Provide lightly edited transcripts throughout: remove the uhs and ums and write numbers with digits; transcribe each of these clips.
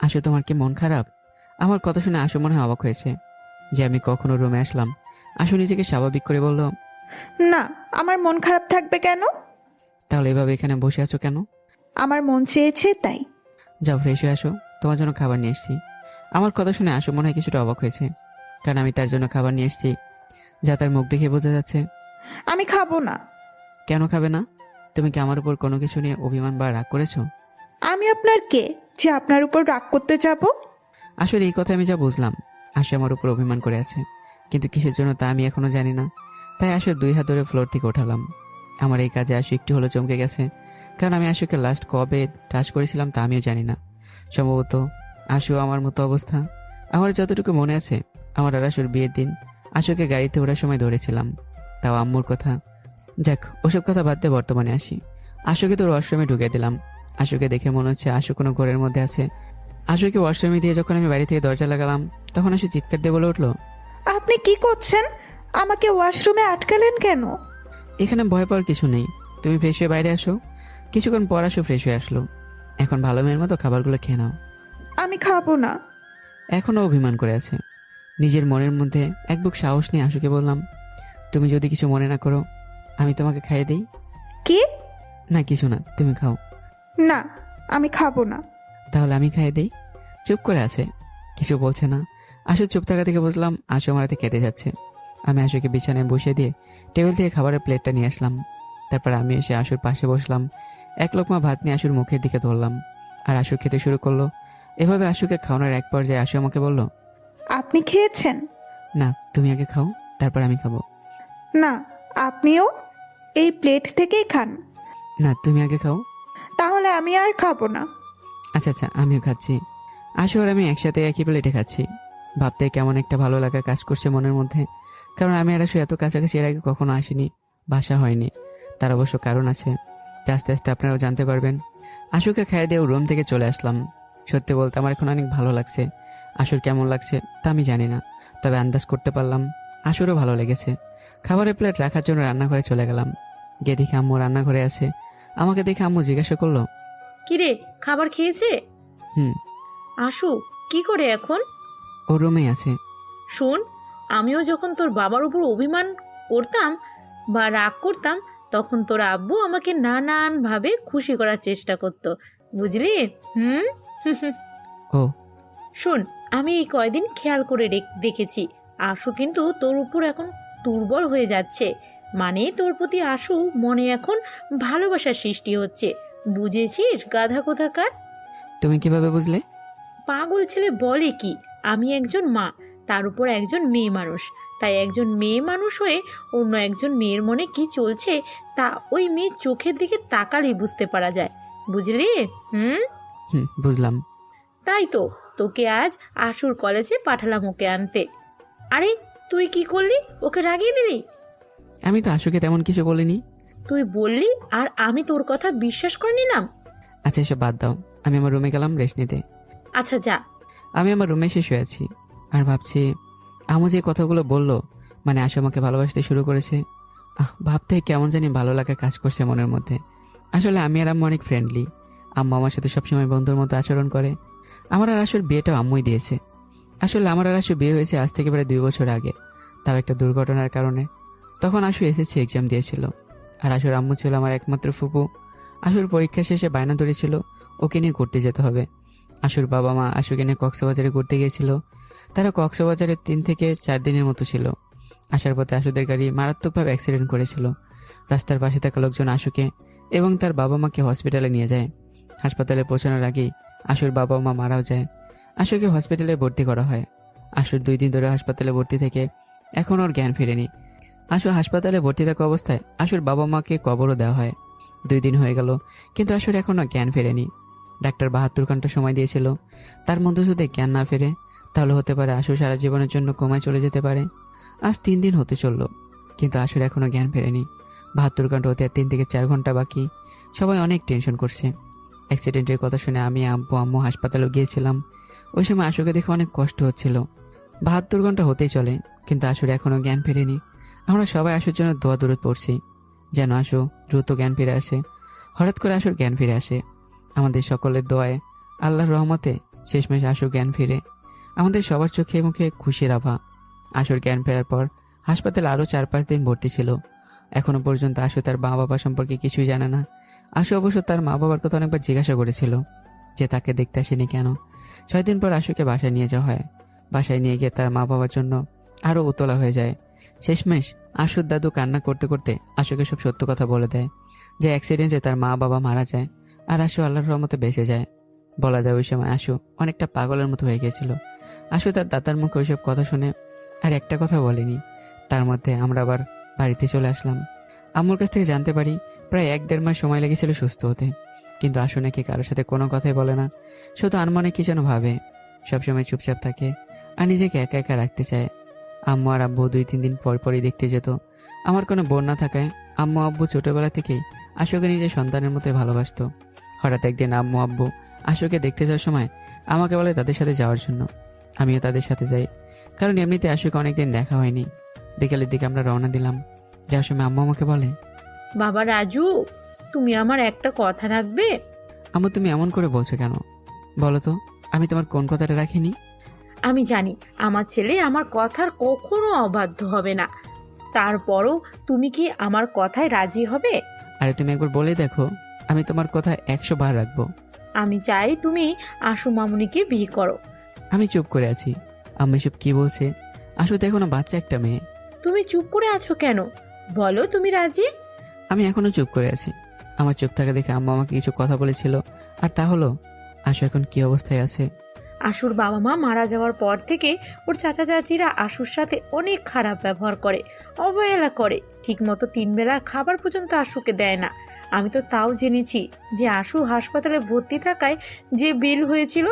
আশু, তোমার কি মন খারাপ? আমার কথা শুনে আশু মনে হয় অবাক হয়েছে যে আমি কখনো রুমে আসলাম। আশু নিজেকে স্বাভাবিক করে বলল, না, আমার মন খারাপ থাকবে কেন? তাহলে এভাবে এখানে বসে আছো কেন? আমার মন চেয়েছে তাই। যাও ফ্রেশ হয়ে আসো, তোমার জন্য খাবার নিয়ে এসেছি। আমার কথা শুনে আশু মনে হয় কিছুটা অবাক হয়েছে, কারণ আমি তার জন্য খাবার নিয়ে এসেছি, যা তার মুখ দেখে বোঝা যাচ্ছে। আমি খাবো না। কেন খাবে না? তুমি কি আমার উপর কোনো কিছু নিয়ে অভিমান বা রাগ করেছো? আমি আপনার কে যে আপনার উপর রাগ করতে যাব? আসলে এই কথা আমি যা বুঝলাম, আশু আমার উপর অভিমান করে আছে, কিন্তু কিসের জন্য তা আমি এখনো জানি না। তাই আশুর 2 হাত ধরে ফ্লোর থেকে ওঠালাম। আমার এই কাজে আশু একটু হলো চমকে গেছে, কারণ আমি আশুকে লাস্ট কবে টাচ করেছিলাম তা আমিও জানি না। সম্ভবত আশু আমার মতো অবস্থা। আমার যতটুকু মনে আছে, আমার আর আশুর বিয়ের দিন আশুকে গাড়িতে ওঠার সময় ধরেছিলাম, তাও আম্মুর কথা। যাক, ওসব কথা বাদ দিয়ে বর্তমানে আসি। আশুকে তো ওয়াশরুমে ঢুকে দিলাম। আশুকে দেখে মনে হচ্ছে আশু কোনো ঘরের মধ্যে আছে। আশুকে ওয়াশরুমে দিয়ে যখন আমি বাড়ি থেকে দরজা লাগালাম, তখন আশু চিৎকার দিয়ে বলে উঠলো, আপনি কি করছেন? আমাকে ওয়াশরুমে আটকালেন কেন? এখানে ভয় পাওয়ার কিছু নেই, তুমি ফ্রেশ হয়ে বাইরে আসো। কিছুক্ষণ পর আশু ফ্রেশ হয়ে আসলো। এখন ভালো মেয়ের মতো খাবারগুলো খেয়ে নাও। আমি খাবো না। এখনও অভিমান করে আছে। নিজের মনের মধ্যে এক বুক সাহস নিয়ে আশুকে বললাম, তুমি যদি কিছু মনে না করো, আমি তোমাকে খাইয়ে দিই। কি? না কিছু না, তুমি খাও। না, আমি খাবো না। তাহলে আমি খাইয়ে দিই। চুপ করে আছে, কিছু বলছে না। আশু চুপ থাকা থেকে বুঝলাম আশু আমার হাতে কেঁদে যাচ্ছে। আমি আশুকে বিছানায় বসিয়ে দিয়ে টেবিল থেকে খাবারের প্লেটটা নিয়ে আসলাম। তারপর আমি এসে আশুর পাশে বসলাম। এক লোকমা ভাত নিয়ে আশুর মুখের দিকে ধরলাম, আর আশু খেতে শুরু করলো। এভাবে আশুকে খাওয়ানোর এক পর্যায়ে আশু আমাকে বলল, আপনি খেয়েছেন? না তুমি আগে খাও, তারপর আমি খাবো। না, আপনিও এই প্লেট থেকেই খান। না তুমি আগে খাও। তাহলে আমি আর খাবো না। আচ্ছা আচ্ছা, আমিও খাচ্ছি। আশু আর আমি একসাথে একই প্লেটে খাচ্ছি। ভাবতে কেমন একটা ভালো লাগা কাজ করছে মনের মধ্যে, কারণ আমি আর আশু এত কাছাকাছি এর আগে কখনো আসিনি, বাসা হয়নি। তার অবশ্য কারণ আছে, যা আস্তে আস্তে আপনারাও জানতে পারবেন। আশুকে খাইয়ে দিয়ে রুম থেকে চলে আসলাম। সত্যি বলতে আমার এখন অনেক ভালো লাগছে। আশুর কেমন লাগছে তা আমি জানি না, তবে আন্দাজ করতে পারলাম আশুরও ভালো লেগেছে। খাবারের প্লেট রাখার জন্য রান্নাঘরে চলে গেলাম। গিয়ে দেখি আম্মু রান্নাঘরে আছে। আমাকে দেখে আম্মু জিজ্ঞাসা করলো, কিরে, খাবার খেয়েছে? হুম। আশু কি করে এখন? ও রুমেই আছে। শোন, আমিও যখন তোর বাবার উপর অভিমান করতাম বা রাগ করতাম, তখন তোর আব্বু আমাকে নানান ভাবে খুশি করার চেষ্টা করতো, বুঝলি? হুম। ও। শোন, আমি এই কয়দিন খেয়াল করে দেখেছি আশু কিন্তু তোর উপর এখন দুর্বল হয়ে যাচ্ছে। মানে তোর প্রতি আশু মনে এখন ভালোবাসার সৃষ্টি হচ্ছে, বুঝেছিস গাধা কোথাকার? তুমি কিভাবে বুঝলে? পাগল ছেলে বলে কি, আমি একজন মা, তার উপর একজন মেয়ে মানুষ। তাই একজন মেয়ে মানুষ হয়ে অন্য একজন মেয়ের মনে কি চলছে তা ওই মেয়ের চোখের দিকে তাকালেই বুঝতে পারা যায়, বুঝলি? হুম। হুম, বুঝলাম। তাই তো তোকে আজ আশুর কলেজে পাঠালাম ওকে আনতে। আরে, তুই কি করলি? ওকে রাগিয়ে দিলি? আমি তো আশুকে তেমন কিছু বলিনি। তুই বললি আর আমি তোর কথা বিশ্বাস করে নিলাম। আচ্ছা এসব বাদ দাও, আমি আমার রুমে গেলাম রেস্ট নিতে। আচ্ছা যা। আমি আমার রুমে এসে শুয়ে আছি আর ভাবছি, আমু যে কথাগুলো বললো, মানে আশু আমাকে ভালোবাসতে শুরু করেছে, ভাবতে কেমন জানি ভালো লাগা কাজ করছে মনের মধ্যে। আসলে আমি আর আম্মু অনেক ফ্রেন্ডলি। আম্মু আমার সাথে সবসময় বন্ধুর মতো আচরণ করে। আমার আর আশুর বিয়েটাও আম্মুই দিয়েছে। আসলে আমার আর আশু বিয়ে হয়েছে আজ থেকে প্রায় 2 বছর আগে, তাও একটা দুর্ঘটনার কারণে। তখন আশু এসএসসি এক্সাম দিয়েছিল, আর আশুর আম্মু ছিল আমার একমাত্র ফুপু। আশুর পরীক্ষা শেষে বায়না ধরেছিল ওকে নিয়ে ঘুরতে যেতে হবে। আশুর বাবা মা আশুকে নিয়ে কক্সবাজারে ঘুরতে গিয়েছিল। তারা কক্সবাজারে 3 থেকে 4 দিনের মতো ছিল। আসার পথে আশুদের গাড়ি মারাত্মকভাবে অ্যাক্সিডেন্ট করেছিল। রাস্তার পাশে থাকা লোকজন আশুকে এবং তার বাবা মাকে হসপিটালে নিয়ে যায়। হাসপাতালে পৌঁছানোর আগেই আশুর বাবা মা মারাও যায়। আশুকে হসপিটালে ভর্তি করা হয়। আশুর 2 দিন ধরে হাসপাতালে ভর্তি থেকে এখন ওর জ্ঞান ফেরেনি। আশু হাসপাতালে ভর্তি থাকা অবস্থায় আশুর বাবা মাকে কবরও দেওয়া হয়। 2 দিন হয়ে গেল, কিন্তু আশুর এখনও জ্ঞান ফেরেনি। ডাক্তার 72 ঘন্টা সময় দিয়েছিল। তার মধ্যে যদি জ্ঞান না ফেরে, তাহলে হতে পারে আশু সারা জীবনের জন্য কোমায় চলে যেতে পারে। আজ 3 দিন হতে চললো, কিন্তু আশুর এখনও জ্ঞান ফেরেনি। 72 ঘন্টা হতে আর 3 থেকে 4 ঘন্টা বাকি। সবাই অনেক টেনশন করছে। অ্যাক্সিডেন্টের কথা শুনে আমি আম্মু হাসপাতালে গিয়েছিলাম। ওই সময় আশুকে দেখে অনেক কষ্ট হচ্ছিল। 72 ঘন্টা হতেই চলে, কিন্তু আশুর এখনও জ্ঞান ফেরেনি। আমরা সবাই আশুর জন্য দোয়া দূরত পড়ছি, যেন আশু দ্রুত জ্ঞান ফিরে আসে। হঠাৎ করে আশুর জ্ঞান ফিরে আসে। আমাদের সকলের দোয়ায়, আল্লাহর রহমতে শেষমেশ আশু জ্ঞান ফিরে। আমাদের সবার চোখে মুখে খুশির আভা। আশুর জ্ঞান ফেরার পর হাসপাতালে আরও 4-5 দিন ভর্তি ছিল। এখনো পর্যন্ত আশু তার মা বাবা সম্পর্কে কিছুই জানে না। আশু অবশ্য তার মা বাবার কথা অনেকবার জিজ্ঞাসা করেছিল যে তাকে দেখতে আসেনি কেন। 6 দিন পর আশুকে বাসায় নিয়ে যাওয়া হয়। বাসায় নিয়ে গিয়ে তার মা বাবার জন্য আরও উতলা হয়ে যায়। শেষমেশ আশুর দাদু কান্না করতে করতে আশুকে সব সত্য কথা বলে দেয় যে অ্যাক্সিডেন্টে তার মা বাবা মারা যায় আর আশু আল্লাহর রহমতে বেঁচে যায়। বলা যায় ওই সময় আশু অনেকটা পাগলের মতো হয়ে গিয়েছিল। আশু তার দাদার মুখে ওইসব কথা শুনে আর একটা কথা বলেনি। তার মধ্যে আমরা আবার বাড়িতে চলে আসলাম। আম্মুর কাছ থেকে জানতে পারি প্রায় 1-1.5 মাস সময় লেগেছিল সুস্থ হতে। কিন্তু আশু নাকি কারোর সাথে কোনো কথাই বলে না, শুধু আনমনে কি যেন ভাবে, সবসময় চুপচাপ থাকে আর নিজেকে একা একা রাখতে চায়। আম্মু আর আব্বু 2-3 দিন পর পরই দেখতে যেত। আমার কোনো বোন না থাকায় আম্মু আব্বু ছোটবেলা থেকেই আশুকে নিজের সন্তানের মতোই ভালোবাসতো। হঠাৎ একদিন আম্মু আব্বু আশুকে দেখতে যাওয়ার সময় আমাকে বলে তাদের সাথে যাওয়ার জন্য। আমিও তাদের সাথে যাই, কারণ এমনিতে আশুকে অনেকদিন দেখা হয়নি। বিকালের দিকে আমরা রওনা দিলাম। যাওয়ার সময় আম্মু আমাকে বলে, বাবা রাজু, তুমি আমার একটা কথা রাখবে? আম্মু তুমি এমন করে বলছো কেন? বলো তো, আমি তোমার কোন কথাটা রাখিনি? আমি জানি আমার ছেলে আমার কথার কখনো অবাধ্য হবে না, তারপরও তুমি কি আমার কথায় রাজি হবে? আরে তুমি একবার বলে দেখো, আমি তোমার কথা 100 বার রাখবো। আমি চাই তুমি আশু মামুনিকে বিয়ে করো। আমি চুপ করে আছি। আম্মু এসব কি বলছে? আশু তো এখনো বাচ্চা একটা মেয়ে। তুমি চুপ করে আছো কেন? বলো তুমি রাজি। আমি এখনো চুপ করে আছি। আমার চুপ থাকা দেখে আম্মু আমাকে কিছু কথা বলেছিল, আর তা হলো আশু এখন কি অবস্থায় আছে। আশুর বাবা মা মারা যাওয়ার পর থেকে ওর চাচা চাচিরা আশুর সাথে অনেক খারাপ ব্যবহার করে, অবহেলা করে, ঠিকমতো 3 বেলা খাবার পর্যন্ত আশুকে দেয় না। আমি তো তাও জেনেছি যে আশু হাসপাতালে ভর্তি থাকায় যে বিল হয়েছিল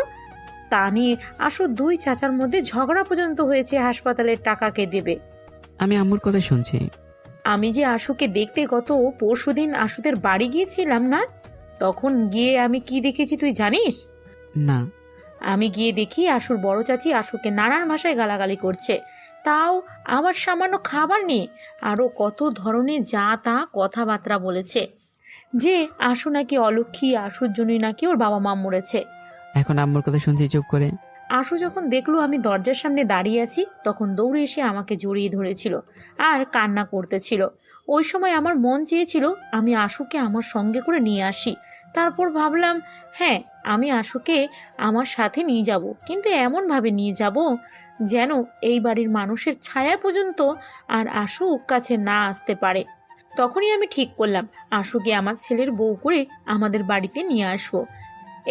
তা নিয়ে আশুর 2 চাচার মধ্যে ঝগড়া পর্যন্ত হয়েছে হাসপাতালের টাকা কে দেবে। আমি আম্মুর কথা শুনছি। আমি যে আশুকে দেখতে গত পরশুদিন আশুদের বাড়ি গিয়েছিলাম না, তখন গিয়ে আমি কি দেখেছি তুই জানিস? না। আমি গিয়ে দেখি আশুর বড় চাচি আশুকে নানান ভাষায় গালাগালি করছে, তাও আবার সামান্য খাবার নিয়ে আরও কত ধরনের যা তা কথাবার্তা বলেছে যে আশু নাকি অলক্ষী, আশুর জন্যই নাকি ওর বাবা মা মরেছে। এখন আম্মুর কথা শুনছি চুপ করে। আশু যখন দেখলো আমি দরজার সামনে দাঁড়িয়ে আছি, তখন দৌড়ে এসে আমাকে জড়িয়ে ধরেছিল আর কান্না করতেছিল। ওই সময় আমার মন চেয়েছিল আমি আশুকে আমার সঙ্গে করে নিয়ে আসি। তারপর ভাবলাম, হ্যাঁ, আমি আশুকে আমার সাথে নিয়ে যাব, কিন্তু এমনভাবে নিয়ে যাব যেন এই বাড়ির মানুষের ছায়া পর্যন্ত আর আশু কাছে না আসতে পারে। তখনই আমি ঠিক করলাম আশুকে আমার ছেলের বউ করে আমাদের বাড়িতে নিয়ে আসবো।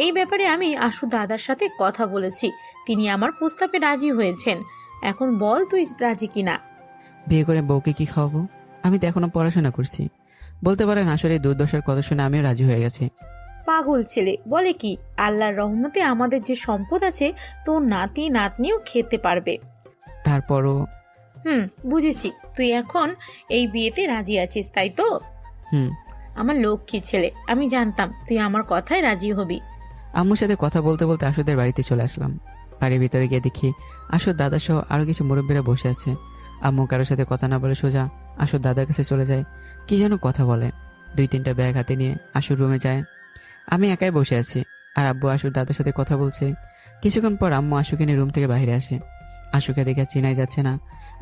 এই ব্যাপারে আমি আশু দাদার সাথে কথা বলেছি, তিনি আমার প্রস্তাবে রাজি হয়েছেন। এখন বল তুই রাজি কিনা। বিয়ে করে বউকে কি খাওয়াবো? আমি তো এখনো পড়াশোনা করছি। বলতে পারেন আসলে এই দুর্দশার কথা শুনে আমিও রাজি হয়ে গেছি। পাগল ছেলে বলে কি, আল্লাহর রহমতে আমাদের যে সম্পদ আছে তোর নাতি নাতনিও খেতে পারবে। তারপরও বুঝেছি, তুই এখন এই বিয়েতে রাজি আছিস, তাই তো? আমার লক্ষ্মী ছেলে, আমি জানতাম তুই আমার কথায় রাজি হবি। আম্মুর সাথে কথা বলতে বলতে আশুদের বাড়িতে চলে আসলাম। বাড়ির ভিতরে গিয়ে দেখি আশুর দাদা সহ আরো কিছু মুরব্বীরা বসে আছে। আম্মু কারোর সাথে কথা না বলে সোজা আশুর দাদার কাছে চলে যায়, কি যেন কথা বলে। 2-3টা ব্যাগ হাতে নিয়ে আশুর রুমে যায়। আমি একাই বসে আছি আর আব্বু আশুর দাদার সাথে কথা বলছে। কিছুক্ষণ পর আম্মু আশুকে নিয়ে রুম থেকে বাইরে আসে। আশুকে দেখে চিনাই যাচ্ছে না।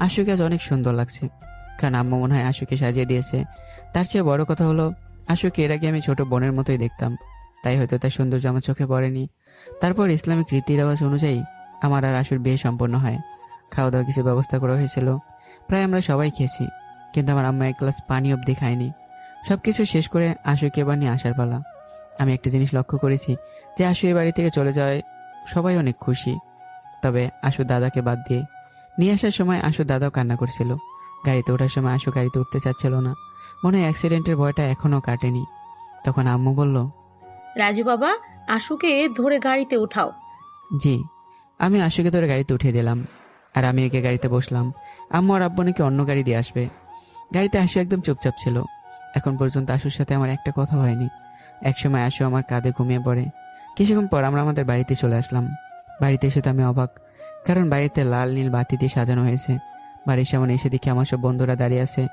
আশুকে আজ অনেক সুন্দর লাগছে, কারণ আম্মু মনে হয় আশুকে সাজিয়ে দিয়েছে। তার চেয়ে বড় কথা হলো আশুকে এর আগে আমি ছোট বোনের মতোই দেখতাম, তাই হয়তো তার সৌন্দর্য আমার চোখে পড়েনি। তারপর ইসলামিক রীতি রেওয়াজ অনুযায়ী আমার আর আশুর বিয়ে সম্পন্ন হয়। খাওয়া দাওয়া কিছু ব্যবস্থা করা হয়েছিল, প্রায় আমরা সবাই খেয়েছি, কিন্তু আমার আম্মা 1 গ্লাস পানি অবধি খায়নি। সবকিছু শেষ করে আশুকে এবার নিয়ে আসার পালা। আমি একটা জিনিস লক্ষ্য করেছি যে আশু এই বাড়ি থেকে চলে যাওয়ায় সবাই অনেক খুশি, তবে আশুর দাদাকে বাদ দিয়ে। নিয়ে আসার সময় আশুর দাদাও কান্না করছিল। গাড়িতে ওঠার সময় আশু গাড়িতে উঠতে চাচ্ছিল না, মনে হয় অ্যাক্সিডেন্টের ভয়টা এখনও কাটেনি। তখন আম্মু বলল, রাজু বাবা, আশুকে ধরে গাড়িতে উঠাও। জি। আমি আশুকে ধরে গাড়িতে উঠিয়ে দিলাম আর আমি একে গাড়িতে বসলাম। আম্মু আর আব্বু নাকি অন্য গাড়ি দিয়ে আসবে। গাড়িতে আশু একদম চুপচাপ ছিল। এখন পর্যন্ত আশুর সাথে আমার একটা কথা হয়নি। একসময় আশু আমার কাঁধে ঘুমিয়ে পড়ে। কিছুক্ষণ পর আমরা আমাদের বাড়িতে চলে আসলাম। বাড়িতে এসে তো আমি অবাক, কারণ বাড়িতে লাল নীল বাতি দিয়ে সাজানো হয়েছে। বাড়ির সামনে এসে দেখি আমার সব বন্ধুরা দাঁড়িয়ে আছে,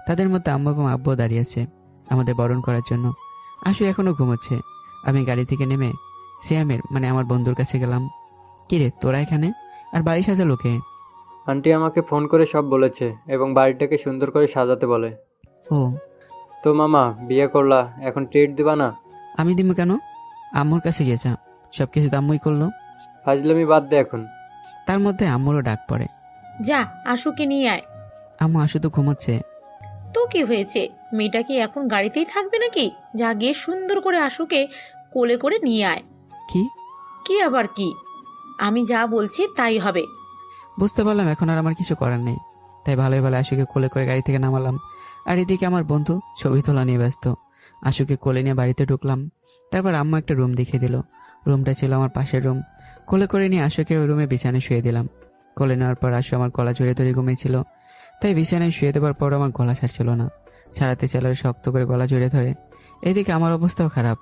তাদের মধ্যে আম্মু এবং আব্বু দাঁড়িয়ে আছে আমাদের বরণ করার জন্য। আশু এখনো ঘুমোচ্ছে। আমি গাড়ি থেকে নেমে সিয়ামের মানে আমার বন্ধুর কাছে গেলাম। কিরে তোরা এখানে? আর বাড়ি সাজালো কে? আন্টি আমাকে ফোন করে সব বলেছে এবং বাড়িটাকে সুন্দর করে সাজাতে বলে। ও, তো মামা, বিয়ে করলা, এখন ট্রিট দিবা না? আমি দিব কেন? আম্মুর কাছে গিয়েছা, সব কিছু তো আম্মুই করলো। ফাজলামি বাদ দে এখন। তার মধ্যে আম্মুরও ডাক পড়ে। যা আশুকে নিয়ে আয়। আম্মু আশু তো ঘুমোচ্ছে। তো কি হয়েছে, মেয়েটা কি এখন গাড়িতেই থাকবে নাকি? যা গিয়ে সুন্দর করে আশুকে কোলে করে নিয়ে আয়। কি? কি আবার কি? আমি যা বলছি তাই হবে। বুঝতে পারলাম এখন আর আমার কিছু করার নেই, তাই ভালোই ভালো আশুকে কোলে করে গাড়ি থেকে নামালাম। আর এদিকে আমার বন্ধু ছবি তোলা নিয়ে ব্যস্ত। আশুকে কোলে নিয়ে বাড়িতে ঢুকলাম। তারপর আম্মু একটা রুম দেখিয়ে দিল। রুমটা ছিল আমার পাশের রুম। কোলে করে নিয়ে আশুকে ওই রুমে বিছানায় শুয়ে দিলাম। কোলে নেওয়ার পর আশু আমার গলা জড়িয়ে ধরে ঘুমিয়েছিল, তাই বিছানায় শুয়ে দেওয়ার পর আমার গলা ছাড়ছিল না। ছাড়াতে চাইলে শক্ত করে গলা জড়িয়ে ধরে। এদিকে আমার অবস্থাও খারাপ।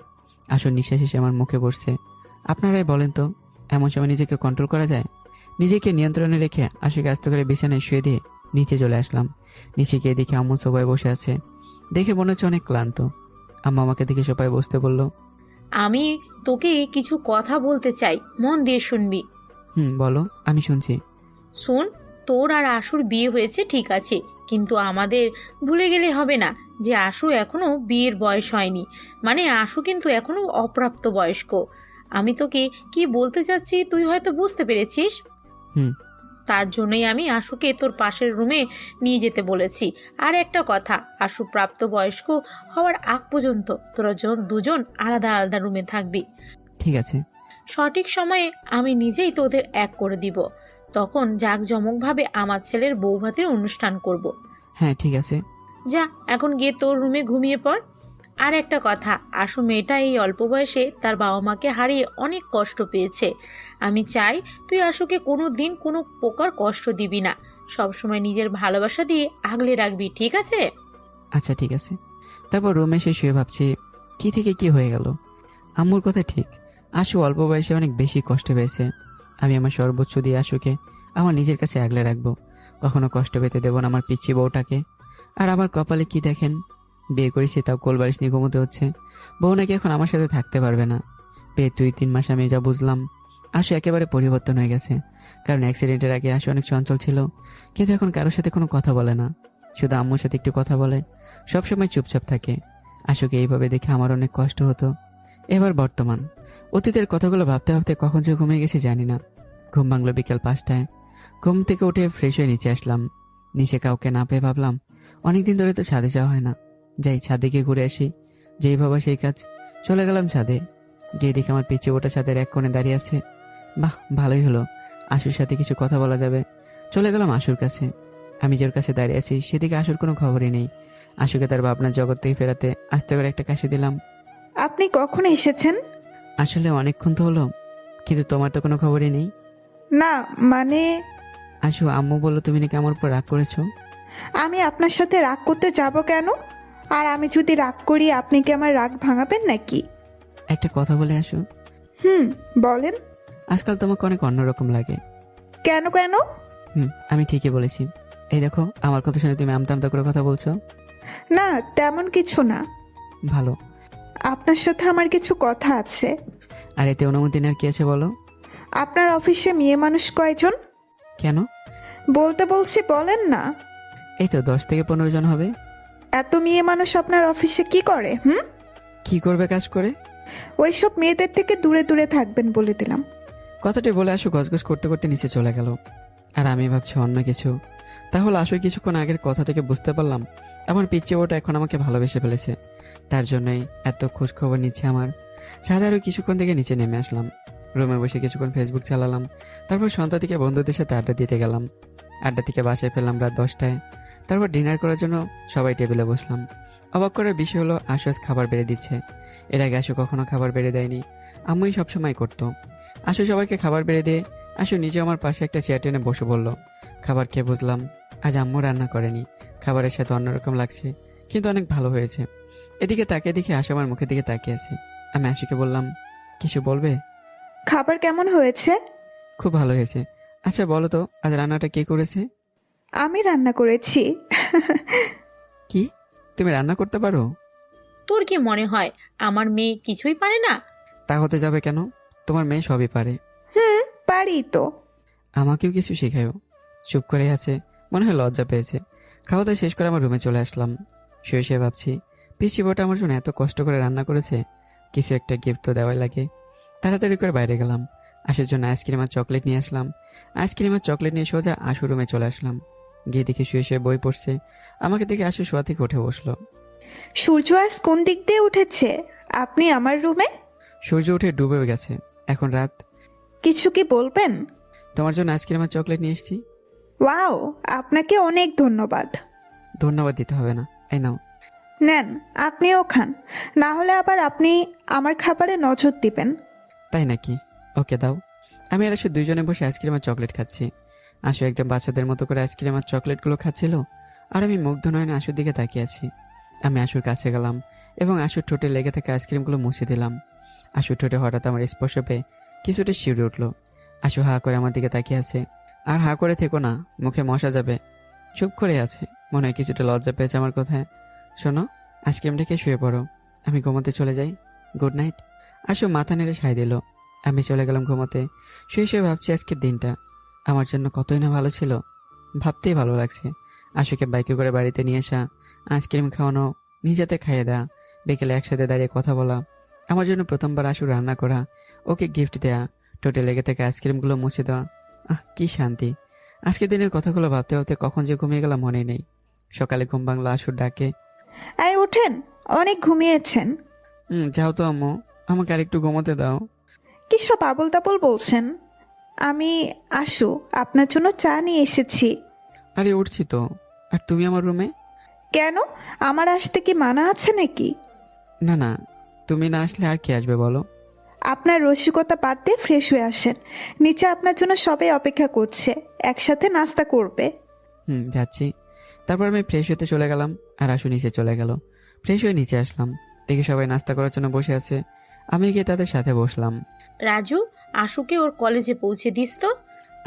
আশুর নিঃশ্বাস এসে আমার মুখে পড়ছে। আপনারাই বলেন তো, এমন সময় নিজেকে কন্ট্রোল করা যায়? নিজেকে নিয়ন্ত্রণে রেখে আশুকে আস্তে করে বিছানায় শুয়ে দিয়ে নিচে চলে আসলাম। নিচে গিয়ে দেখি আম্মু সোফায় বসে আছে। দেখে মনে হচ্ছে অনেক ক্লান্ত। আম্মু আমাকে দেখে সোফায় বসতে বলল। আমি তোকে কিছু কথা বলতে চাই, মন দিয়ে শুনবি। বলো, আমি শুনছি। শোন, তোর আর আশুর বিয়ে হয়েছে ঠিক আছে, কিন্তু আমাদের ভুলে গেলে হবে না যে আশু এখনো বিয়ের বয়স হয়নি। মানে আশু কিন্তু এখনো অপ্রাপ্ত বয়স্ক। আমি তোকে কি বলতে চাচ্ছি তুই হয়তো বুঝতে পেরেছিস। হুম। তার জন্যই আমি আশুকে তোর পাশের রুমে নিয়ে যেতে বলেছি। আর একটা কথা, আশু প্রাপ্ত বয়স্ক হওয়ার আগ পর্যন্ত তোরা দুজন আলাদা আলাদা রুমে থাকবি। ঠিক আছে। সঠিক সময়ে আমি নিজেই তোদের এক করে দিব। তখন জাঁকজমকভাবে আমার ছেলের বৌভাতের অনুষ্ঠান করব। হ্যাঁ ঠিক আছে। যা এখন গিয়ে তোর রুমে ঘুমিয়ে পড়। আর একটা কথা, আশু মেয়েটা এই অল্প বয়সে তার বাবা মাকে হারিয়ে অনেক কষ্ট পেয়েছে। আমি চাই তুই আশুকে কোনো দিন কোনো প্রকার কষ্ট দিবি না। সবসময় নিজের ভালোবাসা দিয়ে আগলে রাখবি, ঠিক আছে? আচ্ছা ঠিক আছে। তারপর রুমে এসে শুয়ে ভাবছি কি থেকে কি হয়ে গেল। আম্মুর কথা ঠিক, আশু অল্প বয়সে অনেক বেশি কষ্ট পেয়েছে। আমি আমার সর্বোচ্চ দিয়ে আশুকে আমার নিজের কাছে আগলে রাখবো। কখনো কষ্ট পেতে দেবো না আমার পিচ্ছি বউটাকে। আর আমার কপালে কি দেখেন, বিয়ে করেছি তাও কোলবালিশ নিয়ে ঘুমোতে হচ্ছে। বউ নাকি এখন আমার সাথে থাকতে পারবে না। বিয়ে 2-3 মাস আমি যা বুঝলাম, আশু একেবারে পরিবর্তন হয়ে গেছে। কারণ অ্যাক্সিডেন্টের আগে আশু অনেক চঞ্চল ছিল, কিন্তু এখন কারোর সাথে কোনো কথা বলে না। শুধু আম্মুর সাথে একটু কথা বলে, সবসময় চুপচাপ থাকে। আশুকে এইভাবে দেখে আমার অনেক কষ্ট হতো। এবার বর্তমান, অতীতের কথাগুলো ভাবতে ভাবতে কখন যে ঘুমিয়ে গেছি জানি না। ঘুম ভাঙলো বিকেল 5টায়। ঘুম থেকে উঠে ফ্রেশ হয়ে নিচে আসলাম। নিচে কাউকে না পেয়ে ভাবলাম অনেকদিন ধরে তো ছাদে যাওয়া হয় না, যাই ছাদে গিয়ে ঘুরে আসি। যেই ভাবা সেই কাজ, চলে গেলাম ছাদে। গিয়ে দেখি আমার পিছিয়ে ওটা ছাদের এক কোণে দাঁড়িয়ে আছে। বাহ, ভালোই হলো, আশুর সাথে কিছু কথা বলা যাবে। চলে গেলাম আশুর কাছে। আমি যার কাছে দাঁড়িয়ে আছি সেদিকে আশুর কোনো খবরই নেই। আশুকে তার ভাবনার জগৎ থেকে ফেরাতে আস্তে করে একটা কাশি দিলাম। আপনি কখন এসেছেন? আসলে অনেকক্ষণ তো হলো, কিন্তু তোমার তো কোনো খবরই নেই। না মানে, আশু, আম্মু বললো তুমি নাকি আমার উপর রাগ করেছো। আমি আপনার সাথে রাগ করতে যাব কেন? আর আমি যদি রাগ করি আপনি কি আমার রাগ ভাঙাবেন নাকি? একটা কথা বলে আসু, বলেন। আজকাল তোমাকে অনেক অন্যরকম লাগে। কেন কেন? আমি ঠিকই বলেছি। এই দেখো, আমার কথা শুনে তুমি আমতা আমতা করে কথা বলছো। না, তেমন কিছু না। ভালো। আপনার সাথে আমার কিছু কথা আছে। আর এতে অনুমতি নেওয়ার কি আছে বলো। আপনার অফিসে মেয়ে মানুষ কয়জন? কেন? বলতে বলছি, বলেন না। এই তো 10 থেকে 15 জন হবে। এত মেয়ে মানুষ আপনার অফিসে কি করে? কি করবে কাজ করে? ওইসব মেয়েদের থেকে দূরে দূরে থাকবেন বলে দিলাম। কথাটি বলে আশু গজগজ করতে করতে নিচে চলে গেল। আর আমি ভাবছি অন্য কিছু। তাহলে আসলে কিছুক্ষণ আগের কথা থেকে বুঝতে পারলাম আমার পিচ্চি বউটা এখন আমাকে ভালোবেসে ফেলেছে। তার জন্যই এত খোঁজ খবর নিচ্ছে আমার। সাথে আরও কিছুক্ষণ থেকে নিচে নেমে আসলাম। রুমে বসে কিছুক্ষণ ফেসবুক চালালাম। তারপর সন্ধ্যা থেকে বন্ধুদের সাথে আড্ডা দিতে গেলাম। আড্ডা থেকে বাসায় ফেললাম রাত 10টায়। তারপর ডিনার করার জন্য সবাই টেবিলে বসলাম। অবাক করার বিষয় হলো আশু আজ খাবার বেড়ে দিচ্ছে। এর আগে আশু কখনো খাবার বেড়ে দেয়নি, আম্মুই সবসময় করতো। আশু সবাইকে খাবার বেড়ে দিয়ে আশু নিজে আমার পাশে একটা চেয়ার টেনে বসে বলল। খাবার খেয়ে বুঝলাম আজ আম্মু রান্না করেনি। খাবারের সাথে অন্যরকম লাগছে, কিন্তু অনেক ভালো হয়েছে। এদিকে তাকিয়ে দেখে আশু আমার মুখের দিকে তাকিয়ে আছে। আমি আশুকে বললাম, কিছু বলবে? খাবার কেমন হয়েছে? খুব ভালো হয়েছে। আচ্ছা বলো তো, আজ রান্নাটা কে করেছে? আমি রান্না করেছি। কি, তুমি রান্না করতে পারো? তোর কি মনে হয় আমার মেয়ে কিছুই পারে না? তা হতে যাবে কেন, তোমার মেয়ে সবই পারে। পারে পারি তো। আমাকেও কিছু শেখায়ও। চুপ করে আছে, মনে হয় লজ্জা পেয়েছে। খাওয়া দাওয়া শেষ করে আমার রুমে চলে আসলাম। শুয়ে শুয়ে ভাবছি, পিসি বউটা আমার জন্য এত কষ্ট করে রান্না করেছে, কিছু একটা গিফট তো দেওয়াই লাগে। তাড়াতাড়ি করে বাইরে গেলাম, আশুর জন্য আইসক্রিম আর চকলেট নিয়ে আসলাম। আইসক্রিম আর চকলেট নিয়ে সোজা আশু রুমে চলে আসলাম। গিয়ে দেখি শুয়ে শুয়ে বই পড়ছে। আমাকে দেখে আশু শোয়া থেকে উঠে বসলো। সূর্য আজ কোন দিক দিয়ে উঠেছে? আপনি আমার রুমে? সূর্য উঠে ডুবে গেছে, এখন রাত। কিছু কি বলবেন? তোমার জন্য আইসক্রিম আর চকলেট নিয়ে এসেছি। ওয়াও, আপনাকে অনেক ধন্যবাদ। ধন্যবাদ দিতে হবে না, এই নাও। নেন, আপনিও খান, না হলে আবার আপনি আমার খাবারে নজর দিবেন। তাই নাকি? ওকে দাও। আমি আর আশু দুইজনে বসে আইসক্রিম আর চকলেট খাচ্ছি। আশু একদম বাচ্চাদের মতো করে আইসক্রিম আর চকলেটগুলো খাচ্ছিল, আর আমি মুগ্ধ নয়নে আশুর দিকে তাকিয়ে আছি। আমি আশুর কাছে গেলাম এবং আশুর ঠোঁটে লেগে থাকা আইসক্রিমগুলো মুছে দিলাম। আশুর ঠোঁটে হঠাৎ আমার স্পর্শ পেয়ে কিছুটা শিউরে উঠলো। আশু হা করে আমার দিকে তাকিয়ে আছে। আর হা করে থেকো না, মুখে মশা যাবে। চুপ করে আছে, মনে হয় কিছুটা লজ্জা পেয়েছে আমার কথায়। শোনো, আইসক্রিমটা খেয়ে শুয়ে পড়ো, আমি ঘুমোতে চলে যাই। Good night. আশু মাথা নেড়ে সায় দিল। আমি চলে গেলাম ঘুমোতে। শুয়ে শুয়ে ভাবছি আজকের দিনটা আমার জন্য কতই না ভালো ছিল। ভাবতেই ভালো লাগছে। আশুকে বাইকে করে বাড়িতে নিয়ে আসা, আইসক্রিম খাওয়ানো, নিজেতে খাইয়ে দেয়া, বিকেলে একসাথে দাঁড়িয়ে কথা বলা, আমার জন্য প্রথমবার আশু রান্না করা, ওকে গিফট দেয়া, টোটে লেগে থেকে আইসক্রিমগুলো মুছে দেওয়া। কি শান্তি! আজকের দিনের কথাগুলো ভাবতে ভাবতে কখন যে ঘুমিয়ে গেলাম মনে নেই। সকালে ঘুম ভাঙলো আশুর ডাকে। এই ওঠেন, অনেক ঘুমিয়েছেন। যাও তো আম্মু, আমাকে আরেকটু ঘুমোতে দাও। কি সব আবল তাবল বলছেন? আমি আশু, আপনার জন্য চা নিয়ে এসেছি। আরে উঠছি তো। আর তুমি আমার রুমে? কেন, আমার আসতে কি মানা আছে নাকি? না না, তুমি না আসলে আর কে আসবে বলো? আপনার রসিকতা বাদ দিয়ে ফ্রেশ হয়ে আসেন, নিচে আপনার জন্য সবাই অপেক্ষা করছে, একসাথে নাস্তা করবে। যাচ্ছি। তারপর আমি ফ্রেশ হতে চলে গেলাম আর আশু নিচে চলে গেল। ফ্রেশ হয়ে নিচে আসলাম, দেখি সবাই নাস্তা করার জন্য বসে আছে। আমি গিয়ে তাদের সাথে বসলাম। রাজু, আশুকে ওর কলেজে পৌঁছে দিস তো।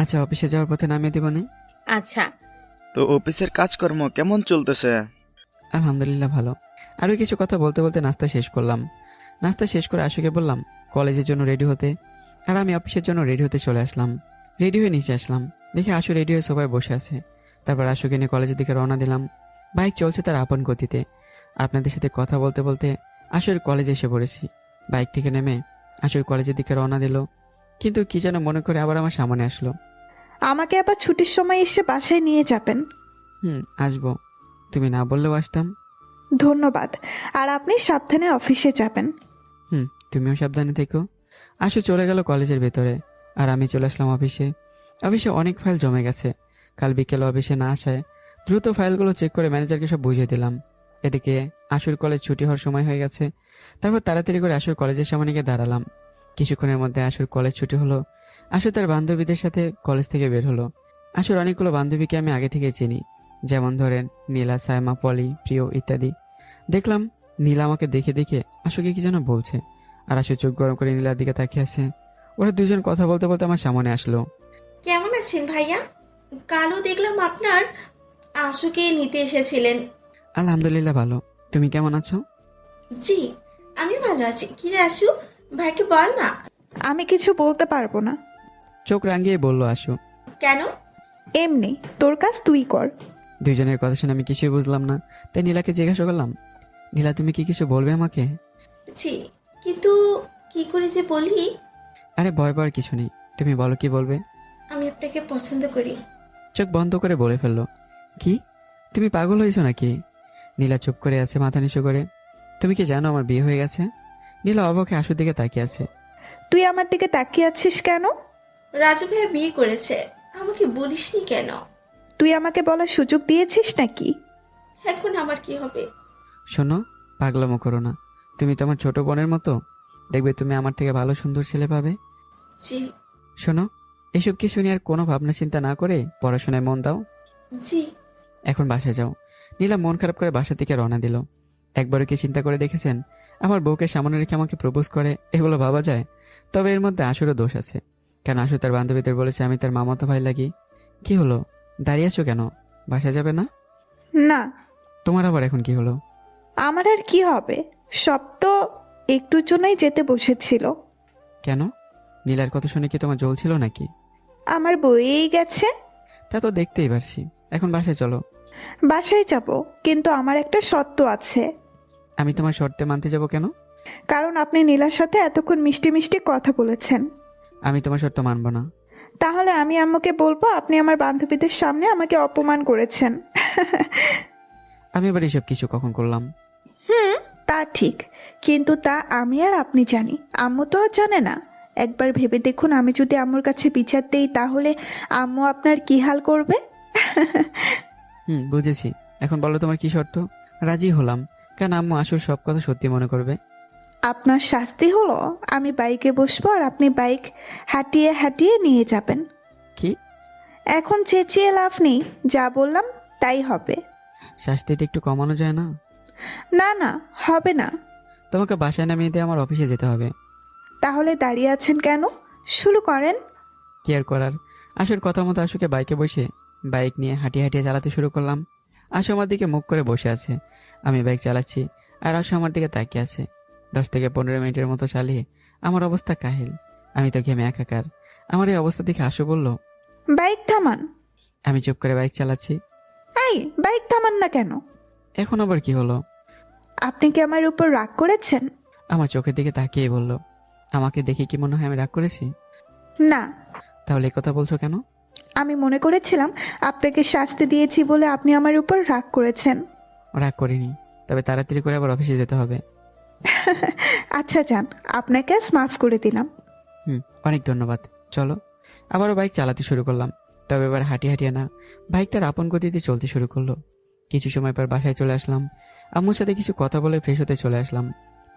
আচ্ছা, অফিসে যাওয়ার পথে নামিয়ে দিব না? আচ্ছা। তো অফিসের কাজকর্ম কেমন চলতেছে? আলহামদুলিল্লাহ ভালো। আরও কিছু কথা বলতে বলতে নাস্তা শেষ করলাম। নাস্তা শেষ করে আশুকে বললাম কলেজের জন্য রেডি হতে, আর আমি অফিসের জন্য রেডি হতে চলে আসলাম। রেডি হয়ে নিচে আসলাম, দেখি আশু রেডি হয়ে সবাই বসে আছে। তারপর আশুকে নিয়ে কলেজের দিকে রওনা দিলাম। বাইক চলছে তার আপন গতিতে। আপনাদের সাথে কথা বলতে বলতে আশুর কলেজে এসে পড়েছি। বাইক থেকে নেমে আশুর কলেজের দিকে রওনা দিল, কিন্তু কি যেন মনে করে আবার আমার সামনে আসলো। আমাকে আবার ছুটির সময় এসে বাসায় নিয়ে যাবেন। আসবো, তুমি না বললেও আসতাম। ধন্যবাদ, আর আপনি সাবধানে অফিসে যাবেন। তুমিও সাবধানে থেকো। আশু চলে গেল কলেজের ভেতরে, আর আমি চলে আসলাম অফিসে। অফিসে অনেক ফাইল জমে গেছে। কাল বিকেলে অফিসে না আসায় দ্রুত ফাইলগুলো চেক করে ম্যানেজারকে সব বুঝিয়ে দিলাম। এদিকে আশুর কলেজ ছুটি হওয়ার সময় হয়ে গেছে। তারপর তাড়াতাড়ি করে আশুর কলেজের সামনে গিয়ে দাঁড়ালাম। কিছুক্ষণের মধ্যে আশুর কলেজ ছুটি হলো। আশু তার বান্ধবীদের সাথে কলেজ থেকে বের হলো। আশুর অনেকগুলো বান্ধবীকে আমি আগে থেকে চিনি, যেমন ধরেন নীলা, সায়মা, পলি, প্রিয় ইত্যাদি। দেখলাম নীলা আমাকে দেখে দেখে আশুকে কি যেন বলছে, আর আশু চোখ গরম করে নীলার দিকে তাকিয়ে আছে। ওরা দুজন কথা বলতে বলতে আমার সামনে আসলো। কেমন আছেন ভাইয়া? কালও দেখলাম আপনার আশুকে নিতে এসেছিলেন। আলহামদুলিল্লাহ ভালো, তুমি কেমন আছো? জি, আমি ভালো আছি। কি রে আশু, ভাইকে বল না। আমি কিছু বলতে পারবো না। চোখ রাঙিয়ে বলল আশু। কেন? এমনি, তোর কাজ তুই কর। দুইজনের কথা শুনে আমি কিছুই বুঝলাম না, তাই নীলাকে জিজ্ঞাসা করলাম, নীলা তুমি কি কিছু বলবে আমাকে? জি, কিন্তু কি করে যে বলি। আরে ভয় পাওয়ার কিছু নেই, তুমি বলো কি বলবে। আমি আপনাকে পছন্দ করি। চোখ বন্ধ করে বলে ফেললো। কি, তুমি পাগল হয়েছো নাকি? নীলা চুপ করে আছে মাথা নিচু করে। তুমি কি জানো আমার বিয়ে হয়ে গেছে? নীলা অবাকে আশুর দিকে তাকিয়ে আছে। তুই আমার দিকে তাকিয়ে আছিস কেন? রাজু ভাইয়া বিয়ে করেছে, আমাকে বলিসনি কেন? তুই আমাকে বলার সুযোগ দিয়েছিস নাকি? এখন আমার কি হবে? শোনো, পাগলামো করো না। তুমি তো আমার ছোট বোনের মতো, দেখবে তুমি আমার থেকে ভালো সুন্দর ছেলে পাবে। জি। শোনো, এসব কিছু নিয়ে আর কোনো ভাবনা চিন্তা না করে পড়াশোনায় মন দাও। জি। এখন বাসায় যাও। নীলা মন খারাপ করে বাসা থেকে রওনা দিল। একবারও কি চিন্তা করে দেখেছেন আমার বউকে সামনে রেখে আমাকে প্রপোজ করে? এগুলো ভাবা যায়? তবে এর মধ্যে আশুরও দোষ আছে, কারণ আশু তার বান্ধবীদের বলেছে আমি তার মামাতো ভাই লাগি। কি হলো, দাঁড়িয়ে আছো কেন? বাসায় যাবে না? না। তোমার আবার এখন কি হলো? আমার আর কি হবে, সব তো একটুর জন্যই যেতে বসেছিল। কেন, নীলার কথা শুনে কি তোমার জ্বলছিল নাকি? আমার বইয়েই গেছে। তা তো দেখতেই পারছি। এখন বাসায় চলো। বাসায় যাব, কিন্তু আমার একটা শর্ত আছে। আমি তোমার শর্তে মানতে যাব কেন? কারণ আপনি নীলার সাথে এতক্ষণ মিষ্টি মিষ্টি কথা বলেছেন। আমি তোমার শর্ত মানব না। তাহলে আমি আম্মুকে বলবো আপনি আমার বান্ধবীদের সামনে আমাকে অপমান করেছেন। আমি এবার এসব কিছু কখন করলাম? তা ঠিক, কিন্তু তা আমি আর আপনি জানি, আম্মু তো আর জানে না। একবার ভেবে দেখুন, আমি যদি আম্মুর কাছে বিচার দেই তাহলে আম্মু আপনার কি হাল করবে? বুঝেছি। এখন বলো তোমার কি শর্ত? রাজি হলাম, কারণ আম্মু আসল সব কথা সত্যি মনে করবে। আপনার শাস্তি হলো আমি বাইকে বসবো আর আপনি বাইক হাঁটিয়ে হাঁটিয়ে নিয়ে যাবেন। কি? এখন চেঁচিয়ে লাভ নেই, যা বললাম তাই হবে। শাস্তিটা একটু কমানো যায় না? না না, হবে না। তোমাকে বাসায় নামিয়ে দিয়ে আমার অফিসে যেতে হবে। তাহলে দাঁড়িয়ে আছেন কেন? শুরু করেন। কি আর করার, আশুর কথা মতো আশুকে বাইকে বসে বাইক নিয়ে হাঁটিয়ে হাঁটিয়ে চালাতে শুরু করলাম। আশু আমার দিকে মুখ করে বসে আছে, আমি বাইক চালাচ্ছি, আর আশু আমার দিকে তাকিয়ে আছে। 10 থেকে 15 মিনিটের মতো চালিয়ে আমার অবস্থা কাহিল, আমি তো ঘেমে একাকার। আমার এই অবস্থা দেখে আশু বলল, বাইক থামান। আমি চুপ করে বাইক চালাচ্ছি। এই, বাইক থামান না কেন? এখন আবার কি হলো? আপনি কি আমার উপর রাগ করেছেন? আমার চোখের দিকে তাকিয়ে বলল, আমাকে দেখে কি মনে হয় আমি রাগ করেছি? না, তাহলে এই কথা বলছো কেন? আমি মনে করেছিলাম আপনাকে শাস্তি দিয়েছি বলে আপনি আমার উপর রাগ করেছেন। রাগ করিনি, তবে তাড়াতাড়ি করে আবার অফিসে যেতে হবে। আচ্ছা যান, আপনাকে আজ মাফ করে দিলাম। অনেক ধন্যবাদ। চলো। আবারও বাইক চালাতে শুরু করলাম, তবে এবার হাঁটিয়ে হাঁটিয়ে না, বাইক তার আপন গতিতে চলতে শুরু করলো। কিছু সময় পর বাসায় চলে আসলাম। আম্মুর সাথে কিছু কথা বলে ফ্রেশ হতে চলে আসলাম।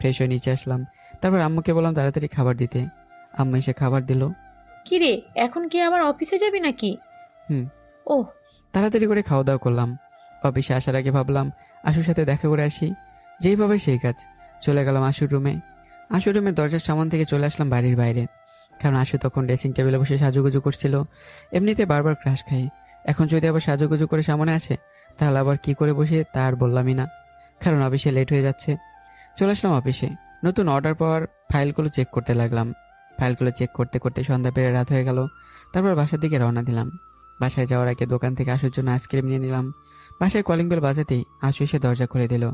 ফ্রেশ হয়ে নিচে আসলাম, তারপর আম্মুকে বললাম তাড়াতাড়ি খাবার দিতে। আম্মু এসে খাবার দিল। কি রে, এখন কি আবার অফিসে যাবি নাকি? হুম। ওহ, তাড়াতাড়ি করে খাওয়া দাওয়া করলাম। অফিসে আসার আগে ভাবলাম আশুর সাথে দেখা করে আসি, যেইভাবে সেই কাজ। চলে গেলাম আশুর রুমে। আশুর রুমের দরজার সামনে থেকে চলে আসলাম বাড়ির বাইরে, কারণ আশু তখন ড্রেসিং টেবিলে বসে সাজুগুজু করছিল। এমনিতে বারবার ক্রাশ খাই, এখন যদি আবার সাজুগুজু করে সামনে আসে তাহলে আবার কি করে বসে তা আর বললামই না, কারণ অফিসে লেট হয়ে যাচ্ছে। চলে আসলাম অফিসে, নতুন অর্ডার পাওয়ার ফাইলগুলো চেক করতে লাগলাম। ফাইলগুলো চেক করতে করতে সন্ধ্যা পেরে রাত হয়ে গেল। তারপর বাসার দিকে রওনা দিলাম। বাসায় যাওয়ার আগে দোকান থেকে আশুর জন্য আইসক্রিম নিয়ে নিলাম। বাসায় কলিং বেল বাজাতেই আশু এসে দরজা খুলে দিল।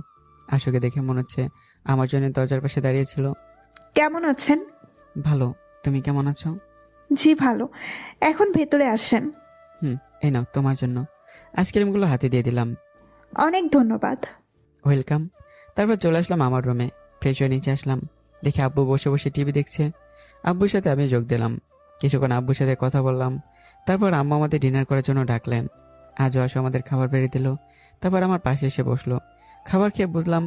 আশুকে দেখে মনে হচ্ছে আমার জন্য দরজার পাশে দাঁড়িয়েছিল। কেমন আছেন? ভালো, তুমি কেমন আছো? জি ভালো। এখন ভেতরে আসেন। এই নাও তোমার জন্য। আইসক্রিমগুলো হাতে দিয়ে দিলাম। অনেক ধন্যবাদ। ওয়েলকাম। তারপর চলে আসলাম আমার রুমে, ফ্রেশ হয়ে নিচে আসলাম। দেখি আব্বু বসে বসে টিভি দেখছে। আব্বুর সাথে আমি যোগ দিলাম। কিছুক্ষণ আব্বুর সাথে কথা বললাম। তারপর আম্মু আমাদের ডিনার করার জন্য ডাকলেন। আজও আশু আমাদের খাবার বেড়ে দিল। তারপর আমার পাশে এসে বসলো। খাবার খেয়ে বুঝলাম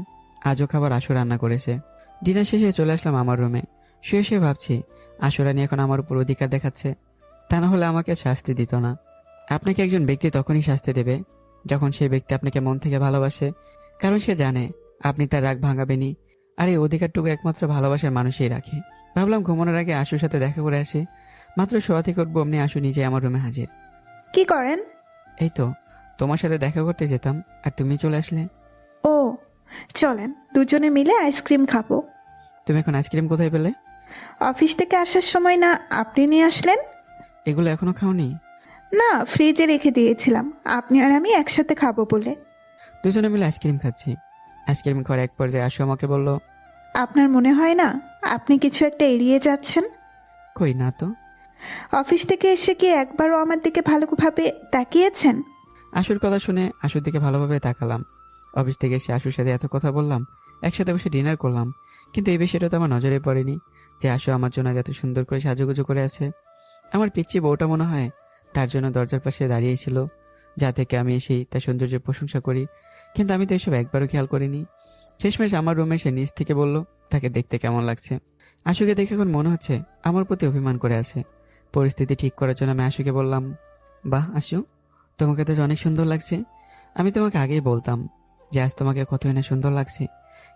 আজও খাবার আশু রান্না করেছে। ডিনার শেষে চলে আসলাম আমার রুমে। শুয়ে শুয়ে ভাবছি আশু রানী এখন আমার উপর অধিকার দেখাচ্ছে, তা না হলে আমাকে শাস্তি দিত না। আপনাকে একজন ব্যক্তি তখনই শাস্তি দেবে যখন সেই ব্যক্তি আপনাকে মন থেকে ভালোবাসে, কারণ সে জানে আপনি তার রাগ ভাঙাবেনি। আর এই অধিকারটুকু একমাত্র ভালোবাসার মানুষই রাখে। ভাবলাম ঘুমানোর আগে আশুর সাথে দেখা করে আসি। মাত্র শোয়া থেকে উঠবো অমনি আশু নিজে আমার রুমে হাজির। কি করেন? এই তো তোমার সাথে দেখা করতে যেতাম, আর তুমি চলে আসলে। ও, চলেন দুজনে মিলে আইসক্রিম খাবো। তুমি এখন আইসক্রিম কোথায় পেলে? অফিস থেকে আসার সময় না আপনি নিয়ে আসলেন? এগুলো এখনো খাওনি? না, ফ্রিজে রেখে দিয়েছিলাম আপনি আর আমি একসাথে খাবো বলে। দুজনে মিলে আইসক্রিম খাচ্ছি। আইসক্রিম খাওয়ার এক পর্যায়ে আশু আমাকে বলল, আপনার মনে হয় না আপনি কিছু একটা এড়িয়ে যাচ্ছেন? কই না তো। অফিস থেকে এসে কি একবারও আমার দিকে ভালোভাবে তাকিয়েছেন? আশুর কথা শুনে আশুর দিকে ভালোভাবে তাকালাম। অফিস থেকে এসে আশুর সাথে এত কথা বললাম, একসাথে বসে ডিনার করলাম, কিন্তু এই বিষয়টা তো আমার নজরে পড়েনি যে আশু আমার জন্য এত সুন্দর করে সাজুগুজু করে আছে। আমার পিচ্ছি বউটা মনে হয় তার জন্য দরজার পাশে দাঁড়িয়েছিল, যা থেকে আমি এসেই তার সৌন্দর্যের প্রশংসা করি, কিন্তু আমি তো এসব একবারও খেয়াল করিনি। শেষমেশ আমার রুমে এসে নিজ থেকে বলল তাকে দেখতে কেমন লাগছে। আশুকে দেখে এখন মনে হচ্ছে আমার প্রতি অভিমান করে আছে। পরিস্থিতি ঠিক করার জন্য আমি আশুকে বললাম, বাহ আশু, তোমাকে তো অনেক সুন্দর লাগছে। আমি তোমাকে আগেই বলতাম যে আজ তোমাকে কতই না সুন্দর লাগছে,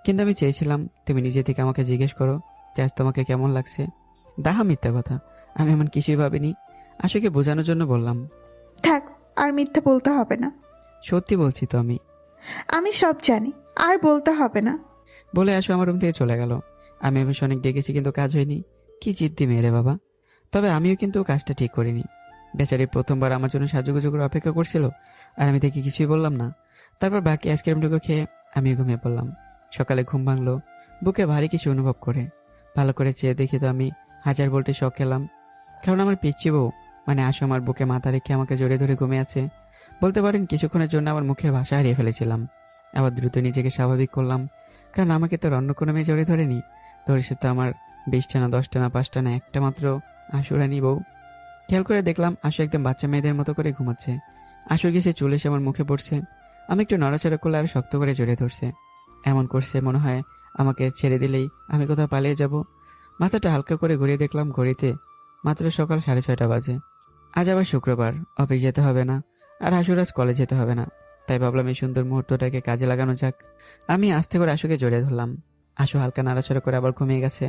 কিন্তু আমি চেয়েছিলাম তুমি নিজে থেকে আমাকে জিজ্ঞেস করো যে আজ তোমাকে কেমন লাগছে। ডাহা মিথ্যা কথা, আমি এমন কিছুই ভাবিনি। আশুকে বোঝানোর জন্য বললাম, থাক, আর মিথ্যা বলতে হবে না। সত্যি বলছি তো আমি। আমি সব জানি, আর বলতে হবে না। বলে আশু আমার রুম থেকে চলে গেল। আমি অবশ্য অনেক ডেকেছি, কিন্তু কাজ হয়নি। কি জিদ্দি মেয়ে রে বাবা। তবে আমিও কিন্তু কাজটা ঠিক করিনি। বেচারি প্রথমবার আমার জন্য সাজুগুজু করে অপেক্ষা করছিল, আর আমি তাকে কিছুই বললাম না। তারপর বাকি আইসক্রিমটুকু খেয়ে আমি ঘুমিয়ে পড়লাম। সকালে ঘুম ভাঙলো বুকে ভারী কিছু অনুভব করে। ভালো করে চেয়ে দেখি তো আমি 1000 ভোল্টের শক খেলাম। কারণ আমার পিচ্ছি বউ মানে আশু আমার বুকে মাথা রেখে আমাকে জড়িয়ে ধরে ঘুমিয়ে আছে। বলতে পারেন কিছুক্ষণের জন্য আমার মুখের ভাষা হারিয়ে ফেলেছিলাম। আবার দ্রুত নিজেকে স্বাভাবিক করলাম, কারণ আমাকে তো অন্য কোনো মেয়ে জড়িয়ে ধরেনি। ধরেছে তো আমার 20টা না 10টা না 5টা না একটা মাত্র আশুরানি বউ। খেয়াল করে দেখলাম আশু একদম বাচ্চা মেয়েদের মতো করে ঘুমাচ্ছে। আশুর গেছে চুল এসে আমার মুখে পড়ছে। আমি একটু নড়াচড়া করলে আর শক্ত করে জড়িয়ে ধরছে। এমন করছে মনে হয় আমাকে ছেড়ে দিলেই আমি কোথাও পালিয়ে যাব। মাথাটা হালকা করে ঘুরিয়ে দেখলাম ঘড়িতে মাত্র সকাল 6:30 বাজে। আজ আবার শুক্রবার, অফিস যেতে হবে না, আর আশুর আজ কলেজ যেতে হবে না। তাই ভাবলাম এই সুন্দর মুহূর্তটাকে কাজে লাগানো যাক। আমি আস্তে করে আশুকে জড়িয়ে ধরলাম। আশু হালকা নাড়াচড়া করে আবার ঘুমিয়ে গেছে।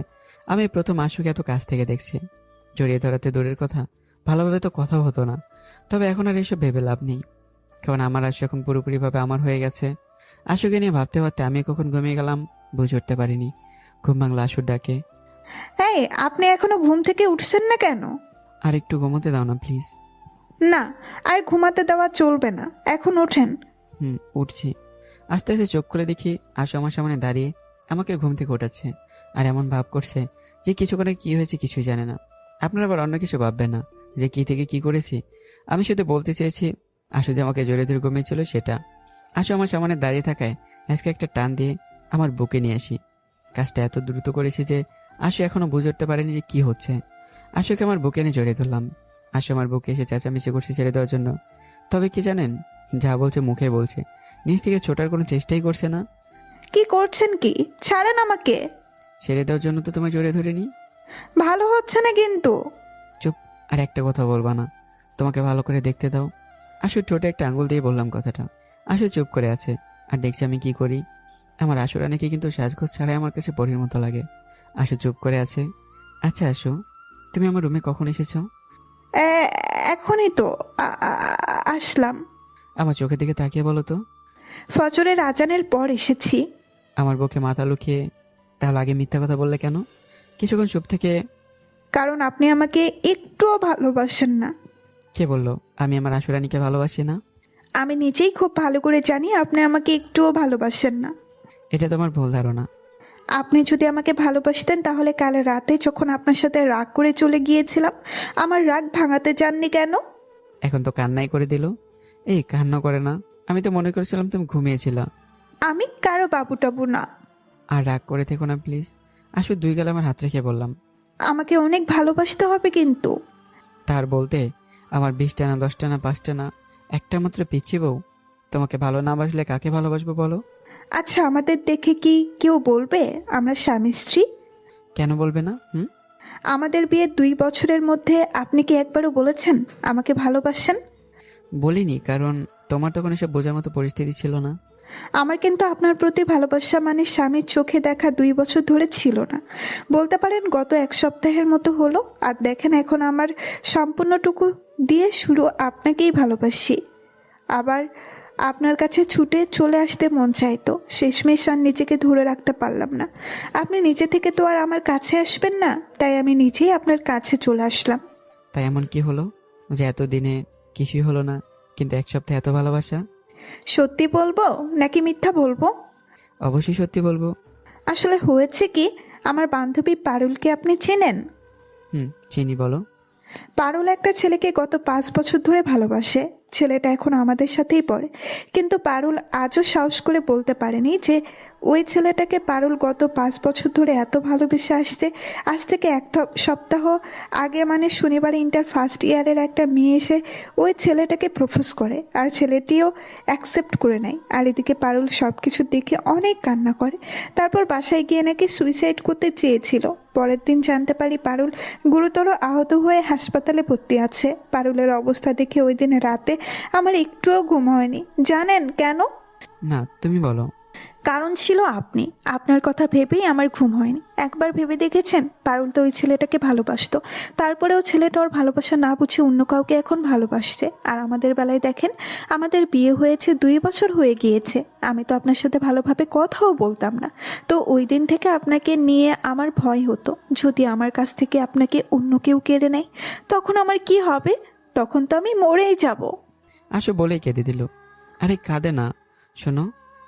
আমি প্রথম আশুকে এত কাছ থেকে দেখছি। জড়িয়ে ধরাতে দূরের কথা, ভালোভাবে তো কথাও হতো না। তবে এখন আর এসব ভেবে লাভ নেই, কারণ আমার আশু এখন পুরোপুরিভাবে আমার হয়ে গেছে। আশুকে নিয়ে ভাবতে ভাবতে আমি কখন ঘুমিয়ে গেলাম বুঝে উঠতে পারিনি। ঘুম ভাঙলো আশুর ডাকে। এই, আপনি এখনো ঘুম থেকে উঠছেন না কেন? আর একটু ঘুমোতে দাও না প্লিজ। না, আর ঘুমাতে দেওয়া চলবে না, এখন ওঠেন। উঠছি। আস্তে আস্তে চোখ খুলে দেখি আশু আমার সামনে দাঁড়িয়ে আমাকে ঘুম থেকে ওঠাচ্ছে, আর এমন ভাব করছে যে কিছুক্ষণে কি হয়েছে কিছুই জানে না। আপনারা আবার অন্য কিছু ভাববেন না যে কি থেকে কি করেছি। আমি শুধু বলতে চেয়েছি আশু যে আমাকে জড়িয়ে ধরে ঘুমিয়েছিল সেটা। আশু আমার সামনে দাঁড়িয়ে থাকায় আজকে একটা টান দিয়ে আমার বুকে নিয়ে আসি। কাজটা এত দ্রুত করেছি যে আশু এখনো বুঝে উঠতে পারেনি যে কি হচ্ছে। আশুকে আমার বুকে এনে জড়িয়ে ধরলাম। আশু আমার বুকে এসে চেঁচামেচি করছে ছেড়ে দেওয়ার জন্য। তবে কি জানেন, যা বলছে মুখে বলছে, নিজ থেকে ছোটার কোনো চেষ্টাই করছে না। কি করছেন কি? ছাড়েন আমাকে। ছেড়ে দেওয়ার জন্য তো তোমায় জড়িয়ে ধরে নি। ভালো হচ্ছে না কিন্তু। চুপ, আর একটা কথা বলবা না। তোমাকে ভালো করে দেখতে দাও। আশু ঠোঁটে একটা আঙুল দিয়ে বললাম কথাটা। আশু চুপ করে আছে আর দেখছি আমি কি করি। আমার আশু রানীকে কিন্তু সাজগোজ ছাড়াই আমার কাছে পরীর মতো লাগে। আশু চুপ করে আছে। আচ্ছা আশু, তুমি আমার রুমে কখন এসেছো? এখনই তো আসলাম। আমার চোখের দিকে তাকিয়ে বলো তো। ফজরের আজানের পর এসেছি। আমার বুকে মাথা লুকিয়ে তাহলে আগে মিথ্যা কথা বললে কেন? কিছুক্ষণ চুপ থেকে। কারণ আপনি আমাকে একটুও ভালোবাসেন না। কে বললো আমি আমার আশু রানীকে ভালোবাসি না? আমি নিজেই খুব ভালো করে জানি আপনি আমাকে একটুও ভালোবাসেন না। এটা তোমার ভুল ধারণা। আপনি যদি আমাকে ভালোবাসতেন তাহলে কাল রাতে যখন আপনার সাথে রাগ করে চলে গিয়েছিলাম, আমার রাগ ভাঙাতে চাননি কেন? এখন তো কান্নাই করে দিল। এই কান্না করে না, আমি তো মনে করেছিলাম তুমি ঘুমিয়েছিলা। আমি কারো বাবু টাবু না। আর রাগ করে থেকো না প্লিজ। আশু 2 গালে আমার হাত রেখে বললাম। আমাকে অনেক ভালোবাসতে হবে কিন্তু। তার বলতে আমার 20টা না 10টা না 5টা না একটা মাত্র পিচ্ছি বউ। তোমাকে ভালো না বাসলে কাকে ভালোবাসবো বলো? আচ্ছা, আমাদের দেখে কি কেউ বলবে আমরা স্বামী স্ত্রী? কেন বলবে না? আমাদের বিয়ে 2 বছরের মধ্যে আপনি কি একবারও বলেছেন আমাকে ভালোবাসেন? বলিনি, কারণ তোমার তখন এসব বোঝার মতো পরিস্থিতি ছিল না। আমার কিন্তু আপনার প্রতি ভালোবাসা মানে স্বামীর চোখে দেখা 2 বছর ধরে ছিল না, বলতে পারেন গত 1 সপ্তাহের মতো হলো। আর দেখেন এখন আমার সম্পূর্ণটুকু দিয়ে শুরু আপনাকেই ভালোবাসি। আবার আপনার কাছে ছুটে চলে আসতে মন চাইতো, শেষমেশ আর নিজেকে ধরে রাখতে পারলাম না। আপনি নিজে থেকে তো আর আমার কাছে আসবেন না, তাই আমি নিজেই আপনার কাছে চলে আসলাম। তাই এমন কি হলো যে এতদিনে কিছুই হলো না, কিন্তু 1 সপ্তাহে এত ভালোবাসা? সত্যি বলবো নাকি মিথ্যা বলবো? অবশ্যই সত্যি বলবো। আসলে হয়েছে কি, আমার বান্ধবী পারুলকে আপনি চেনেন? চিনি, বলো। পারুল একটা ছেলেকে গত 5 বছর ধরে ভালোবাসে। ছেলেটা এখন আমাদের সাথেই পড়ে, কিন্তু পারুল আজও সাহস করে বলতে পারেনি যে ওই ছেলেটাকে পারুল গত 5 বছর ধরে এত ভালোবেসে আসছে। আজ থেকে 1 সপ্তাহ আগে মানে শনিবার ইন্টার ফার্স্ট ইয়ারের একটা মেয়ে এসে ওই ছেলেটাকে প্রপোজ করে, আর ছেলেটিও অ্যাকসেপ্ট করে নেয়। আর এদিকে পারুল সব কিছু দেখে অনেক কান্না করে। তারপর বাসায় গিয়ে নাকি সুইসাইড করতে চেয়েছিল। পরের দিন জানতে পারি পারুল গুরুতর আহত হয়ে হাসপাতালে ভর্তি আছে। পারুলের অবস্থা দেখে ওই দিন রাতে আমার একটুও ঘুম হয়নি। জানেন কেন? না, তুমি বলো। কারণ ছিল আপনি। আপনার কথা ভেবেই আমার ঘুম হয়নি। একবার ভেবে দেখেছেন পারুল তো ওই ছেলেটাকে ভালোবাসতো, তারপরেও ছেলেটা ওর ভালোবাসা না বুঝে অন্য কাউকে এখন ভালোবাসছে। আর আমাদের বেলায় দেখেন, আমাদের বিয়ে হয়েছে 2 বছর হয়ে গিয়েছে। আমি তো আপনার সাথে ভালোভাবে কথাও বলতাম না। তো ওই দিন থেকে আপনাকে নিয়ে আমার ভয় হতো, যদি আমার কাছ থেকে আপনাকে অন্য কেউ কেড়ে নেয় তখন আমার কি হবে। তখন তো আমি মরেই যাব। আশু বলেই কেঁদে দিল। আরে কাঁদে না, শোনো,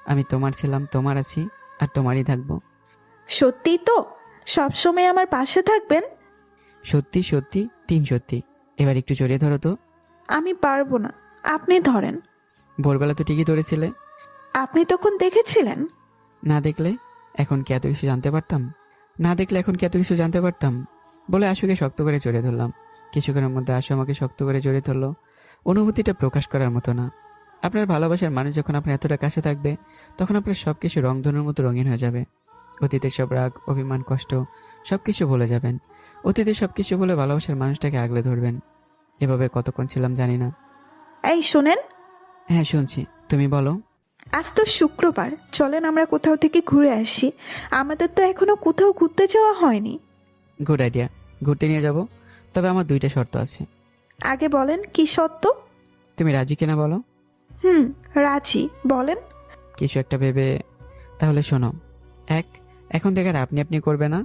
আমি তোমার ছিলাম, তোমার আছি, আর তোমারই থাকবো। সত্যি তো? সবসময় আমার পাশে থাকবেন? সত্যি সত্যি, 3 সত্যি। এবার একটু জড়িয়ে ধরো তো। আমি পারবো না, আপনি ধরেন। ভোরবেলা তো ঠিকই ধরেছিলে। আপনি তখন দেখেছিলেন? না দেখলে এখন কি এত কিছু জানতে পারতাম? না দেখলে এখন কি এত কিছু জানতে পারতাম? বলে আশুকে শক্ত করে জড়িয়ে ধরলাম। কিছুক্ষণের মধ্যে আশু আমাকে শক্ত করে জড়িয়ে ধরলো। অনুভূতিটা প্রকাশ করার মতো না। আপনার ভালোবাসার মানুষ যখন আপনার এতটা কাছে থাকবে, তখন আপনার সবকিছু রংধনুর মতো রঙিন হয়ে যাবে। অতীতের সব রাগ, অভিমান, কষ্ট সবকিছু ভুলে যাবেন। অতীতের সবকিছু বলে ভালোবাসার মানুষটাকে আগলে ধরবেন। এভাবে কতক্ষণ ছিলাম জানি না। এই শোনেন, হ্যাঁ শুনছি, তুমি বলো। আজ তো শুক্রবার, চলেন আমরা কোথাও থেকে ঘুরে আসি। আমাদের তো এখনো কোথাও ঘুরতে যাওয়া হয়নি। গুড আইডিয়া, ঘুরতে নিয়ে যাব। তবে আমার 2টা শর্ত আছে। আগে বলেন কি সত্য? তুমি রাজি কিনা বলো। রাজি, বলেন। কিছু একটা ভেবে তাহলে শোনো। 1, এখন থেকে আর আপনি আপনি করবে না,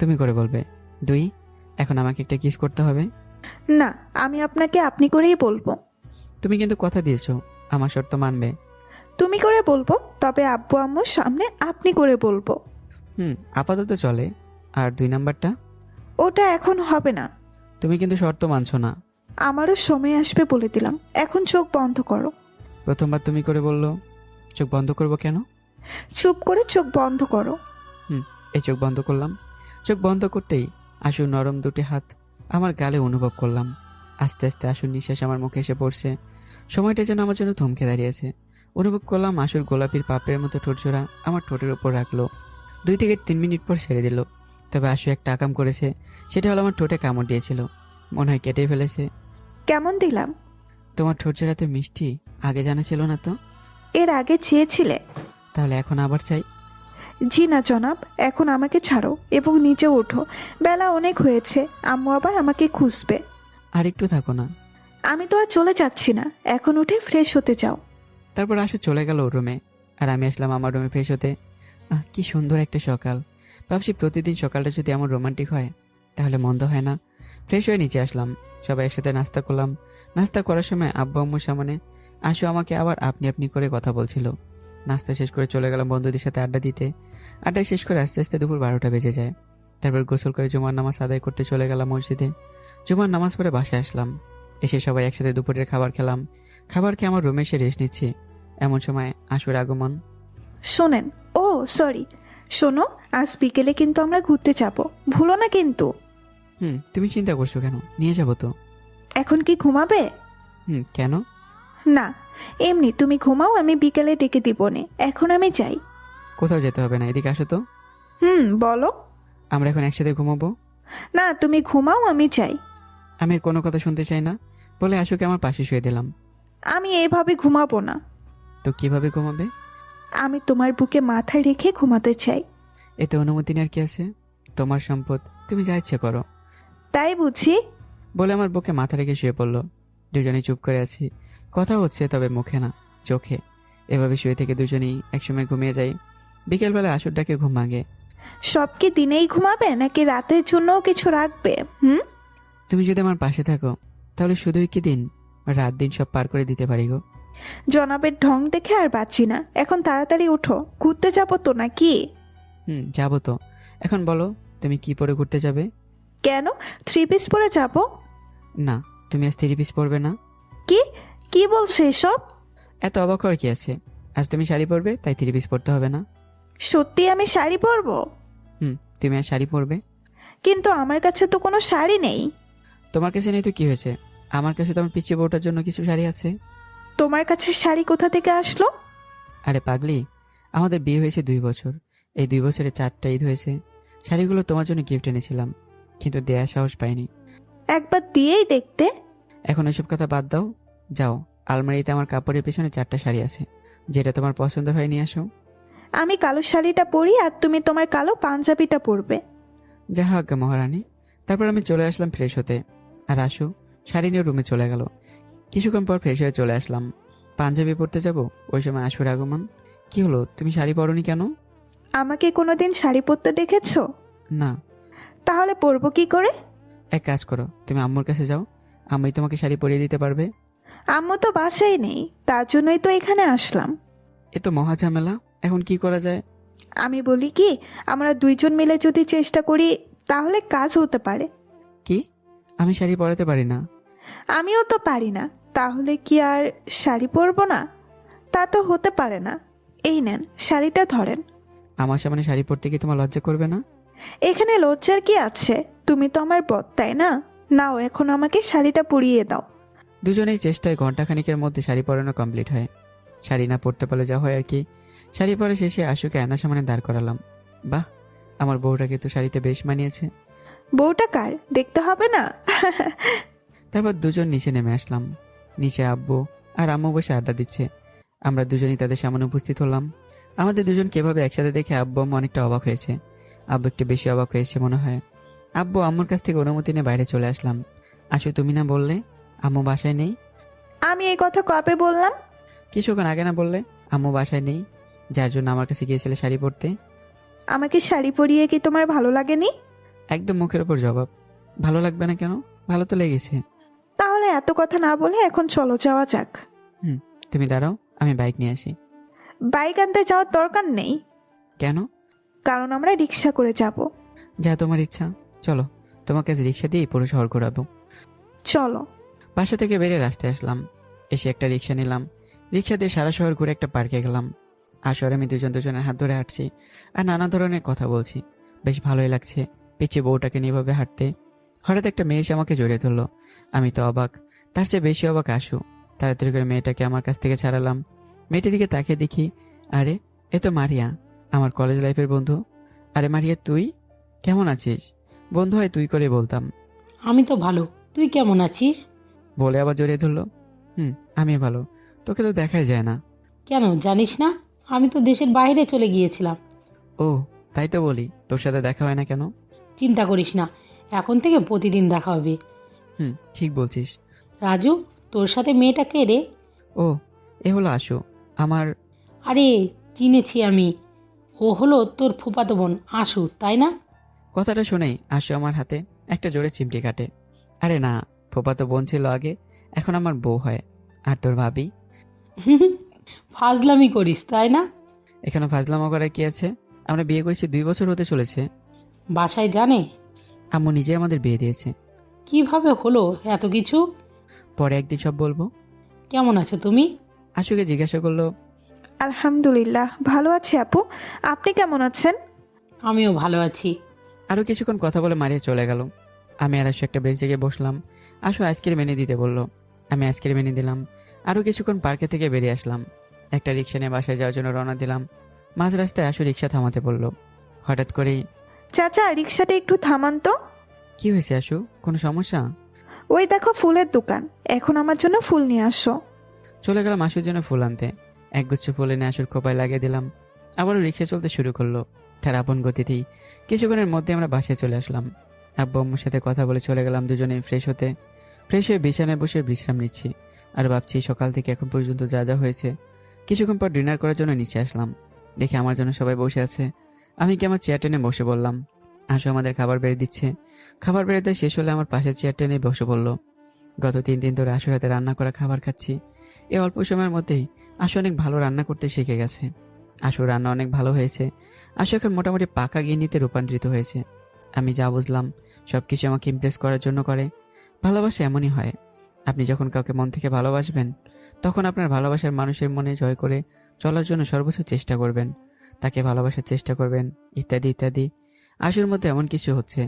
তুমি করে বলবে। 2, এখন আমাকে একটা কিস করতে হবে। না, আমি আপনাকে আপনি করেই বলবো। তুমি কিন্তু কথা দিয়েছো আমার শর্ত মানবে। তুমি করে বলবো, তবে আব্বু আম্মুর সামনে আপনি করে বলবো। আপাতত চলে। আর 2 নাম্বারটা? ওটা এখন হবে না। তুমি কিন্তু শর্ত মানছো না। আমারও সময় আসবে বলে দিলাম, এখন চোখ বন্ধ করো। প্রথমবার তুমি করে বললো, চোখ বন্ধ করবো কেন? চুপ করে চোখ বন্ধ করো। এই চোখ বন্ধ করলাম। চোখ বন্ধ করতেই আশুর নরম 2টি হাত আমার গালে অনুভব করলাম। আস্তে আস্তে আশুর নিঃশ্বাস আমার মুখে এসে পড়ছে। সময়টা যেন আমার জন্য থমকে দাঁড়িয়েছে। অনুভব করলাম আশুর গোলাপির পাপড়ের মতো ঠোঁটজোড়া আমার ঠোঁটের উপর রাখলো। 2 থেকে 3 মিনিট পর ছেড়ে দিল। তবে আশু একটা আকাম করেছে, সেটা হলো আমার ঠোঁটে কামড় দিয়েছিল। মনে হয় কেটে ফেলেছে। কেমন দিলাম? তোমার ঠোঁটজোড়াতে মিষ্টি, আগে জানা ছিল না তো? এর আগে চেয়েছিলে? তাহলে এখন আবার চাই? জি না জনাব, এখন আমাকে ছাড়ো এবং নিচে ওঠো। বেলা অনেক হয়েছে, আম্মু আবার আমাকে খুঁজবে। আর একটু থাকো না। আমি তো আর চলে যাচ্ছি না, এখন উঠে ফ্রেশ হতে চাও। তারপর আশু চলে গেল ওর রুমে, আর আমি আসলাম আমার রুমে ফ্রেশ হতে। কি সুন্দর একটা সকাল। ভাবছি প্রতিদিন সকালটা যদি এমন রোমান্টিক হয় তাহলে মন্দ হয় না। ফ্রেশ হয়ে নিচে আসলাম, সবাই একসাথে নাস্তা করলাম। নাস্তা করার সময় আব্বু আম্মুর সামনে আশু আমাকে আবার আপনি আপনি করে কথা বলছিল। নাস্তা শেষ করে চলে গেলাম বন্ধুদের সাথে আড্ডা দিতে। আড্ডা শেষ করে আস্তে আস্তে দুপুর 12টা বেজে যায়। তারপর গোসল করে জুমার নামাজ আদায় করতে চলে গেলাম মসজিদে। জুমার নামাজ পড়ে বাসায় আসলাম। এসে সবাই একসাথে দুপুরের খাবার খেলাম। খাবার খেয়ে আমার রুমে এসে রেস্ট নিচ্ছি। এমন সময় আশুর আগমন। শোনেন, ও সরি, শোনো, আজ বিকেলে কিন্তু আমরা ঘুরতে যাব, ভুলো না কিন্তু। তুমি চিন্তা করছো কেন? নিয়ে যাবো তো। এখন কি ঘুমাবে? কেন? না, এমনি তুমি ঘুমাও, আমি বিকেলে ডেকে দিবনে। এখন আমি যাই। কোথাও যেতে হবে না, এদিকে আসো তো। বলো। আমরা এখন একসাথে ঘুমাবো। না, তুমি ঘুমাও, আমি যাই। আমি আর কোনো কথা শুনতে চাই না বলে আশুকে আমার পাশে শুয়ে দিলাম। আমি এভাবে ঘুমাবো না। তো কিভাবে ঘুমাবে? আমি তোমার বুকে মাথা রেখে ঘুমাতে চাই। এতে অনুমতি নেওয়ার কি আছে? তোমার সম্পদ, তুমি যা ইচ্ছে করো। তাই বুঝি? বলে আমার বুকে মাথা রেখে শুয়ে পড়লো। দুজনেই চুপ করে আছি, কথা হচ্ছে তবে মুখে না, চোখে। এভাবে শুয়ে থেকে দুজনেই একসময় ঘুমিয়ে যাই। বিকেলবেলা আশুর ডাকে ঘুম ভাঙে। সব কি দিনেই ঘুমাবে নাকি রাতের জন্যও কিছু রাখবে? তুমি যদি আমার পাশে থাকো তাহলে শুধুই কি দিন, রাত দিন সব পার করে দিতে পারি গো। জনাবের ঢং দেখে আর বাঁচি না, এখন তাড়াতাড়ি উঠো, ঘুরতে যাবো তো নাকি? যাবো তো। এখন বলো, তুমি কি পরে ঘুরতে যাবে? কেন, 3 পিস পরে যাব? না, তুমি আজ 3 পিস পরবে না। কি কি বলছো এসব? এত অবাক হওয়ার কি আছে? আজ তুমি শাড়ি পরবে, তাই 3 পিস পরতে হবে না। সত্যি আমি শাড়ি পরবো? তুমি আজ শাড়ি পরবে। কিন্তু আমার কাছে তো কোনো শাড়ি নেই। তোমার কাছে নেই তো কি হয়েছে? আমার কাছে তো আমার পিছিয়ে বউটার জন্য কিছু শাড়ি আছে। তোমার কাছে শাড়ি কোথা থেকে আসলো? আরে পাগলি, আমাদের বিয়ে হয়েছে 2 বছর। এই 2 বছরে 4টা ঈদ হয়েছে। শাড়িগুলো তোমার জন্য গিফট এনেছিলাম, কিন্তু দেওয়ার সাহস পাইনি। একবার দিয়েই দেখতে। এখন এসব কথা বাদ দাও, যাও আলমারিতে আমার কাপড়ের পেছনে 4টা শাড়ি আছে, যেটা তোমার পছন্দ হয় নিয়ে আসো। আমি কালো শাড়িটা পরি আর তুমি তোমার কালো পাঞ্জাবিটা পরবে। যা আজ্ঞা মহারানী। তারপর আমি চলে আসলাম ফ্রেশ হতে, আর আশু শাড়ি নিয়ে রুমে চলে গেল। কিছুক্ষণ পর ফ্রেশ হয়ে চলে আসলাম। পাঞ্জাবি পরতে যাব, ওই সময় আশুর আগমন। কি হলো, তুমি শাড়ি পরনি কেন? আমাকে কোনোদিন শাড়ি পরতে দেখেছো? না। তাহলে পরবো কি করে? এক কাজ করো, তুমি আম্মুর কাছে যাও, আমি তোমাকে শাড়ি পরিয়ে দিতে পারবে? আম্মু তো বাসায় নেই, তার জন্যই তো এখানে আসলাম। এ তো মহা ঝামেলা, এখন কি করা যায়? আমি বলি কি, আমরা দুইজন মিলে যদি চেষ্টা করি তাহলে কাজ হতে পারে। কি? আমি শাড়ি পরাতে পারি না। আমিও তো পারি না, তাহলে কি আর শাড়ি পরবো না? তা তো হতে পারে না। এই নেন, শাড়িটা ধরেন। আমার সামনে শাড়ি পরতে কি তোমার লজ্জা করবে না? এখানে লজ্জার কি আছে? তুমি তো আমার বর, তাই না? নাও, এখন আমাকে শাড়িটা পরিয়ে দাও। দুজনেই চেষ্টায় ঘন্টাখানিকের মধ্যে শাড়ি পরানো কমপ্লিট হয়। শাড়ি না পরতে পারলে যা হয় আর কি। শাড়ি পরে শেষে আশুকে আয়নার সামনে দাঁড় করালাম। বাহ, আমার বউটাকে তো শাড়িতে বেশ মানিয়েছে। বউটা কার দেখতে হবে না? তারপর দুজন নিচে নেমে আসলাম। নিচে আব্বু আর আম্মু বসে আড্ডা দিচ্ছে। আমরা দুজনই তাদের সামনে উপস্থিত হলাম। আমাদের দুজন কিভাবে একসাথে দেখে আব্বু আম্মু অনেকটা অবাক হয়েছে। আব্বু একটু বেশি অবাক হয়েছে মনে হয়। আব্বু আম্মুর কাছ থেকে অনুমতি নিয়ে বাইরে চলে আসলাম। আশু, তুমি না বললে আম্মু বাসায় নেই? আমি এই কথা কবে বললাম? কিছুক্ষণ আগে না বললে আম্মু বাসায় নেই, যার জন্য আমার কাছে গিয়েছিলে শাড়ি পরতে? আমাকে শাড়ি পরিয়ে কি তোমার ভালো লাগেনি? একদম মুখের ওপর জবাব। ভালো লাগবে না কেন? ভালো তো লেগেছে। তাহলে এত কথা না বলে এখন চলো, যাওয়া যাক। তুমি দাঁড়াও, আমি বাইক নিয়ে আসি। বাইক আনতে যাওয়ার দরকার নেই, কেন? কারণ আমরা রিক্সা করে যাব। যা তোমার ইচ্ছা, চলো, তোমাকে আজ রিক্সা দিয়ে পুরো শহর ঘোরাবো। চলো। বাসা থেকে বেরিয়ে রাস্তায় আসলাম। এসে একটা রিক্সা নিলাম। রিক্সা দিয়ে সারা শহর ঘুরে একটা পার্কে গেলাম। আসরে আমি দুজনের হাত ধরে হাঁটছি আর নানা ধরনের কথা বলছি। বেশ ভালোই লাগছে পিছিয়ে বউটাকে নিয়ে এভাবে হাঁটতে। হঠাৎ একটা মেয়ে এসে আমাকে জড়িয়ে ধরলো। আমি তো অবাক, তার চেয়ে বেশি অবাক আশু। তাড়াতাড়ি করে মেয়েটাকে আমার কাছ থেকে ছাড়ালাম। মেয়েটির দিকে তাকিয়ে দেখি, আরে এ তো মারিয়া, আমার কলেজ লাইফের বন্ধু। আরে মারিয়া, তুই কেমন আছিস? বন্ধু হয় তুই করে বলতাম। আমি তো ভালো, তুই কেমন আছিস? বলে আবার জড়িয়ে ধরলো। আমি ভালো, তোকে তো দেখাই যায় না। কেন জানিস না, আমি তো দেশের বাইরে চলে গিয়েছিলাম। ও, তাই তো বলি, তোর সাথে দেখা হয় না কেন? চিন্তা করিস না, এখন থেকে প্রতিদিন দেখা হবে। ঠিক বলছিস। রাজু, তোর সাথে মেয়েটা কে রে? ও, এ হলো আশু, আমার। আরে চিনেছি আমি, ও হলো তোর ফুফাতো বোন আশু, তাই না? কথাটা শুনেই আশু আমার হাতে একটা জোরে চিমটি কাটে। আরে না, ফোপা তো বোন ছিল আগে, এখন আমার বউ হয়। আর তোর ভাবি? ফাজলামি করিস তাই না? এখানে ফাজলামো করার কি আছে? আমরা বিয়ে করেছি 2 বছর হতে চলেছে। বাসায় জানে? আম্মু নিজে আমাদের বিয়ে দিয়েছে। কিভাবে হলো এত কিছু? পরে একদিন সব বলবো। কেমন আছো তুমি? আশুকে জিজ্ঞাসা করলো। আলহামদুলিল্লাহ, ভালো আছি আপু। আপনি কেমন আছেন? আমিও ভালো আছি। আরও কিছুক্ষণ কথা বলে মারিয়ে চলে গেল। আমি আর আশু একটা বেঞ্চে গিয়ে বসলাম। আশু আইসক্রিম এনে দিতে বললো। আমি আইসক্রিম এনে দিলাম। আরও কিছুক্ষণ পার্কে থেকে বেরিয়ে আসলাম। একটা রিক্সা নিয়ে বাসায় যাওয়ার জন্য রওনা দিলাম। মাঝ রাস্তায় আশু রিক্সা থামাতে বললো। হঠাৎ করেই, চাচা, রিক্সাটা একটু থামান তো। কি হয়েছে আশু, কোনো সমস্যা? ওই দেখো ফুলের দোকান, এখন আমার জন্য ফুল নিয়ে আসো। চলে গেলাম আশুর জন্য ফুল আনতে। একগুচ্ছ ফুল এনে আশুর খোপায় লাগিয়ে দিলাম। আবারও রিক্সা চলতে শুরু করলো তার আপন গতিতেই। কিছুক্ষণের মধ্যে আমরা বাসায় চলে আসলাম। আব্বু আম্মুর সাথে কথা বলে চলে গেলাম দুজনে ফ্রেশ হতে। ফ্রেশ হয়ে বিছানায় বসে বিশ্রাম নিচ্ছি আর ভাবছি সকাল থেকে এখন পর্যন্ত যা যা হয়েছে। কিছুক্ষণ পর ডিনার করার জন্য নিচে আসলাম। দেখে আমার জন্য সবাই বসে আছে। আমি কি আমার চেয়ার টেনে বসে বললাম। আশু আমাদের খাবার বেড়ে দিচ্ছে। খাবার বেড়ে দেওয়া শেষ হলে আমার পাশের চেয়ার টেনে বসে বললো। গত 3 দিন ধরে আশুর হাতে রান্না করা খাবার খাচ্ছি। এই অল্প সময়ের মধ্যেই আশু অনেক ভালো রান্না করতে শিখে গেছে। আশুর রান্না অনেক ভালো হয়েছে। আশু এখন মোটামুটি পাকা গিন্নিতে রূপান্তরিত হয়েছে। আমি যা বুঝলাম সবকিছু আমাকে ইমপ্রেস করার জন্য করে। ভালোবাসা এমনই হয়, আপনি যখন কাউকে মন থেকে ভালোবাসবেন তখন আপনার ভালোবাসার মানুষের মনে জয় করে চলার জন্য সর্বোচ্চ চেষ্টা করবেন, তাকে ভালোবাসার চেষ্টা করবেন, ইত্যাদি ইত্যাদি। আশুর মধ্যে এমন কিছু হচ্ছে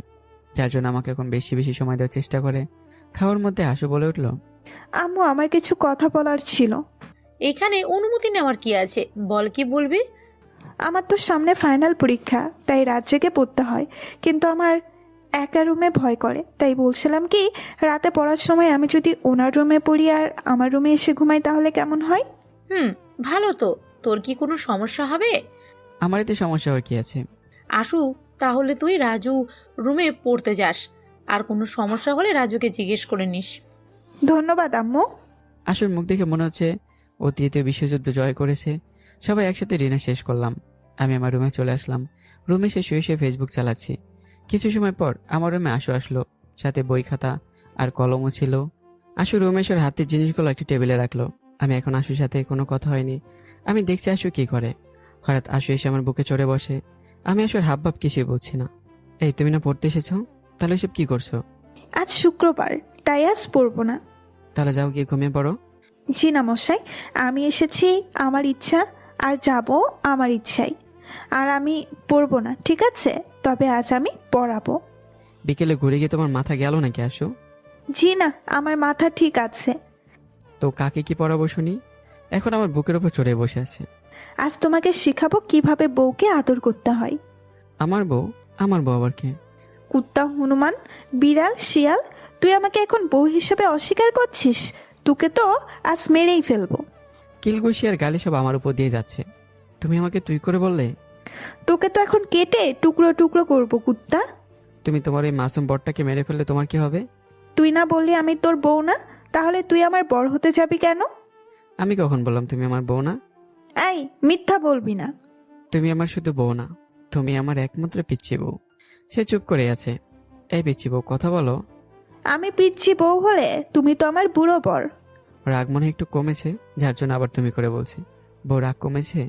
যার জন্য আমাকে এখন বেশি বেশি সময় দেওয়ার চেষ্টা করে। খাওয়ার মধ্যে আশু বলে উঠল, আম্মু, আমার কিছু কথা বলার ছিল। এখানে অনুমতি নেওয়ার কি আছে, বল কি বলবি? আমার তো সামনে ফাইনাল পরীক্ষা, তাই রাত জেগে পড়তে হয়। কিন্তু আমার একা রুমে ভয় করে, তাই বলছিলাম কি, রাতে পড়ার সময় আমি যদি ওনার রুমে পড়ি আর আমার রুমে এসে ঘুমাই তাহলে কেমন হয়? ভালো তো। তোর কি কোনো সমস্যা হবে? আমার এতে সমস্যা হওয়ার কি আছে? আসু, তাহলে তুই রাজু রুমে পড়তে যাস। আর কোনো সমস্যা হলে রাজুকে জিজ্ঞেস করে নিস। ধন্যবাদ আম্মু। আশুর মুখ দেখে মনে হচ্ছে ও 3য় বিশ্বযুদ্ধ জয় করেছে। সবাই একসাথে ডিনার শেষ করলাম। আমি আমার রুমে চলে আসলাম। রুমে এসে শুয়ে শুয়ে ফেসবুক চালাচ্ছি। কিছু সময় পর আমার রুমে আশু আসলো, সাথে বই খাতা আর কলমও ছিল। আশু রমেশের হাতের জিনিসগুলো একটি টেবিলে রাখলো। আমি এখন আশুর সাথে কোনো কথা হয়নি। আমি দেখছি আশু কি করে। হঠাৎ আশু এসে আমার বুকে চড়ে বসে। আমি আশুর হাবভাব কিছুই বুঝছি না। এই তুমি না পড়তে এসেছো? তাহলে এসব কি করছো? আজ শুক্রবার, তাই আজ পড়বো না। তাহলে যাও গিয়ে ঘুমিয়ে পড়ো। জি না মশাই, আমি এসেছি আমার ইচ্ছা, আর যাব আমার ইচ্ছাই। আর আমি পড়বো না, ঠিক আছে? তবে আজ আমি পড়াবো। বিকেলে ঘুরে গিয়ে তোমার মাথা গেল নাকি আশু? জি না, আমার মাথা ঠিক আছে। তো কাকে কি পড়াবো শুনি? এখন আমার বুকের উপর চড়ে বসে আছে। আজ তোমাকে শেখাবো কিভাবে বউকে আদর করতে হয়। আমার বউ? আমার বউ আবার কে? কুত্তা, হনুমান, বিড়াল, শিয়াল, তুই আমাকে এখন বউ হিসেবে অস্বীকার করছিস? তোকে তো আজ মেরেই ফেলবো। কিলঘুষি আর গালি সব আমার উপর দিয়ে যাচ্ছে। তুমি আমাকে তুই করে বললে? তোকে তো এখন কেটে টুকরো টুকরো করবো কুত্তা। তুমি তোমার এই মাসুম বরটাকে মেরে ফেললে তোমার কি হবে? তুই না বললি আমি তোর বউ না? তাহলে তুই আমার বর হতে যাবি কেন? আমি কখন বললাম তুমি আমার বউ না? এই, মিথ্যা বলবি না। তুমি আমার শুধু বউ না, তুমি আমার একমাত্র পিচ্ছি বউ। সে চুপ করে আছে। এই পিচ্ছি বউ, কথা বলো। আমি পিচ্ছি বউ হলে তুমি তো আমার বুড়ো বর। রাগ মনে হয় একটু কমেছে, যার জন্য আবার তুমি করে বলছি। বউ রাগ কমেছে?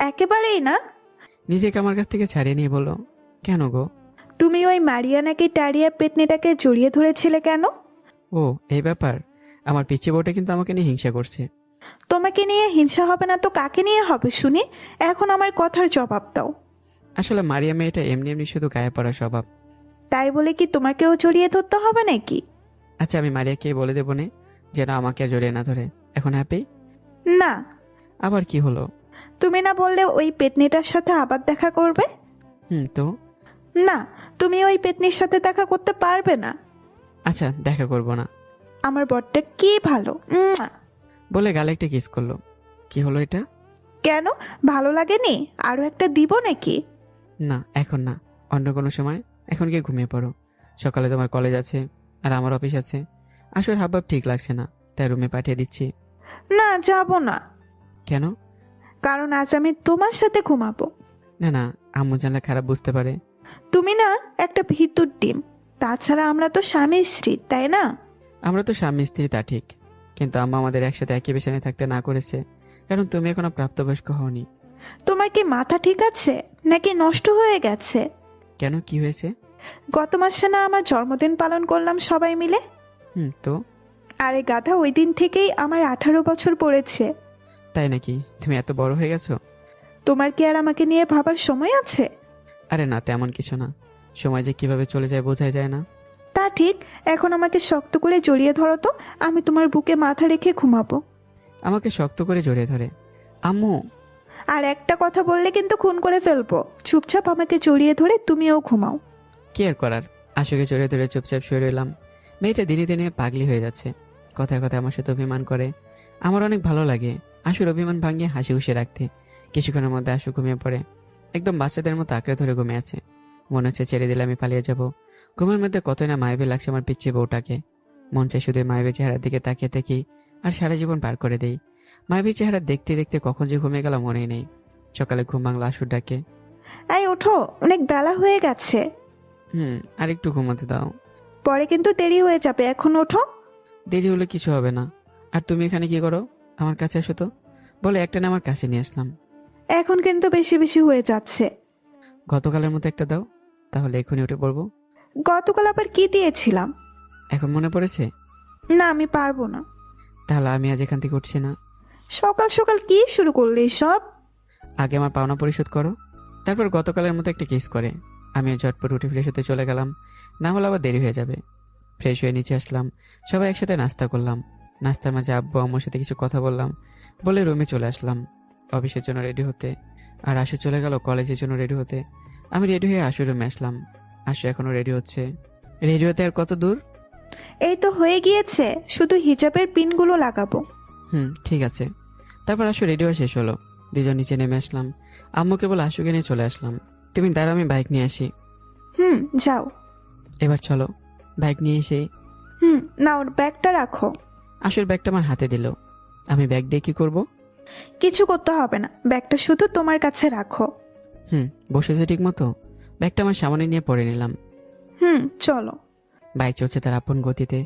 একেবারেই না। নিজেকে আমার কাছ থেকে ছাড়িয়ে নিয়ে বলো। কেন গো? তুমি ওই মারিয়ানাকে টারিয়া পেতনিটাকে জড়িয়ে ধরেছিলে কেন? ও, এই ব্যাপার। আমার পিচ্ছি বউটা কিন্তু আমাকে নিয়ে হিংসা করছে। তোমাকে নিয়ে হিংসা হবে না তো কাকে নিয়ে হবে শুনি? এখন আমার কথার জবাব দাও। আসলে মারিয়া মেয়েটা এমনি এমনি শুধু গায়ে পড়া স্বভাব। তাই বলে কি তোমাকেও জড়িয়ে ধরতে হবে নাকি? আচ্ছা, আমি মারিয়াকে বলে দেবো না যেন আমাকে আর জড়িয়ে না ধরে। এখন হ্যাপি? না। আবার কি হলো? তুমি না বললে ওই পেতনিটার সাথে আবার দেখা করবে? তো না, তুমি ওই পেতনির সাথে দেখা করতে পারবে না। আচ্ছা, দেখা করব না। আমার বরটা কি ভালো, উম্মুয়া। বলে গালে একটা কিস করলো। কি হলো এটা? কেন, ভালো লাগেনি? আরো একটা দিব নাকি? না, এখন না, অন্য কোনো সময়। এখন গিয়ে ঘুমিয়ে পড়ো। সকালে তোমার কলেজ আছে আর আমার অফিস আছে। আসলে হাবভাব ঠিক লাগছে না, তাই রুমে পাঠিয়ে দিচ্ছি। না, যাব না। কেন? কারণ আজ আমি তোমার সাথে ঘুমাবো। না না, আম্মু জানলে খারাপ বুঝতে পারে। তুমি না একটা ভিতুর ডিম। তাছাড়া আমরা তো স্বামী স্ত্রী, তাই না? আমরা তো স্বামী স্ত্রী, তা ঠিক, কিন্তু আম্মা আমাদের একসাথে একই বিছানায় থাকতে না করেছে কারণ তুমি এখনো প্রাপ্তবয়স্ক হওনি। তোমার কি মাথা ঠিক আছে নাকি নষ্ট হয়ে গেছে? কেন, কি হয়েছে? গত মাসে না আমার জন্মদিন পালন করলাম সবাই মিলে। তো আরে গাধা, ওই দিন থেকেই আমার 18 বছর পড়েছে। তাই নাকি? তুমি এত বড় হয়ে গেছো? তোমার কি আর আমাকে নিয়ে ভাবার সময় আছে? আরে না, তেমন কিছু না। সময় যে কিভাবে চলে যায় বোঝাই যায় না। তা ঠিক, এখন আমাকে শক্ত করে জড়িয়ে ধরো তো, আমি তোমার বুকে মাথা রেখে ঘুমাবো। আমাকে শক্ত করে জড়িয়ে ধরে। আম্মু! আর একটা কথা বললে কিন্তু খুন করে ফেলবো। চুপচাপ আমাকে জড়িয়ে ধরে তুমিও ঘুমাও। কি আর করার, আশুকে জড়িয়ে ধরে চুপচাপ শুয়ে রইলাম। মেয়েটা দিনে দিনে পাগলি হয়ে যাচ্ছে। কথায় কথায় আমার সাথে অভিমান করে। আমার অনেক ভালো লাগে আশুর অভিমান ভাঙিয়ে হাসি খুশি রাখতে। কিছুক্ষণের মধ্যে আশু ঘুমিয়ে পড়ে। একদম বাচ্চাদের মতো আঁকড়ে ধরে ঘুমিয়ে আছে। মনে হচ্ছে ছেড়ে দিলে আমি পালিয়ে যাব। ঘুমের মধ্যে কতই না মায়াবী লাগছে আমার পিচ্ছি বউটাকে। মন চায় শুধু মায়াবী চেহারার দিকে তাকিয়ে থাকি আর সারা জীবন পার করে দেই। মায়াবী চেহারা দেখতে দেখতে কখন যে ঘুমিয়ে গেল মনেই নেই। সকালে ঘুম ভাঙলো আশুর ডাকে। এই ওঠো, অনেক বেলা হয়ে গেছে। আর একটু ঘুমাতে দাও। পরে কিন্তু দেরি হয়ে যাবে, এখন ওঠো। দেরি হলে কিছু হবে না। আর তুমি এখানে কি করো? আমার কাছে এসো তো। বলে একটা না আমার কাছে নিয়ে আসলাম। এখন কিন্তু বেশি বেশি হয়ে যাচ্ছে। গতকালের মতো একটা দাও, তাহলে এখনই উঠে পড়বো। গতকাল আবার কি দিয়েছিলাম? এখন মনে পড়েছে? না, আমি পারবো না। তাহলে আমি আজ এখান থেকে উঠছি না। সকাল সকাল কি শুরু করলে সব? আগে আমার পাওনা পরিশোধ করো, তারপর গতকালের মতো একটা কিস করে আমিও ঝটপট উঠে ফ্রেশ হতে চলে গেলাম। না হলে আবার দেরি হয়ে যাবে। ফ্রেশ হয়ে নিচে আসলাম। সবাই একসাথে নাস্তা করলাম। নাস্তার মাঝে আব্বু আম্মুর সাথে কিছু কথা বললাম। বলে রুমে চলে আসলাম অফিসের জন্য রেডি হতে। আর আশু চলে গেল কলেজের জন্য রেডি হতে। আমি রেডি হয়ে আশু রুমে আসলাম। আশু এখনো রেডি হচ্ছে। রেডি হতে আর কত দূর? এই তো হয়ে গিয়েছে, শুধু হিজাবের পিনগুলো লাগাবো। ঠিক আছে। তারপর আশু রেডি হয়ে শেষ হলো। দুজন নিচে নেমে আসলাম। আম্মুকে বলে আশুকে নিয়ে চলে আসলাম। তুমি দাঁড়াও, আমি বাইক নিয়ে আসি। যাও। এবার চলো, বাইক নিয়ে এসেই। নাও, ব্যাগটা রাখো। আশুর ব্যাগটা আমার হাতে দিল। আমি ব্যাগ দিয়ে কি করবো? কিছু করতে হবে না, ব্যাগটা শুধু তোমার কাছে রাখো। বসেছে ঠিক মতো? ব্যাগটা আমার সামনে নিয়ে পড়ে নিলাম। চলো। বাইক চলছে তার আপন গতিতে।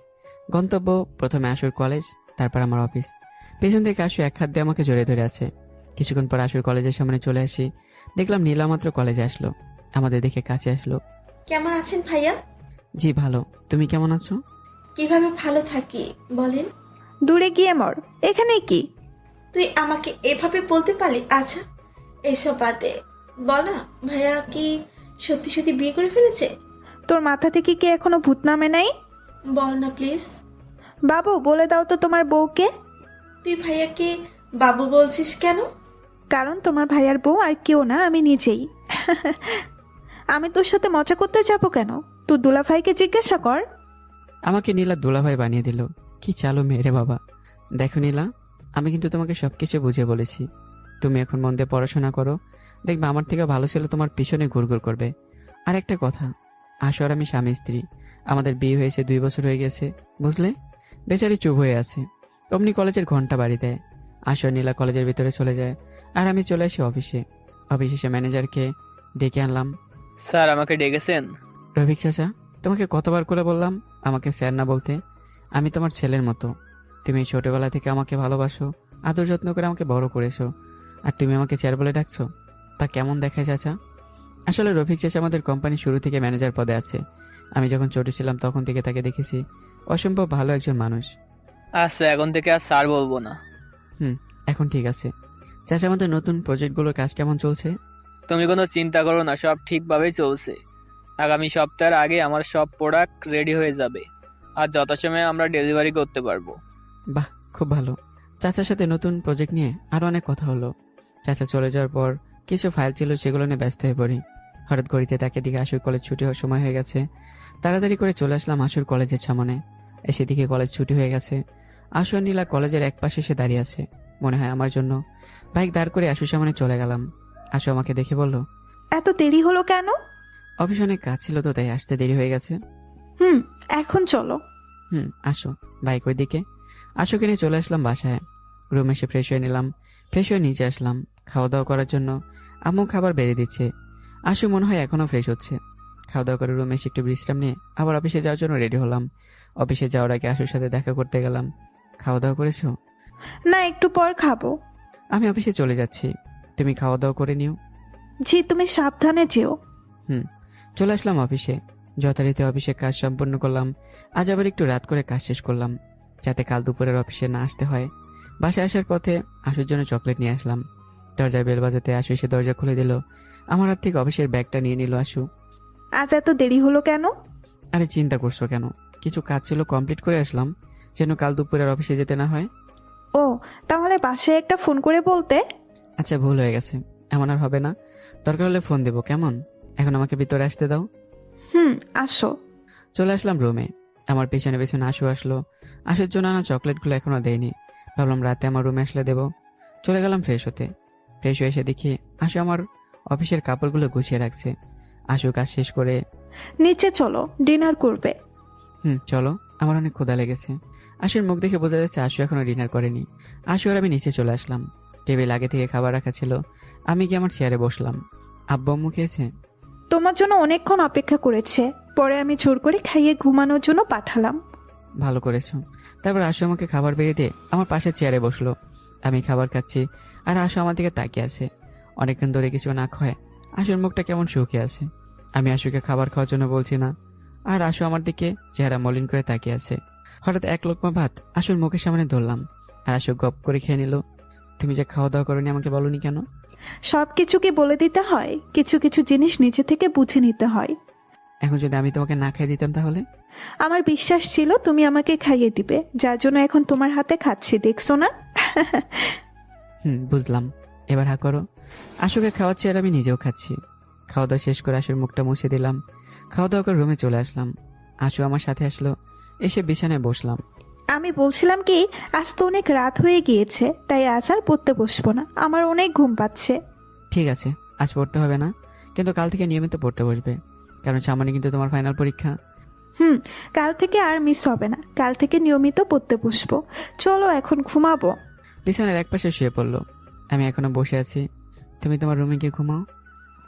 গন্তব্য প্রথমে আশুর কলেজ, তারপর আমার অফিস। পেছন থেকে আশু এক হাত দিয়ে আমাকে জড়িয়ে ধরে আছে। কিছুক্ষণ পর আশুর কলেজের সামনে চলে আসি। দেখলাম নীলা মাত্র কলেজে আসলো, আমাদের দেখে কাছে আসলো। কেমন আছেন ভাইয়া? জি ভালো, তুমি কেমন আছো? কিভাবে ভালো থাকি বলেন? দূরে গিয়ে মর, এখানে কি? তুই আমাকে এভাবে বলতে পারলি? আচ্ছা এসব বাদে বল না, ভাইয়া কি সত্যি সত্যি বিয়ে করে ফেলেছে? তোর মাথা থেকে কি এখনো ভূত নামে নাই? বল না প্লিজ। বাবু বলে দাও তো তোমার বউকে। তুই ভাইয়াকে বাবু বলছিস কেন? কারণ তোমার ভাইয়ার বউ আর কেউ না, আমি নিজেই। আমি তোর সাথে মজা করতে যাব কেন? তুই দুলাভাইকে জিজ্ঞাসা কর। আমাকে নীলা দুলাভাই বানিয়ে দিল। কি চালু মেরে বাবা। দেখো নীলা, আমি কিন্তু তোমাকে সবকিছু বুঝিয়ে বলেছি। তুমি এখন মন দিয়ে পড়াশোনা করো, দেখবে আমার থেকে ভালো ছেলে তোমার পিছনে ঘুরঘুর করবে। আর একটা কথা, আশু আর আমি স্বামী স্ত্রী, আমাদের বিয়ে হয়েছে 2 বছর হয়ে গেছে, বুঝলে? বেচারি চুপ হয়ে আছে। অমনি কলেজের ঘন্টা বাড়ি দেয়। আশু আর নীলা কলেজের ভিতরে চলে যায়, আর আমি চলে আসি অফিসে। অফিসে এসে ম্যানেজারকে ডেকে আনলাম। স্যার আমাকে ডেকেছেন? রফিক চাচা, তোমাকে কতবার করে বললাম আমাকে স্যার না বলতে? আমি তোমার ছেলের মতো। তুমি ছোটবেলা থেকে আমাকে ভালোবাসো, আদর যত্ন করে আমাকে বড় করেছো, আর তুমি আমাকে স্যার বলে ডাকছো? তা কেমন দেখায় চাচা? আসলে রফিক চাচা আমাদের কোম্পানি শুরু থেকে ম্যানেজার পদে আছে। আমি যখন ছোট ছিলাম তখন থেকে তাকে দেখেছি। অসম্ভব ভালো একজন মানুষ। আচ্ছা এখন থেকে আর স্যার বলবো না। এখন ঠিক আছে। চাচা, আমাদের নতুন প্রজেক্টগুলোর কাজ কেমন চলছে? তুমি কোনো চিন্তা করো না, সব ঠিকভাবেই চলছে। আগামী সপ্তাহের আগে আমার সব প্রোডাক্ট রেডি হয়ে যাবে, আর যথাসময়ে আমরা ডেলিভারি করতে পারবো। বাহ, খুব ভালো। চাচার সাথে নতুন প্রজেক্ট নিয়ে আরও অনেক কথা হলো। চাচা চলে যাওয়ার পর কিছু ফাইল ছিল, সেগুলো নিয়ে ব্যস্ত হয়ে পড়ি। হঠাৎ ঘড়িতে তাকে দিকে আশুর কলেজ ছুটি হওয়ার সময় হয়ে গেছে। তাড়াতাড়ি করে চলে আসলাম আশুর কলেজের সামনে। এসে দিকে কলেজ ছুটি হয়ে গেছে। আশু আর নীলা কলেজের এক পাশে এসে দাঁড়িয়ে আছে, মনে হয় আমার জন্য। বাইক দাঁড় করে আশুর সামনে চলে গেলাম। আশু আমাকে দেখে বলল, এত দেরি হলো কেন? অফিসে অনেক কাজ ছিল তো, তাই আসতে দেরি হয়ে গেছে। এখন চলো। আসো। বাইক ওই দিকে। আশুকে নিয়ে চলে আসলাম বাসায়। রুমে এসে ফ্রেশ হয়ে নিলাম। ফ্রেশ হয়ে নিচে আসলাম খাওয়া দাওয়া করার জন্য। আম্মু খাবার বেড়ে দিচ্ছে। আশু মনে হয় এখনো ফ্রেশ হচ্ছে। খাওয়া দাওয়া করে রুমে এসে একটু বিশ্রাম নিয়ে আবার অফিসে যাওয়ার জন্য রেডি হলাম। অফিসে যাওয়ার আগে আশুর সাথে দেখা করতে গেলাম। খাওয়া দাওয়া করেছো? না, একটু পর খাবো। আমি অফিসে চলে যাচ্ছি, তুমি খাওয়া দাওয়া করে নিও। জি, তুমি সাবধানে যেও। চলে আসলাম অফিসে। যথারীতি অফিসে কাজ সম্পন্ন করলাম। আজ আবার একটু রাত করে কাজ শেষ করলাম, যাতে কাল দুপুরের অফিসে না আসতে হয়। বাসায় আসার পথে আশুর জন্য চকলেট নিয়ে আসলাম। দরজায় বেল বাজাতে আশু এসে দরজা খুলে দিল। আমার হাত থেকে অফিসের ব্যাগটা নিয়ে নিল আশু। আজ এত দেরি হলো কেন? আরে চিন্তা করছো কেন? কিছু কাজ ছিল, কমপ্লিট করে আসলাম, যেন কাল দুপুরের অফিসে যেতে না হয়। ও, তাহলে বাসায় একটা ফোন করে বলতে। আচ্ছা, ভুল হয়ে গেছে, এমন আর হবে না। দরকার হলে ফোন দেবো, কেমন? এখন আমাকে ভিতরে আসতে দাও। আসো। চলে আসলাম রুমে। আমার পেছনে পেছনে আশু আসলো। আশুর জন্য আনা চকলেটগুলো এখনো দেয়নি, ভাবলাম রাতে আমার রুমে আসলে দেবো। চলে গেলাম ফ্রেশ হতে। ফ্রেশ হয়ে এসে দেখি আশু আমার অফিসের কাপড়গুলো গুছিয়ে রাখছে। আশু কাজ শেষ করে, নিচে চলো, ডিনার করবে। চলো, আমার অনেক ক্ষুধা লেগেছে। আশুর মুখ দেখে বোঝা যাচ্ছে আশু এখনো ডিনার করেনি। আশু আর আমি নিচে চলে আসলাম। টেবিল আগে থেকে খাবার রাখা ছিল। আমি গিয়ে আমার চেয়ারে বসলাম। আব্বু আম্মু খেয়েছে? তোমার জন্য অনেকক্ষণ অপেক্ষা করেছে, পরে আমি জোর করে খাইয়ে ঘুমানোর জন্য পাঠালাম। ভালো করেছো। তারপর আশু আমাকে খাবার বেরিয়ে দিয়ে আমার পাশে চেয়ারে বসলো। আমি খাবার খাচ্ছি, আর আশু আমার দিকে তাকিয়ে আছে। অনেকক্ষণ ধরে কিছু না খায় আশুর মুখটা কেমন শুকিয়ে আছে। আমি আশুকে খাবার খাওয়ার জন্য বলছি না, আর আশু আমার দিকে চেহারা মলিন করে তাকিয়ে আছে। হঠাৎ এক লোকমা ভাত আশুর মুখের সামনে ধরলাম, আর আশু গপ করে খেয়ে নিল। তুমি যে খাওয়া দাওয়া করনি আমাকে বলনি কেন? সব কিছু কি বলে দিতে হয়? কিছু কিছু জিনিস নিজে থেকে বুঝে নিতে হয়। এখন যদি আমি তোমাকে না খাইয়ে দিতাম তাহলে? আমার বিশ্বাস ছিল তুমি আমাকে খাইয়ে দিবে, যার জন্য এখন তোমার হাতে খাচ্ছি, দেখছো না? বুঝলাম। এবার হা করো। আশুকে খাওয়াচ্ছি আর আমি নিজেও খাচ্ছি। খাওয়া দাওয়া শেষ করে আশুর মুখটা মুছে দিলাম। খাওয়া দাওয়া করে রুমে চলে আসলাম। আশু আমার সাথে আসলো। এসে বিছানায় বসলাম। আমি বলছিলাম কি, আজ তো অনেক রাত হয়ে গিয়েছে, তাই আজ আর পড়তে বসবো না, আমার অনেক ঘুম পাচ্ছে। ঠিক আছে, আজ পড়তে হবে না, কিন্তু কাল থেকে নিয়মিত পড়তে বসবে, কারণ সামনে কিন্তু তোমার ফাইনাল পরীক্ষা। কাল থেকে আর মিস হবে না, কাল থেকে নিয়মিত পড়তে বসবো। চলো এখন ঘুমাবো। বিছানার এক পাশে শুয়ে পড়লো। আমি এখনো বসে আছি। তুমি তোমার রুমে গিয়ে ঘুমাও।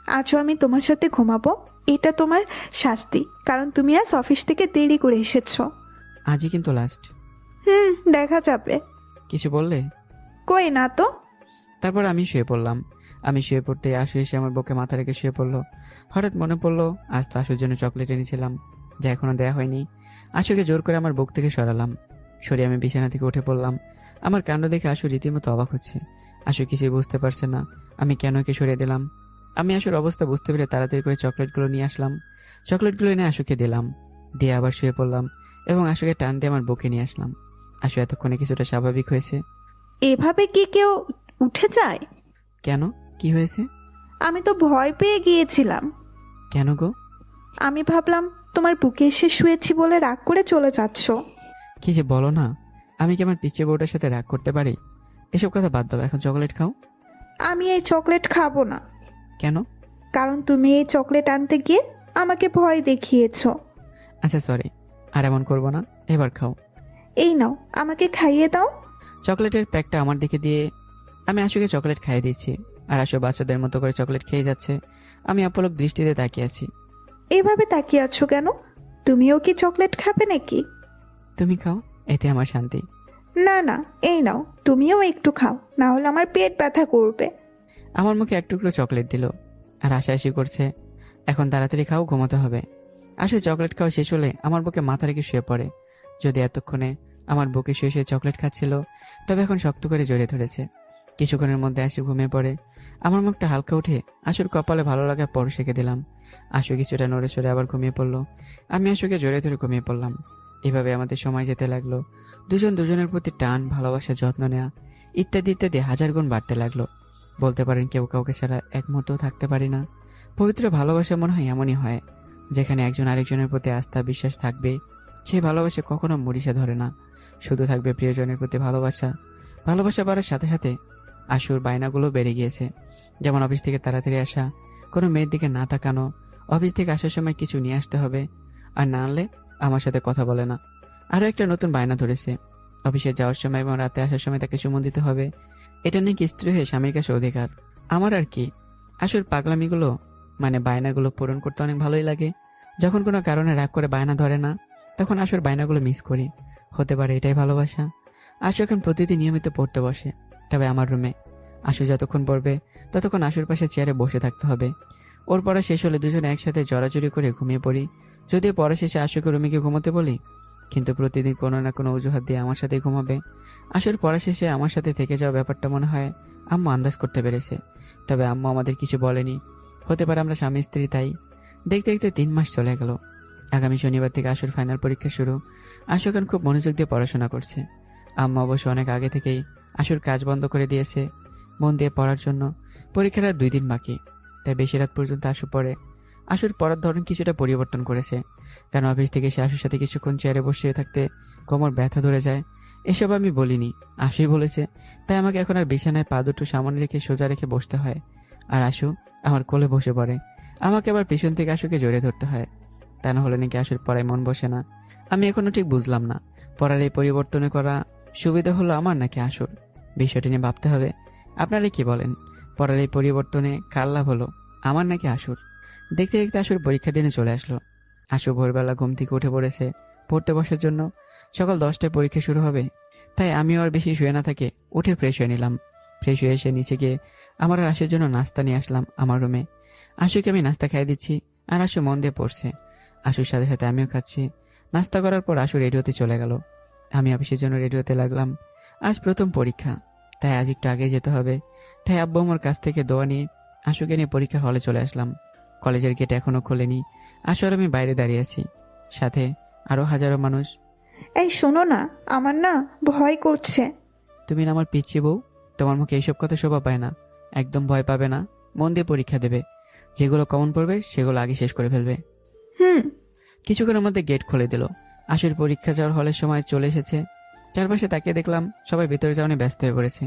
আজও আমি তোমার সাথে ঘুমাবো, এটা তোমার শাস্তি, কারণ তুমি আজ অফিস থেকে দেরি করে এসেছো। আজই কিন্তু লাস্ট। দেখা যাবে। কিছু বললে? কই না তো। তারপর আমি শুয়ে পড়লাম। আমি শুয়ে পড়তে আশু এসে আমার বুকে মাথা রেখে শুয়ে পড়লো। হঠাৎ মনে পড়লো আজ তো আশুর জন্য চকলেট এনেছিলাম, যা এখনো দেয়া হয়নি। আশুকে জোর করে আমার বুক থেকে সরালাম। সরিয়ে আমি বিছানা থেকে উঠে পড়লাম। আমার কাণ্ড দেখে আশু রীতিমতো অবাক হচ্ছে। আশু কিছুই বুঝতে পারছে না আমি কেন একে সরিয়ে দিলাম। আমি আশুর অবস্থা বুঝতে পেরে তাড়াতাড়ি করে চকলেটগুলো নিয়ে আসলাম। চকলেটগুলো এনে আশুকে দিলাম, দিয়ে আবার শুয়ে পড়লাম এবং আশুকে টান দিয়ে আমার বুকে নিয়ে আসলাম। আশু এতক্ষণে কিছুটা স্বাভাবিক হয়েছে। এভাবে কি কেউ উঠে যায়? কেন, কি হয়েছে? আমি তো ভয় পেয়ে গিয়েছিলাম। কেন গো? আমি ভাবলাম তোমার বুকে এসে শুয়েছি বলে রাগ করে চলে যাচ্ছ। কি যে বলো না, আমি কি আমার পিচ্চি বউটার সাথে রাগ করতে পারি? এসব কথা বাদ দাও, এখন চকলেট খাও। আমি এই চকলেট খাবো না। কেন? কারণ তুমি এই চকলেট আনতে গিয়ে আমাকে ভয় দেখিয়েছো। আচ্ছা সরি, আর এমন করবো না, এবার খাও। এই নাও, আমাকে খাইয়ে দাও। চকলেটের প্যাকটা আমার দিকে দিয়ে আমি আশুকে চকলেট খাইয়ে দিচ্ছি, আর আশু বাচ্চাদের মতো করে চকলেট খেয়ে যাচ্ছে। আমি অপলক দৃষ্টিতে তাকিয়ে আছি। এভাবে তাকিয়ে আছো কেন? তুমিও কি চকলেট খাবে নাকি? তুমি খাও, এতে আমার শান্তি। না না, এই নাও, তুমিও একটু খাও, না হলে আমার পেট ব্যথা করবে। আমার মুখে এক টুকরো চকলেট দিল আর হাসাহাসি করছে। এখন তাড়াতাড়ি খাও, ঘুমাতে হবে। আশু চকলেট খাওয়া শেষ হলে আমার বুকে মাথা রেখে শুয়ে পড়ে। যদি এতক্ষণে আমার বুকে শুয়ে শুয়ে চকলেট খাচ্ছিল, তবে এখন শক্ত করে জড়িয়ে ধরেছে। কিছুক্ষণের মধ্যে আশু ঘুমিয়ে পড়ে। আমার মুখটা হালকা উঠে আশুর কপালে ভালো লাগা পরশ এঁকে দিলাম। আশু কিছুটা নড়ে সরে আবার ঘুমিয়ে পড়লো। আমি আশুকে জড়িয়ে ধরে ঘুমিয়ে পড়লাম। এভাবে আমাদের সময় যেতে লাগলো। দুজন দুজনের প্রতি টান, ভালোবাসা, যত্ন নেওয়া ইত্যাদি ইত্যাদি হাজার গুণ বাড়তে লাগলো। বলতে পারেন কেউ কাউকে ছাড়া এক মুহূর্তও থাকতে পারি না। পবিত্র ভালোবাসা মনে হয় এমনই হয়, যেখানে একজন আরেকজনের প্রতি আস্থা বিশ্বাস থাকবে। সেই ভালোবাসা কখনো মরিচা ধরে না, শুধু থাকবে প্রিয়জনের প্রতি ভালোবাসা। ভালোবাসা বাড়ার সাথে সাথে আশুর বায়নাগুলো বেড়ে গিয়েছে। যেমন অফিস থেকে তাড়াতাড়ি আসা, কোনো মেয়ের দিকে না তাকানো, অফিস থেকে আসার সময় কিছু নিয়ে আসতে হবে, আর না আনলে আমার সাথে কথা বলে না। আরও একটা নতুন বায়না ধরেছে, অফিসে যাওয়ার সময় এবং রাতে আসার সময় তাকে চুমু দিতে হবে। এটা নাকি স্ত্রী হয়ে স্বামীর কাছে অধিকার। আমার আর কি, আশুর পাগলামিগুলো মানে বায়নাগুলো পূরণ করতে অনেক ভালোই লাগে। যখন কোনো কারণে রাগ করে বায়না ধরে না, তখন আশুর বায়নাগুলো মিস করি। হতে পারে এটাই ভালোবাসা। আশু এখন প্রতিদিন নিয়মিত পড়তে বসে, তবে আমার রুমে। আশু যতক্ষণ পড়বে ততক্ষণ আশুর পাশে চেয়ারে বসে থাকতে হবে। ওর পড়া শেষ হলে দুজনে একসাথে জড়াজড়ি করে ঘুমিয়ে পড়ি। যদিও পড়া শেষে আশুকে রুমে গিয়ে ঘুমোতে বলি, কিন্তু প্রতিদিন কোনো না কোনো অজুহাত দিয়ে আমার সাথে ঘুমাবে। আশুর পড়া শেষে আমার সাথে থেকে যাওয়া ব্যাপারটা মনে হয় আম্মু আন্দাজ করতে পেরেছে, তবে আম্মু আমাদের কিছু বলেনি। হতে পারে আমরা স্বামী স্ত্রী, তাই। দেখতে দেখতে 3 মাস চলে গেল। আগামী শনিবার থেকে আশুর ফাইনাল পরীক্ষা শুরু। আশু এখন খুব মনোযোগ দিয়ে পড়াশোনা করছে। আম্মা অবশ্য অনেক আগে থেকেই আশুর কাজ বন্ধ করে দিয়েছে মন দিয়ে পড়ার জন্য। পরীক্ষার আর 2 দিন বাকি, তাই বেশি রাত পর্যন্ত আশু পড়ে। আশুর পড়ার ধরন কিছুটা পরিবর্তন করেছে, কারণ অফিস থেকে সে আশুর সাথে কিছুক্ষণ চেয়ারে বসে থাকতে কোমর ব্যথা ধরে যায়। এসব আমি বলিনি, আশুই বলেছে। তাই আমাকে এখন আর বিছানায় পা দুটো সামনে রেখে সোজা রেখে বসতে হয়, আর আশু আমার কোলে বসে পড়ে। আমাকে আবার পিছন থেকে আশুকে জড়িয়ে ধরতে হয়, তা না হলে নাকি আশুর পড়ায় মন বসে না। আমি এখনো ঠিক বুঝলাম না পড়ার এই পরিবর্তনে করা সুবিধা হলো আমার নাকি আশুর। বিষয়টি নিয়ে ভাবতে হবে। আপনারা কি বলেন, পড়ার এই পরিবর্তনে কার লাভ হলো, আমার নাকি আশুর? দেখতে দেখতে আশুর পরীক্ষা দিনে চলে আসলো। আশু ভোরবেলা ঘুম থেকে উঠে পড়েছে পড়তে বসার জন্য। সকাল 10টায় পরীক্ষা শুরু হবে, তাই আমিও আর বেশি শুয়ে না থাকে উঠে ফ্রেশ হয়ে নিলাম। ফ্রেশ হয়ে এসে নিচে গিয়ে আমার আর আশুর জন্য নাস্তা নিয়ে আসলাম আমার রুমে। আশুকে আমি নাস্তা খাইয়ে দিচ্ছি, আর আশু মন দিয়ে পড়ছে। আশুর সাথে সাথে আমিও খাচ্ছি। নাস্তা করার পর আশু রেডি হতে চলে গেল। আমি অফিসের জন্য রেডি হতে লাগলাম। আজ প্রথম পরীক্ষা, তাই আজ একটু আগে যেতে হবে। তাই আব্বু আমার কাছ থেকে দোয়া নিয়ে আশুকে নিয়ে পরীক্ষার হলে চলে আসলাম। কলেজের গেট এখনো খোলেনি। আশু আর আমি বাইরে দাঁড়িয়ে আছি, সাথে আরো হাজারো মানুষ। এই শোনো না, আমার না ভয় করছে। তুমি না আমার পিচ্ছি বউ, তোমার মুখে এইসব কথা শোভা পায় না। একদম ভয় পাবে না, মন দিয়ে পরীক্ষা দেবে। যেগুলো কমন পড়বে সেগুলো আগে শেষ করে ফেলবে। কিছুক্ষণের মধ্যে গেট খুলে দিল। আশুর পরীক্ষা যাওয়ার হলের সময় চলে এসেছে। চারপাশে তাকিয়ে দেখলাম সবাই ভেতরে যাওয়া নিয়ে ব্যস্ত হয়ে পড়েছে।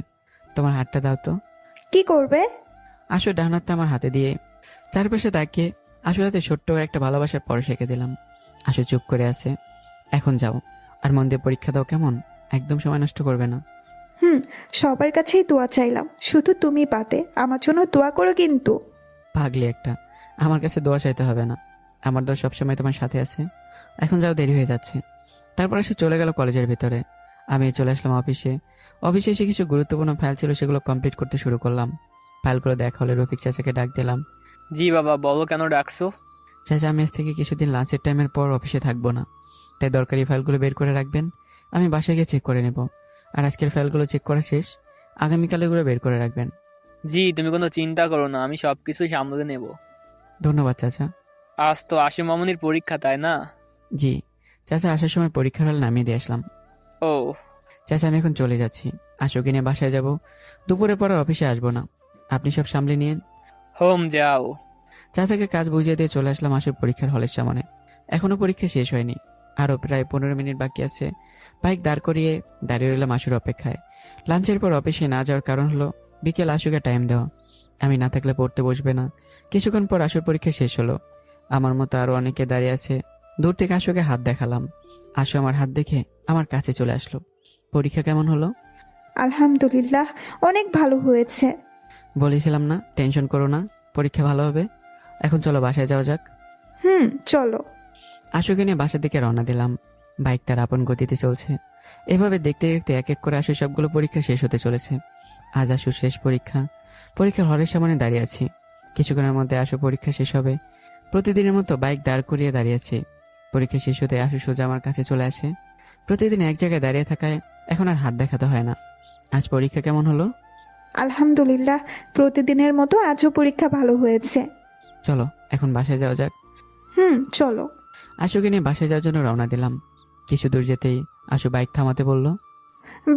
তোমার হাতটা দাও তো। কি করবে? আশুর ডান হাতটা আমার হাতে দিয়ে চারপাশে তাকিয়ে আশুর হাতে ছোট্ট করে একটা ভালোবাসার পরশ এঁকে দিলাম। আশু চুপ করে আছে। এখন যাও, আর মন দিয়ে পরীক্ষা দাও, কেমন? একদম সময় নষ্ট করবে না। সবার কাছেই দোয়া চাইলাম, শুধু তুমি পাতে আমার জন্য দোয়া করো কিন্তু। পাগলি একটা, আমার কাছে দোয়া চাইতে হবে না। আমার দোয়া সবসময় তোমার সাথে আছে। এখন যাও, দেরি হয়ে যাচ্ছে। তারপর সে চলে গেল কলেজের ভিতরে। আমি চলে আসলাম অফিসে। অফিসে এসে কিছু গুরুত্বপূর্ণ ফাইল ছিল, সেগুলো কমপ্লিট করতে শুরু করলাম। ফাইলগুলো দেখা হলে রফিক চাচাকে ডাক দিলাম। জি বাবা, বলো কেন ডাকছো? চাচা, আমি আজ থেকে কিছুদিন লাঞ্চের টাইমের পর অফিসে থাকবো না, তাই দরকারি ফাইলগুলো বের করে রাখবেন। আমি বাসায় গিয়ে চেক করে নেব। আর আজকের ফাইলগুলো চেক করা শেষ, আগামীকালেগুলো বের করে রাখবেন। জি, তুমি কোনো চিন্তা করো না, আমি সব কিছু সামলে নেব। ধন্যবাদ চাচা। আজ তো আশু মামুনির পরীক্ষা, তাই না? জি চাচা, আসার সময় পরীক্ষার হল নামিয়ে দিয়ে আসলাম। ও, চাচা, আমি এখন চলে যাচ্ছি। আশুকে নিয়ে বাসায় যাব। দুপুরের পর আর অফিসে আসবো না, আপনি সব সামলে নিয়েন। হোম যাও। চাচাকে কাজ বুঝিয়ে দিয়ে চলে আসলাম আশুর পরীক্ষার হলের সামনে। এখনো পরীক্ষা শেষ হয়নি, আরও প্রায় 15 মিনিট বাকি আছে। বাইক দাঁড় করিয়ে দাঁড়িয়ে রইলাম আশুর অপেক্ষায়। লাঞ্চের পর অফিসে না যাওয়ার কারণ হলো বিকেল আশুকে টাইম দেওয়া। আমি না থাকলে পড়তে বসবে না। কিছুক্ষণ পর আশুর পরীক্ষা শেষ হলো। আমার মতো আরও অনেকে দাঁড়িয়ে আছে। দূর থেকে আশুকে হাত দেখালাম। আশু আমার হাত দেখে আমার কাছে চলে আসলো। পরীক্ষা কেমন হলো? আলহামদুলিল্লাহ, অনেক ভালো হয়েছে। বলেছিলাম না টেনশন করো না, পরীক্ষা ভালো হবে। এখন চলো বাসায় যাওয়া যাক। চলো। আশুকে নিয়ে বাসার দিকে রওনা দিলাম। বাইক তার আপন গতিতে চলছে। এভাবে দেখতে দেখতে এক এক করে আশু সবগুলো পরীক্ষা শেষ হতে চলেছে। আজ আশুর শেষ পরীক্ষা। পরীক্ষার হলের সামনে দাঁড়িয়ে আছি। কিছুক্ষণের মধ্যে আশু পরীক্ষা শেষ হবে। প্রতিদিনের মতো বাইক দাঁড় করিয়ে দাঁড়িয়ে আছি। পরীক্ষা শেষ হতে আশু সোজা আমার কাছে চলে আসে। প্রতিদিন এক জায়গায় দাঁড়িয়ে থাকায় এখন আর হাত দেখাতে হয় না। আজ পরীক্ষা কেমন হলো? আলহামদুলিল্লাহ, প্রতিদিনের মতো আজও পরীক্ষা ভালো হয়েছে। চলো এখন বাসায় যাওয়া যাক। চলো। আশুকে নিয়ে বাসায় যাওয়ার জন্য রওনা দিলাম। কিছু দূর যেতেই আশু বাইক থামাতে বলল।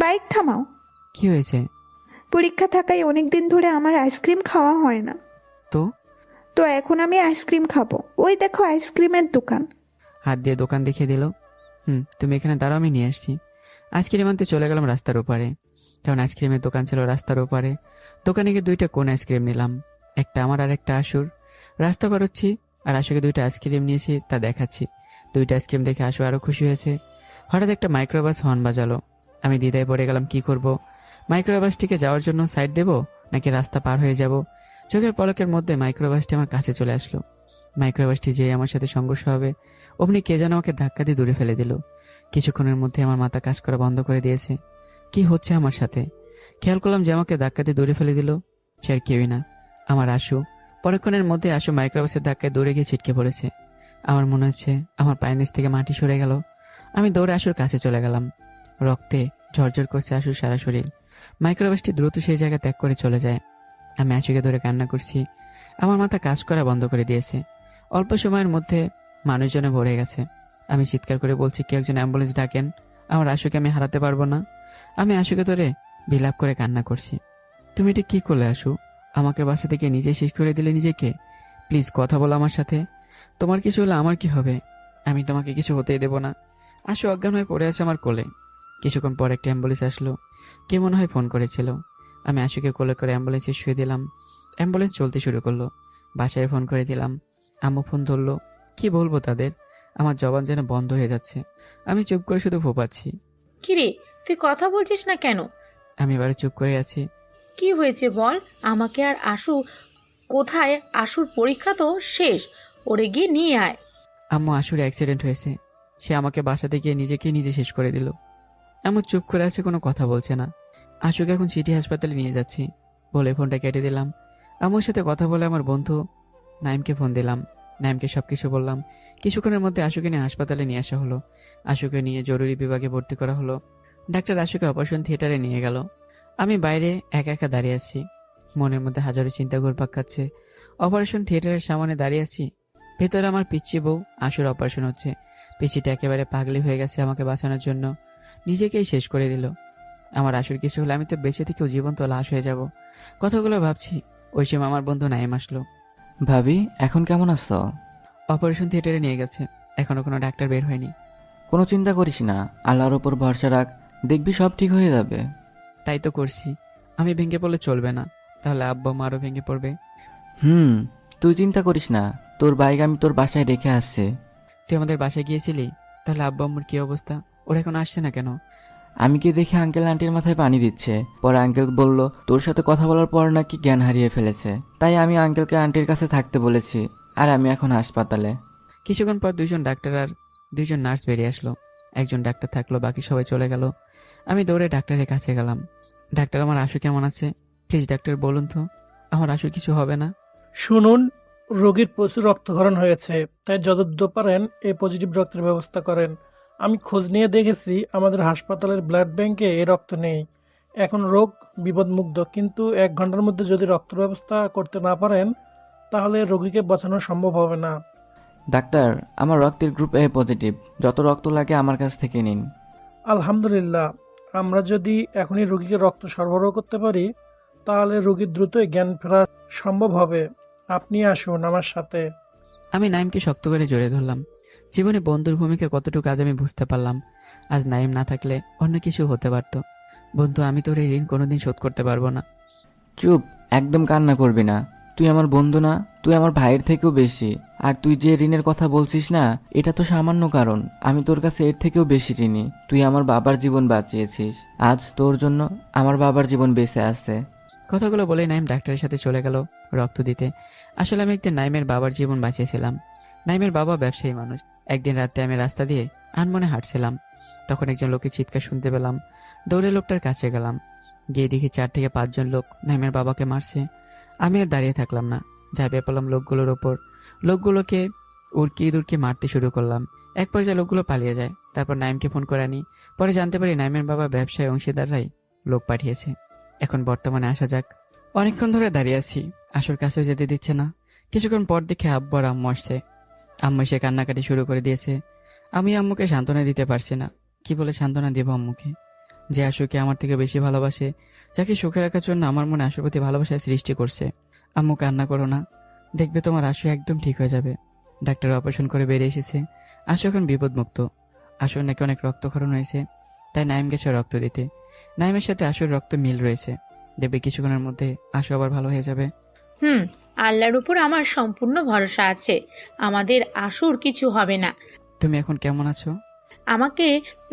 বাইক থামাও। কি হয়েছে? পরীক্ষা থাকায় অনেক দিন ধরে আমার আইসক্রিম খাওয়া হয় না, তো তো এখন আমি আইসক্রিম খাবো। ওই দেখো আইসক্রিমের দোকান। হাত দিয়ে দোকান দেখিয়ে দিল। তুমি এখানে দাঁড়াও, আমি নিয়ে আসছি। আইসক্রিম আনতে চলে গেলাম রাস্তার ওপারে, কারণ আইসক্রিমের দোকান ছিল রাস্তার ওপারে। দোকানে গিয়ে 2টা কোন আইসক্রিম নিলাম, একটা আমার আর একটা আশুর। রাস্তা পার হচ্ছি আর আশুকে 2টা আইসক্রিম নিয়েছি তা দেখাচ্ছি। 2টা আইসক্রিম দেখে আশু আরো খুশি হয়েছে। হঠাৎ একটা মাইক্রোবাস হর্ন বাজালো। আমি দ্বিধায় পড়ে গেলাম, কি করব? মাইক্রোবাসটিকে যাওয়ার জন্য সাইড দেব নাকি রাস্তা পার হয়ে যাব? চোখের পলকের মধ্যে মাইক্রোবাসটি আমার কাছে চলে আসলো। মাইক্রোবাসটি যে আমার সাথে সংঘর্ষ হবে অমনি কে যেন আমাকে ধাক্কা দিয়ে দূরে ফেলে দিল। কিছুক্ষণের মধ্যে আমার মাথা কাজ করা বন্ধ করে দিয়েছে। কি হচ্ছে আমার সাথে? খেয়াল করলাম যে আমাকে ধাক্কা দিয়ে দূরে ফেলে দিল সে আর কেউই না, আমার আশু। পরক্ষণের মধ্যে আশু মাইক্রোবাসের ধাক্কায় দৌড়ে গিয়ে ছিটকে পড়েছে। আমার মনে হচ্ছে আমার পায়ের নিচ থেকে মাটি সরে গেল। আমি দৌড়ে আশুর কাছে চলে গেলাম। রক্তে ঝরঝর করছে আশুর সারা শরীর। মাইক্রোবাসটি দ্রুত সেই জায়গা ত্যাগ করে চলে যায়। আমি আশুকে ধরে কান্না করছি। আমার মাথা কাজ করা বন্ধ করে দিয়েছে। অল্প সময়ের মধ্যে মানুষজনে ভরে গেছে। আমি চিৎকার করে বলছি, কেউ একজন অ্যাম্বুলেন্স ডাকেন, আমার আশুকে আমি হারাতে পারবো না। আমি আশুকে ধরে বিলাপ করে কান্না করছি। তুমি এটা কি করলে আশু? আমাকে বাসা থেকে নিজে শেষ করে দিলে নিজেকে। প্লিজ কথা বলো আমার সাথে। তোমার কিছু হলে আমার কি হবে? আমি তোমাকে কিছু হতেই দেব না। আশু অজ্ঞান হয়ে পড়ে আছে আমার কোলে। কিছুক্ষণ পর একটা অ্যাম্বুলেন্স আসলো। কে মনে হয় ফোন করেছিল। আমি আশুকে কোলে করে অ্যাম্বুলেন্সে শুয়ে দিলাম। অ্যাম্বুলেন্স চলতে শুরু করলো। বাসায় ফোন করে দিলাম। আম্মু ফোন ধরলো। কি বলবো তাদের? আমার জবান যেন বন্ধ হয়ে যাচ্ছে। আমি চুপ করে শুধু ফোপাচ্ছি। কিরে, তুই কথা বলছিস না কেন? আমি এবারে চুপ করে আছি। কি হয়েছে বল আমাকে। আর আশু কোথায়? আশুর পরীক্ষা তো শেষ, ওরে গিয়ে নিয়ে আয়। আম্মু, আশুর অ্যাক্সিডেন্ট হয়েছে। সে আমাকে বাসাতে গিয়ে নিজেকে নিজে শেষ করে দিল। আম্মু চুপ করে আছে, কোনো কথা বলছে না। আশুকে এখন সিটি হাসপাতালে নিয়ে যাচ্ছি বলে ফোনটা কেটে দিলাম। আম্মুর সাথে কথা বলে আমার বন্ধু নাইমকে ফোন দিলাম। নাইমকে সবকিছু বললাম। কিছুক্ষণের মধ্যে আশুকে নিয়ে হাসপাতালে নিয়ে আসা হলো। আশুকে নিয়ে জরুরি বিভাগে ভর্তি করা হলো। ডাক্তার আশুকে অপারেশন থিয়েটারে নিয়ে গেল। আমি বাইরে একা একা দাঁড়িয়ে আছি। মনের মধ্যে হাজারো চিন্তা ঘুরপাক খাচ্ছে। অপারেশন থিয়েটারের সামনে দাঁড়িয়ে আছি। ভেতরে আমার পিচ্চি বউ আশুর অপারেশন হচ্ছে। পিচ্চিটা একেবারে পাগলি হয়ে গেছে আমাকে বাঁচানোর জন্য। নিজেকেই শেষ করে দিল। আমার আশুর কিছু হলে আমি তো বেঁচে থেকেও জীবন্ত লাশ হয়ে যাব। কথাগুলো ভাবছি, ওই সময় আমার বন্ধু নাইম আসলো। ভাবি, এখন কেমন আছো? অপারেশন থিয়েটারে নিয়ে গেছে, এখনো কোনো ডাক্তার বের হয়নি। কোনো চিন্তা করিস না, আল্লাহর ওপর ভরসা রাখ, দেখবি সব ঠিক হয়ে যাবে। তাই তো করছি। আমি ভেঙে পড়লে চলবে না, তাহলে আব্বা মা আরও ভেঙে পড়বে। তুই চিন্তা করিস না, তোর বাইক আমি তোর বাসায় রেখে আসছি। তুই আমাদের বাসায় গিয়েছিলি? তাহলে আব্বা আম্মুর কি অবস্থা? ওরা এখন আসছে না কেন? আমি কি দেখে আঙ্কেল আন্টির মাথায় পানি দিচ্ছে। পরে আঙ্কেল বলল তোর সাথে কথা বলার পর নাকি জ্ঞান হারিয়ে ফেলেছে। তাই আমি আঙ্কেলকে আন্টির কাছে থাকতে বলেছি। আর আমি এখন হাসপাতালে। কিছুক্ষণ পর 2জন ডাক্তার আর 2জন নার্স বেরিয়ে আসলো। একজন ডাক্তার থাকলো, বাকি সবাই চলে গেল। আমি দৌড়ে ডাক্তারের কাছে গেলাম। ডাক্তার, আমার আশু কেমন আছে? প্লিজ ডাক্তার বলুন তো, আমার আশুর কিছু হবে না? শুনুন, রোগীর প্রচুর রক্তক্ষরণ হয়েছে, তাই যত দ্রুত পারেন এ পজিটিভ রক্তের ব্যবস্থা করেন। আমি খোঁজ নিয়ে দেখেছি আমাদের হাসপাতালের ব্লাড ব্যাংকে এ রক্ত নেই। এখন রোগ বিপদমুক্ত, কিন্তু 1 ঘন্টার মধ্যে যদি রক্ত ব্যবস্থা করতে না পারেন তাহলে রোগীকে বাঁচানো সম্ভব হবে না। ডাক্তার, আমার রক্তের গ্রুপ এ পজিটিভ, যত রক্ত লাগে আমার কাছ থেকে নিন। আলহামদুলিল্লাহ, আমরা যদি এখনই রোগীকে রক্ত সরবরাহ করতে পারি তাহলে রোগীর দ্রুতই জ্ঞান ফেরা সম্ভব হবে। আপনি আসুন আমার সাথে। আমি নাইমকে শক্ত করে জড়িয়ে ধরলাম। জীবনে বন্ধুর ভূমিকা কতটুকু আজ আমি বুঝতে পারলাম। আজ নাইম না থাকলে অন্য কিছু হতে পারত। বন্ধু, আমি তোর এই ঋণ কোনোদিন শোধ করতে পারবো না। চুপ, একদম কান্না করবি না। তুই আমার বন্ধু না, তুই আমার ভাইয়ের থেকেও বেশি। আর তুই যে ঋণের কথা বলছিস না, এটা তো সামান্য কারণ। আমি তোর কাছে এর থেকেও বেশি ঋণী। তুই আমার বাবার জীবন বাঁচিয়েছিস, আজ তোর জন্য আমার বাবার জীবন বেঁচে আছে। কথাগুলো বলে নাইম ডাক্তারের সাথে চলে গেল রক্ত দিতে। আসলে আমি একদিন নাইমের বাবার জীবন বাঁচিয়েছিলাম। নাইমের বাবা ব্যবসায়ী মানুষ। একদিন রাতে আমি রাস্তা দিয়ে আনমনে হাঁটছিলাম, তখন একজন লোকের চিৎকার শুনতে পেলাম। দৌড়ে লোকটার কাছে গেলাম, গিয়ে দেখি 4 থেকে 5 জন লোক নাইমের বাবাকে মারছে। আমি আর দাঁড়িয়ে থাকলাম না, ঝাঁপিয়ে পড়লাম লোকগুলোর ওপর। লোকগুলোকে উড়কি মারতে শুরু করলাম। এক পর্যায়ে লোকগুলো পালিয়ে যায়। তারপর নাইমকে ফোন করে আনি। পরে জানতে পারি নাইমের বাবা ব্যবসায়ী অংশীদাররাই লোক পাঠিয়েছে। এখন বর্তমানে আসা যাক। অনেকক্ষণ ধরে দাঁড়িয়ে আছি, আশুর কাছেও যেতে দিচ্ছে না। কিছুক্ষণ পর দেখে আব্বু আর আম্মু আসছে। আম্মু এসে কান্নাকাটি শুরু করে দিয়েছে। আমি আম্মুকে সান্ত্বনা দিতে পারছি না। কি বলে সান্ত্বনা দেব আম্মুকে? যে আশুকে আমার থেকে বেশি ভালোবাসে, যাকে সুখে রাখার জন্য আমার মনে আশুর প্রতি ভালোবাসার সৃষ্টি করছে। আম্মু, কান্না করো না, দেখবে তোমার আশু একদম ঠিক হয়ে যাবে। ডাক্তার অপারেশন করে বেরিয়ে এসেছে। আশু এখন বিপদমুক্ত। আশুর নাকি অনেক রক্তক্ষরণ হয়েছে, তাই নাইম গেছে রক্ত দিতে। নাইমের সাথে আশুর রক্ত মিল রয়েছে। দেখবে কিছুক্ষণের মধ্যে আশু আবার ভালো হয়ে যাবে। আল্লাহর উপর আমার সম্পূর্ণ ভরসা আছে। আমাদের আশুর কিছু হবে না। তুমি এখন কেমন আছো? আমাকে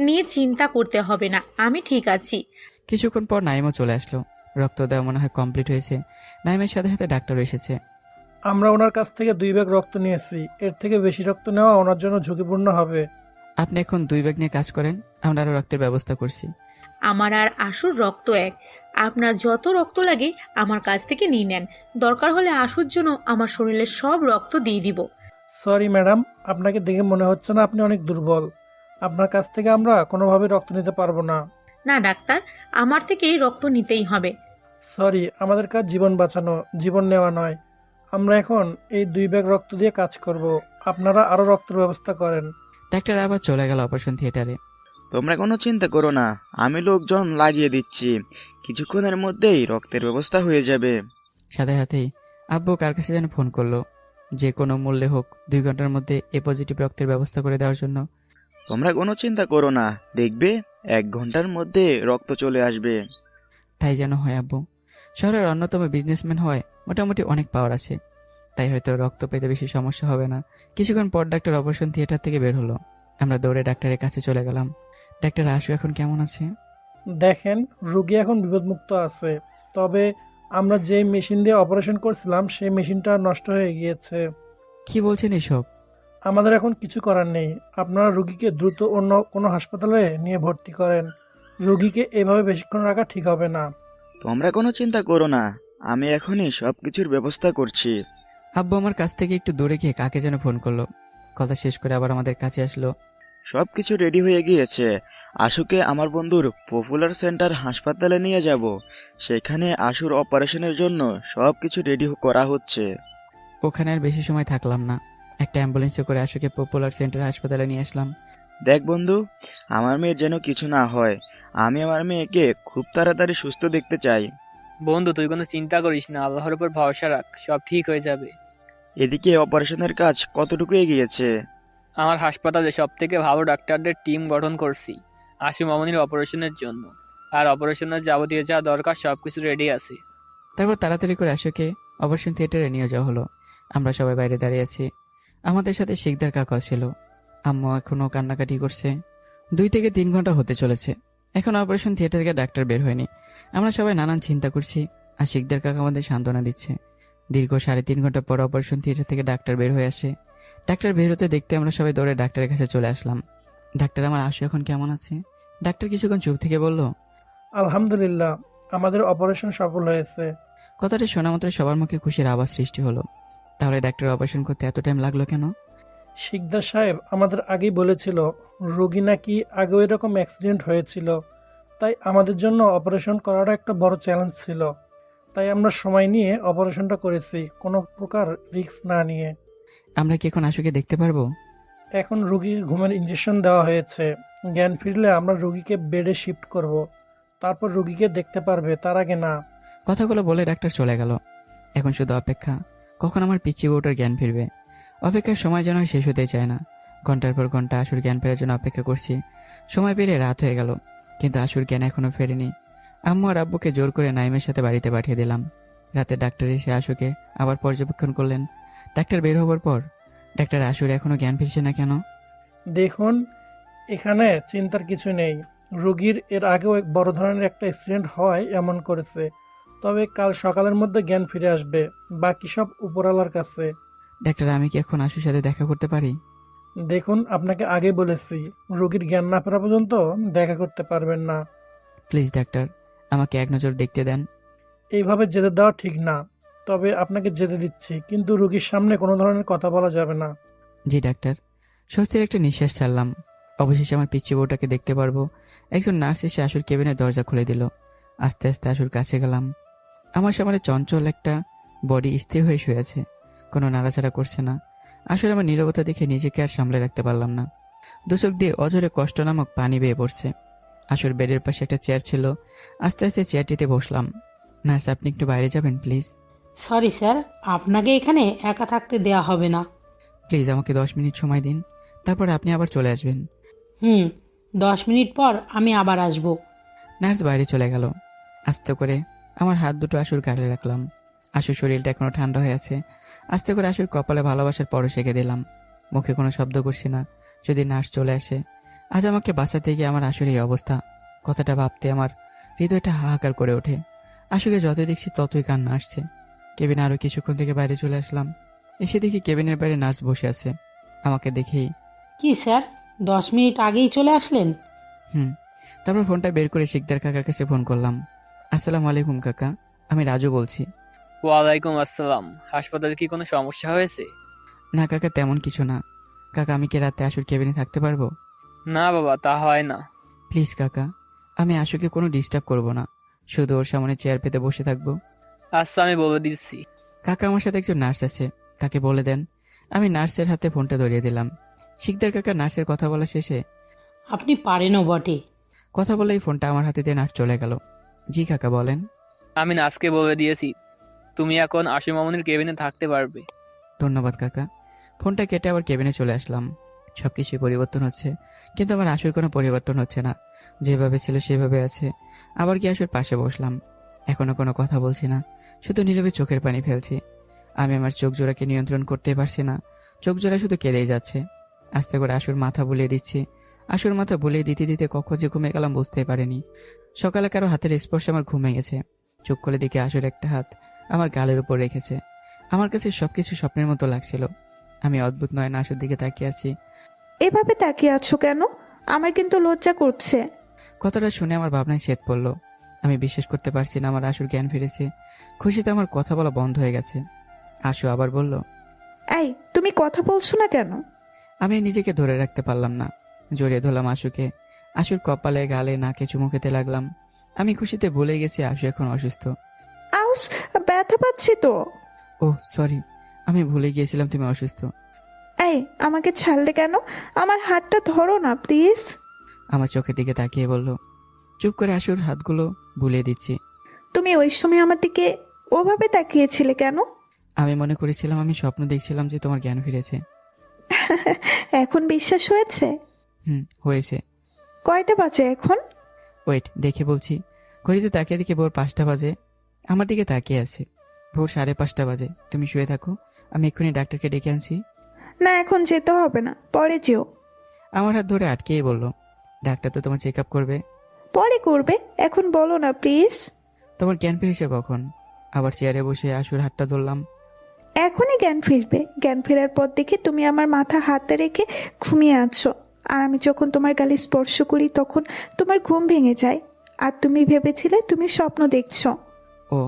নিয়ে চিন্তা করতে হবে না, আমি ঠিক আছি। কিছুক্ষণ পর নাইমও চলে আসলো। রক্ত দেওয়া মনে হয় কমপ্লিট হয়েছে। নাইমের সাথে সাথে ডাক্তার এসেছে। আমরা ওনার কাছ থেকে 2 ব্যাগ রক্ত নিয়েছি। এর থেকে বেশি রক্ত নেওয়া ওনার জন্য ঝুঁকিপূর্ণ হবে। আপনি এখন 2 ব্যাগ নিয়ে কাজ করেন, আমরা আরো রক্তের ব্যবস্থা করছি। আমার আর আশুর রক্ত এক। আপনার যত রক্ত লাগে আমার কাছ থেকে নিয়ে নেন। দরকার হলে আশুর জন্য আমার শরীরের সব রক্ত দিয়ে দিব। সরি ম্যাডাম, আপনাকে দেখে মনে হচ্ছে না আপনি অনেক দুর্বল। আপনার কাছ থেকে আমরা কোনোভাবে রক্ত নিতে পারবো না। না ডাক্তার, আমার থেকেই রক্ত নিতেই হবে। সরি, আমাদের কাজ জীবন বাঁচানো, জীবন নেওয়া নয়। আমরা এখন এই 2 ব্যাগ রক্ত দিয়ে কাজ করব। আপনারা আরো রক্তের ব্যবস্থা করেন। ডাক্তার আবার চলে গেল অপারেশন থিয়েটারে। তোমরা কোনো চিন্তা করো না, আমি লোকজন লাগিয়ে দিচ্ছি, কিছুক্ষণের মধ্যেই রক্তের ব্যবস্থা হয়ে যাবে। সাথে সাথেই আব্বু কার কাছে যেন ফোন করলো, যে কোনো মূল্যে হোক 2 ঘন্টার মধ্যে এ পজিটিভ রক্তের ব্যবস্থা করে দেওয়ার জন্য। তোমরা কোনো চিন্তা করো না, দেখবে 1 ঘন্টার মধ্যে রক্ত চলে আসবে। তাই যেন হয় আব্বু। শহরের অন্যতম বিজনেসম্যান হয়, মোটামুটি অনেক পাওয়ার আছে, তাই হয়তো রক্ত পেতে বেশি সমস্যা হবে না। কিছুক্ষণ পর ডাক্তার অপারেশন থিয়েটার থেকে বের হলো। আমরা দৌড়ে ডাক্তারের কাছে চলে গেলাম। ডাক্তার, আশু এখন কেমন আছে? দেখেন, রোগী এখন বিপদমুক্ত আছে, তবে আমরা যে মেশিন দিয়ে অপারেশন করছিলাম সেই মেশিনটা নষ্ট হয়ে গিয়েছে। কি বলছেন এসব? আমাদের এখন কিছু করার নেই। আপনারা রোগীকে দ্রুত অন্য কোনো হাসপাতালে নিয়ে ভর্তি করেন। রোগীকে এভাবে বেশিক্ষণ রাখা ঠিক হবে না। তোমরা কোনো চিন্তা করো না, আমি এখনই সব কিছুর ব্যবস্থা করছি। আব্বু আমার কাছ থেকে একটু দূরে গিয়ে কাকে যেন ফোন করলো। কথা শেষ করে আবার আমাদের কাছে আসলো। সব কিছু রেডি হয়ে গিয়েছে। আশুকে আমার বন্ধুর পপুলার সেন্টার হাসপাতালে নিয়ে যাব। সেখানে আশুর অপারেশনের জন্য সব কিছু রেডি করা হচ্ছে। ওখানে আর বেশি সময় থাকলাম না, একটা অ্যাম্বুলেন্সে করে আশুকে পপুলার সেন্টার হাসপাতালে নিয়ে আসলাম। দেখ বন্ধু, আমার মেয়ের যেন কিছু না হয়। আমি আমার মেয়েকে খুব তাড়াতাড়ি সুস্থ দেখতে চাই। বন্ধু, তুই কোনো চিন্তা করিস না, আল্লাহর উপর ভরসা রাখ, সব ঠিক হয়ে যাবে। এদিকে অপারেশনের কাজ কতটুকু এগিয়েছে? আমার হাসপাতালে সব থেকে ভালো ডাক্তারদের টিম গঠন করছি আশু মামনির অপারেশনের জন্য। আর অপারেশনের যাবতীয় যা দরকার সব কিছু রেডি আছে। তারপর তাড়াতাড়ি করে আশুকে অপারেশন থিয়েটারে নিয়ে যাওয়া হলো। আমরা সবাই বাইরে দাঁড়িয়ে আছি। আমাদের সাথে শিকদার কাকা ছিল। আম্মু এখনো কান্নাকাটি করছে। 2 থেকে 3 ঘন্টা হতে চলেছে, এখন অপারেশন থিয়েটার থেকে ডাক্তার বের হয়নি। আমরা সবাই নানান চিন্তা করছি, আর শিকদার কাকা আমাদের সান্ত্বনা দিচ্ছে। দীর্ঘ 3.5 ঘন্টা পর অপারেশন থিয়েটার থেকে ডাক্তার বের হয়ে আসে। ডাক্তার বের হতে দেখতে আমরা সবাই দৌড়ে ডাক্তারের কাছে চলে আসলাম। ডাক্তার, আমার আশু এখন কেমন আছে? ডাক্তার কিছুক্ষণ চুপ থেকে বলল, আলহামদুলিল্লাহ, আমাদের অপারেশন সফল হয়েছে। কথাটা শোনা মাত্র সবার মুখে খুশির আওয়াজ সৃষ্টি হলো। তাহলে ডাক্তার অপারেশন করতে এত টাইম লাগলো কেন? শিকদার সাহেব আমাদের আগেই বলেছিল রোগী নাকি আগেও এরকম অ্যাক্সিডেন্ট হয়েছিল, তাই আমাদের জন্য অপারেশন করাটা একটা বড় চ্যালেঞ্জ ছিল। তাই আমরা সময় নিয়ে অপারেশনটা করেছি, কোনো প্রকার রিস্ক না নিয়ে। আমরা কি এখন আশুকে দেখতে পারবো? এখন রোগীর ঘুমের ইঞ্জেকশন দেওয়া হয়েছে। জ্ঞান ফিরলে আমরা রোগীকে বেডে শিফট করব, তারপর রোগীকে দেখতে পারবে, তার আগে না। কথাগুলো বলে ডাক্তার চলে গেল। এখন শুধু অপেক্ষা, কখন আমার পিচ্চি বউটার জ্ঞান ফিরবে। অপেক্ষার সময় যেন আর শেষ হতেই চায় না। ঘন্টার পর ঘন্টা আশুর জ্ঞান ফেরার জন্য অপেক্ষা করছি। সময় পেরিয়ে রাত হয়ে গেল, কিন্তু আশুর জ্ঞান এখনো ফেরেনি। আম্মু আর আব্বুকে জোর করে নাইমের সাথে বাড়িতে পাঠিয়ে দিলাম। রাতে ডাক্তার এসে আশুকে আবার পর্যবেক্ষণ করলেন। ডাক্তার বের হবার পর, ডাক্তার, আশুর এখনো জ্ঞান ফিরছে না কেন? দেখুন, এখানে চিন্তার কিছু নেই। রোগীর এর আগেও এক বড় ধরনের একটা অ্যাক্সিডেন্ট হওয়ায় এমন করেছে। তবে কাল সকালের মধ্যে জ্ঞান ফিরে আসবে, বাকি সব উপরওয়ালার কাছে। ডাক্তার, আমি কি এখন আশুর সাথে দেখা করতে পারি? দেখুন, আপনাকে আগে বলেছি রোগীর জ্ঞান না ফেরা পর্যন্ত দেখা করতে পারবেন না। প্লিজ ডাক্তার, আমাকে এক নজর দেখতে দেন। এইভাবে যেতে দেওয়া ঠিক না, তবে আপনাকে যেতে দিচ্ছি, কিন্তু রোগীর সামনে কোনো ধরনের কথা বলা যাবে না। জি ডাক্তার। স্বস্তির একটা নিঃশ্বাস ছাড়লাম। অবশেষে আমার পিচ্চি বউটাকে দেখতে পারবো। একজন নার্স এসে আশুর কেবিনের দরজা খুলে দিল। আস্তে আস্তে আশুর কাছে গেলাম। আমার সামনে চঞ্চল একটা বডি স্থির হয়ে শুয়ে আছে, কোনো নাড়াচাড়া করছে না। আসলে আমার নীরবতা দেখে নিজেকে আর সামলে রাখতে পারলাম না। দুচোখ দিয়ে অঝরে কষ্ট নামক পানি বেয়ে পড়ছে। আশুর বেডের পাশে একটা চেয়ার ছিল। আস্তে আস্তে চেয়ারটিতে বসলাম। নার্স, আপনি একটু বাইরে যাবেন প্লিজ? সরি স্যার, আপনাকে এখানে একা থাকতে দেয়া হবে না। প্লিজ আমাকে 10 মিনিট সময় দিন, তারপর আপনি আবার চলে আসবেন। 10 মিনিট পর আমি আবার আসব। নার্স বাইরে চলে গেল। আস্তে করে আমার হাত দুটো আশুর গালে রাখলাম। আশুর শরীরটা এখনো ঠান্ডা হয়ে আছে। আস্তে করে আশুর কপালে ভালোবাসার পরশ এঁকে দিলাম। মুখে কোনো শব্দ করছি না। যদি নার্স চলে আসে, আজ আমাকে বাঁচাতে গিয়ে আমার আশুর এই অবস্থা, কথাটা ভাবতে আমার হৃদয়টা হাহাকার করে ওঠে। আশুকে যতই দেখছি ততই কান্না আসছে। কেবিনে আরো কিছুক্ষণ থেকে বাইরে চলে আসলাম। এসে দেখি কেবিনের বাইরে নার্স বসে আছে। আমাকে দেখেই, কি স্যার, 10 মিনিট আগেই চলে আসলেন? তারপর ফোনটা বের করে শিকদার কাকার কাছে ফোন করলাম। আসসালামু আলাইকুম কাকা, আমি রাজু বলছি। ওয়ালাইকুম আসসালাম। হাসপাতালে কি কোনো সমস্যা হয়েছে? না কাকা, তেমন কিছু না। কাকা, আমি কি রাতে আশুর কেবিনে থাকতে পারবো? না বাবা, তা হয় না। প্লিজ কাকা, আমি আশুকে কোনো ডিস্টার্ব করব না, শুধু ওর সামনে চেয়ার পেতে বসে থাকবো। আচ্ছা, আমি বলে দিচ্ছি। কাকা, আমার সাথে একজন নার্স আছে, তাকে বলে দেন। আমি নার্সের হাতে ফোনটা ধরিয়ে দিলাম। শিকদার কাকা নার্সের কথা বলা শেষে, আপনি পারেনও বটে। কথা বলেই ফোনটা আমার হাতে দিয়ে নার্স চলে গেল। জি কাকা, বলেন। আমি নার্সকে বলে দিয়েছি তুমি এখন আশু মামুনির কেবিনে থাকতে পারবে। ধন্যবাদ কাকা। ফোনটা কেটে আবার কেবিনে চলে আসলাম। সবকিছুই পরিবর্তন হচ্ছে, কিন্তু আমার আশুর কোনো পরিবর্তন হচ্ছে না। যেভাবে ছিল সেভাবে আছে। আবার কি আশুর পাশে বসলাম। এখনো কোনো কথা বলছি না, শুধু নীরবে চোখের পানি ফেলছি। আমি আমার চোখ জোড়াকে নিয়ন্ত্রণ করতে পারছি না। চোখ জোড়া শুধু কেঁদেই যাচ্ছে। আস্তে করে আশুর মাথা বুলিয়ে দিচ্ছি। আশুর মাথা বুলিয়ে দিতে দিতে কখন যে ঘুমিয়ে গেলাম বুঝতেই পারিনি। সকালে কারো হাতের স্পর্শে আমার ঘুমে গেছে। চোখ খুলে দিকে আশুর একটা হাত আমার গালের উপর রেখেছে। আমার কাছে সবকিছু স্বপ্নের মতো লাগছিল। আমি অদ্ভুত নয়ন আশুর দিকে তাকিয়ে আছি। এভাবে তাকিয়ে আছো কেন? আমার কিন্তু লজ্জা করছে। কথাটা শুনে আমার ভাবনায় ছেদ পড়ল। আমি বিশ্বাস করতে পারছি না আমার আশুর জ্ঞান ফিরেছে। খুশিতে আমার কথা বলা বন্ধ হয়ে গেছে। আশু আবার বলল, এই, তুমি কথা বলছো না কেন? আমি নিজেকে ধরে রাখতে পারলাম না। জড়িয়ে ধরলাম আশুকে। আশুর কপালে গালে নাকে চুমু খেতে লাগলাম। আমি খুশিতে ভুলে গেছি আশু এখন অসুস্থ। আউস, ব্যথা পাচ্ছি তো। ও সরি, আমি ভুলে গিয়েছিলাম তুমি অসুস্থ। এই, আমাকে ছাড়লে কেন? আমার হাতটা ধরো না প্লিজ। আমার চোখের দিকে তাকিয়ে বলল। চুপ করে আশুর হাতগুলো বুলিয়ে দিচ্ছি। তুমি ওই সময় আমার দিকে ওভাবে তাকিয়েছিলে কেন? আমি মনে করেছিলাম, আমি স্বপ্ন দেখছিলাম যে তোমার জ্ঞান ফিরেছে। এখন বিশ্বাস হয়েছে? হয়েছে। কয়টা বাজে এখন? ওয়েট, দেখে বলছি। ঘড়িতে তাকিয়ে দেখে ভোর 5টা বাজে। আমার দিকে তাকিয়ে আছে। ভোর 5:30 বাজে। তুমি শুয়ে থাকো, আমি এক্ষুনি ডাক্তারকে ডেকে আনছি। না, এখন যেতে হবে না, পরে যেও। আমার হাত ধরে আটকেই বলল, ডাক্তার তো তোমার চেক আপ করবে। পরে করবে, এখন বলো না প্লিজ। তোমার জ্ঞান ফিরেছে কখন? আবার চেয়ারে বসে আশুর হাতটা ধরলাম। এখনই জ্ঞান ফিরবে। জ্ঞান ফেরার পর দেখে তুমি আমার মাথা হাতে রেখে ঘুমিয়ে আছো। আর আমি যখন তোমার গালে স্পর্শ করি তখন তোমার ঘুম ভেঙে যায়, আর তুমি ভেবেছিলে তুমি স্বপ্ন দেখছো। ও,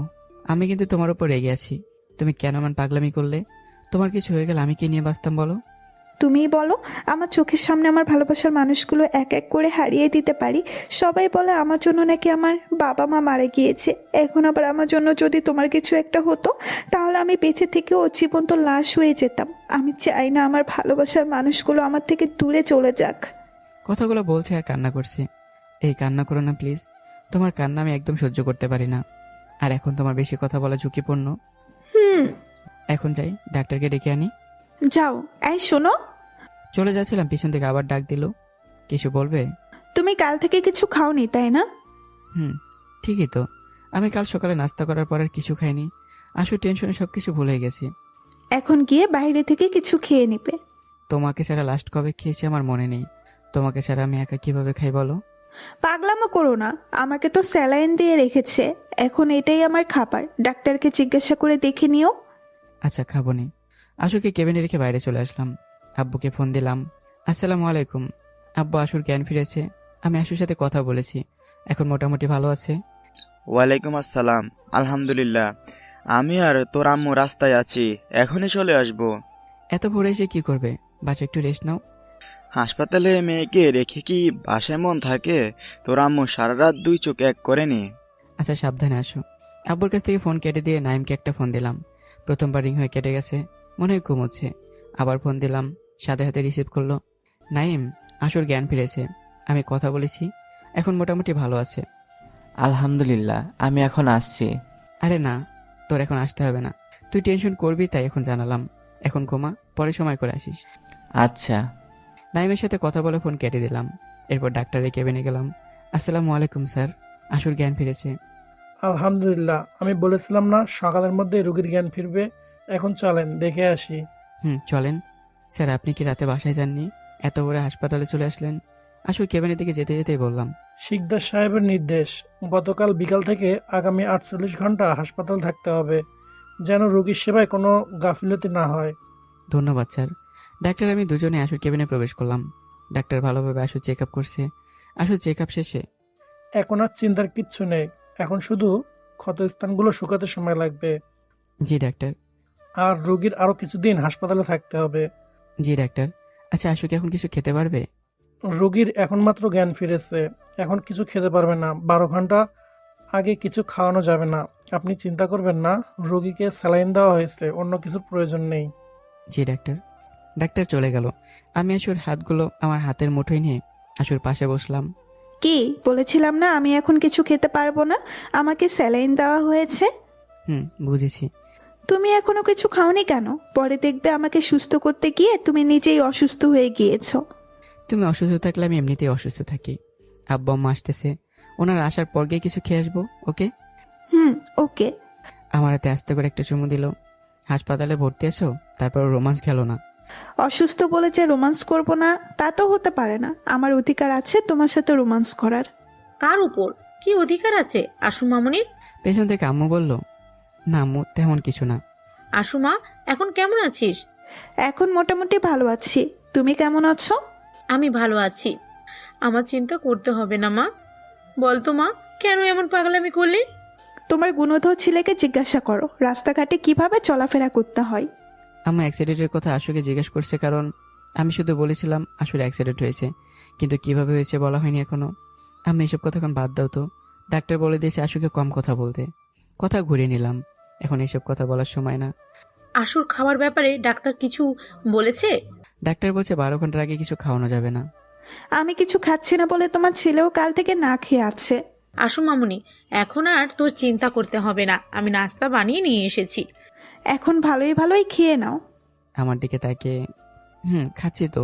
আমি কিন্তু তোমার উপর রেগে আছি। তুমি কেন এমন পাগলামি করলে? তোমার কিছু হয়ে গেলে আমি কি নিয়ে বাঁচতাম বলো? তুমিই বলো। আমার চোখের সামনে আমার ভালোবাসার মানুষগুলো এক এক করে হারিয়ে দিতে পারি। সবাই বলে আমার জন্য নাকি আমার বাবা মা মারা গিয়েছে। এখন আবার আমার জন্য যদি তোমার কিছু একটা হতো, তাহলে আমি বেঁচে থেকেও জীবন্ত লাশ হয়ে যেতাম। আমি চাই না আমার ভালোবাসার মানুষগুলো আমার থেকে দূরে চলে যাক। কথাগুলো বলছে আর কান্না করছে। এই কান্না করো না প্লিজ। তোমার কান্না আমি একদম সহ্য করতে পারি না। আর এখন তোমার বেশি কথা বলা ঝুঁকিপূর্ণ। এখন যাই, ডাক্তারকে ডেকে আনি। যাও। এই শোনো, চলে যাচ্ছিলাম, পিছন থেকে আবার ডাক দিল। কিছু বলবে? তুমি কাল থেকে কিছু খাওনি তাই না? ঠিকই তো। আমি কাল সকালে নাস্তা করার পর আর কিছু খাইনি। আসলে টেনশনে সবকিছু ভুলে গেছি। এখন গিয়ে বাইরে থেকে কিছু খেয়ে নিবে। তোমাকে ছাড়া লাস্ট কবে খেয়েছি আমার মনে নেই। তোমাকে ছাড়া আমি একা কিভাবে খাই বলো? পাগলামো করো না। আমাকে তো স্যালাইন দিয়ে রেখেছে, এখন এটাই আমার খাবার। ডাক্তারকে জিজ্ঞাসা করে দেখে নিও। আচ্ছা, খাবো নি। আশুকে কেবিনে রেখে বাইরে চলে আসলাম। আব্বুকে ফোন দিলাম। আসসালামু আলাইকুম আব্বু, আশুর জ্ঞান ফিরেছে। আমি আশুর সাথে কথা বলেছি, এখন মোটামুটি ভালো আছে। ওয়ালাইকুম আসসালাম। আলহামদুলিল্লাহ। আমি আর তোর আম্মু রাস্তায় আছি, এখনই চলে আসবো। এত ভোরে এসে কি করবে? বাচ্চা একটু রেস্ট নাও। হাসপাতালে মেয়েকে রেখে কি বাসায় মন থাকে? তোর আম্মু সারা রাত 2 চোখ এক করেনি। আচ্ছা, সাবধানে আসো। আব্বুর কাছ থেকে ফোন কেটে দিয়ে নাইমকে একটা ফোন দিলাম। প্রথমবার রিং হয়ে কেটে গেছে, মনে হয় ঘুমোচ্ছে। আবার ফোন দিলাম, সাথে সাথে রিসিভ করলো। নাইম, আশুর জ্ঞান ফিরেছে। আমি কথা বলেছি, এখন মোটামুটি ভালো আছে। আলহামদুলিল্লাহ, আমি এখন আসছি। আরে না, তোর এখন আসতে হবে না। তুই টেনশন করবি তাই এখন জানালাম। এখন ঘুমা, পরে সময় করে আসিস। আচ্ছা। নাইমের সাথে কথা বলে ফোন কেটে দিলাম। এরপর ডাক্তারের কেবিনে গেলাম। আসসালামু আলাইকুম স্যার, আশুর জ্ঞান ফিরেছে। আলহামদুলিল্লাহ। আমি বলেছিলাম না সকালের মধ্যে রোগীর জ্ঞান ফিরবে। এখন চলেন দেখে আসি। চলেন। স্যার, আপনি কি রাতে বাসায় যাননি? এত ভোরে হাসপাতালে চলে আসলেন? আশুর কেবিনের দিকে যেতে যেতেই বললাম। শিকদার সাহেবের নির্দেশ, গতকাল বিকাল থেকে আগামী 48 ঘন্টা হাসপাতাল থাকতে হবে, যেন রোগীর সেবায় কোনো গাফিলতি না হয়। ধন্যবাদ স্যার। ডাক্তার আমি দুজনে আশুর কেবিনে প্রবেশ করলাম। ডাক্তার ভালোভাবে আশুর চেক আপ করছে। আশুর চেক আপ শেষে, এখন আর চিন্তার কিচ্ছু নেই, এখন শুধু ক্ষতস্থানগুলো শুকাতে সময় লাগবে। জি ডাক্তার। আর রোগীর আরো কিছুদিন হাসপাতালে থাকতে হবে। জি ডাক্তার। আচ্ছা, আশু কি এখন কিছু খেতে পারবে? রোগীর এখন মাত্র জ্ঞান ফিরেছে, এখন কিছু খেতে পারবে না। 12 ঘন্টা আগে কিছু খাওয়ানো যাবে না। আপনি চিন্তা করবেন না, রোগীকে স্যালাইন দেওয়া হয়েছে, অন্য কিছুর প্রয়োজন নেই। জি ডাক্তার। ডাক্তার চলে গেল। আমি আশুর হাতগুলো আমার হাতের মুঠোয় নিয়ে আশুর পাশে বসলাম। কি বলেছিলাম না আমি এখন কিছু খেতে পারবো না, আমাকে স্যালাইন দেওয়া হয়েছে। বুঝেছি। তুমি এখনো কিছু খাওনি কেন? পরে দেখবে আমাকে সুস্থ করতে গিয়ে তুমি নিজেই অসুস্থ হয়ে গিয়েছো। তুমি অসুস্থ থাকলে আমি এমনিতেই অসুস্থ থাকি। আব্বু আম্মা আসতেছে, ওনারা আসার পর গিয়ে কিছু খেয়ে আসবো। ওকে? ওকে। আমার হাতে আস্তে করে একটা চুমু দিল। হাসপাতালে ভর্তি আছো, তারপর রোমান্স খেলো না। অসুস্থ বলে যে রোমান্স করব না তা তো হতে পারে না। আমার অধিকার আছে তোমার সাথে রোমান্স করার। কার উপর কি অধিকার আছে আশু মামুনির? পেছন থেকে আম্মু বলল, না আম্মু, তেমন কিছু না। আশু মা, এখন কেমন আছিস? এখন মোটামুটি ভালো আছি। তুমি কেমন আছো? আমি ভালো আছি। আমার চিন্তা করতে হবে না মা। বলতো মা, কেন এমন পাগলামি করলি? তোমার গুণধর ছেলেকে জিজ্ঞাসা করো রাস্তাঘাটে কিভাবে চলাফেরা করতে হয়। আমার অ্যাক্সিডেন্টের কথা আশুকে জিজ্ঞেস করছে, কারণ আমি শুধু বলেছিলাম আশুর অ্যাক্সিডেন্ট হয়েছে, কিন্তু কিভাবে হয়েছে বলা হয়নি এখনো। আমি এসব কথা এখন বাদ দাও তো। ডাক্তার বলে দিয়েছে আশুকে কম কথা বলতে। কথা ঘুরিয়ে নিলাম, এখন এসব কথা বলার সময় না। আশুর খাওয়ার ব্যাপারে ডাক্তার কিছু বলেছে? ডাক্তার বলছে 12 ঘন্টার আগে কিছু খাওয়ানো যাবে না। আমি কিছু খাচ্ছি না বলে তোমার ছেলেও কাল থেকে না খেয়ে আছে। আশু মামুনি, এখন আর তোর চিন্তা করতে হবে না, আমি নাস্তা বানিয়ে নিয়ে এসেছি। এখন ভালোই ভালোই খেয়ে নাও। আমার দিকে তাকে, খাচ্ছি তো।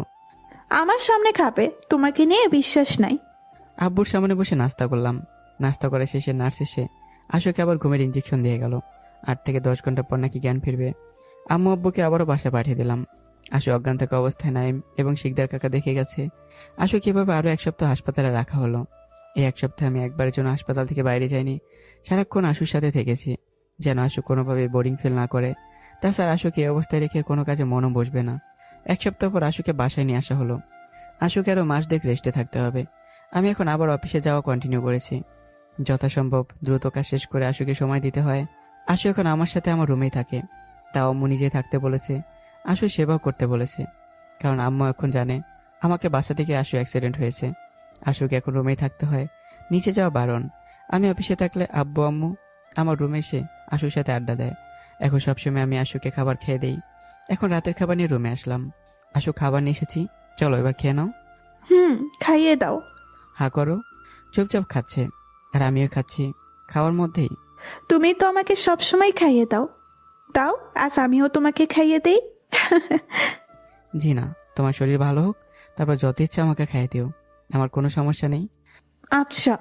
আমার সামনে খাবে, তোমাকে নিয়ে বিশ্বাস নাই। আব্বুর সামনে বসে নাস্তা করলাম। নাস্তা করা শেষে নার্স এসে আশুকে আবার ঘুমের ইঞ্জেকশন দিয়ে গেল। 8 থেকে 10 ঘন্টা পর নাকি জ্ঞান ফিরবে। আম্মু আব্বুকে আবারও বাসায় পাঠিয়ে দিলাম। আশু অজ্ঞান থাকা অবস্থায় নাইম এবং শিকদার কাকা দেখে গেছে। আশু কিভাবে আরও 1 সপ্তাহ হাসপাতালে রাখা হলো। এই 1 সপ্তাহে আমি একবারের জন্য হাসপাতাল থেকে বাইরে যাইনি। সারাক্ষণ আশুর সাথে থেকেছি, যেন আশু কোনোভাবে বোরিং ফিল না করে। তাছাড়া আশুকে এই অবস্থায় রেখে কোনো কাজে মনও বসবে না। 1 সপ্তাহ পর আশুকে বাসায় নিয়ে আসা হলো। আশুকে আরও মাস দেখ রেস্টে থাকতে হবে। আমি এখন আবার অফিসে যাওয়া কন্টিনিউ করেছি। যথাসম্ভব দ্রুত কাজ শেষ করে আশুকে সময় দিতে হয়। আশু এখন আমার সাথে আমার রুমেই থাকে। তাও আম্মু নিজেই থাকতে বলেছে, আশু সেবাও করতে বলেছে। কারণ আম্মু এখন জানে আমাকে বাসা থেকে আশু অ্যাক্সিডেন্ট হয়েছে। আশুকে এখন রুমেই থাকতে হয়, নিচে যাওয়া বারণ। আমি অফিসে থাকলে আব্বু আম্মু আমার রুমে এসে আশুর সাথে আড্ডা দেয়। এখন সবসময় আমি আশুকে খাবার খেয়ে দেই। এখন রাতের খাবার নিয়ে রুমে আসলাম। আশু, খাবার নিয়ে এসেছি, চলো এবার খেয়ে নাও। খাইয়ে দাও। হা করো। চুপচাপ খাচ্ছে আর আমিও খাচ্ছি। খাওয়ার মধ্যেই, তুমি তো আমাকে সবসময় খাইয়ে দাও। দাও, আজ আমিও তোমাকে খাইয়ে দেই। জি না, তোমার শরীর ভালো হোক, তারপর যত ইচ্ছা আমাকে খাইয়ে দিও, আমার কোনো সমস্যা নেই। আচ্ছা,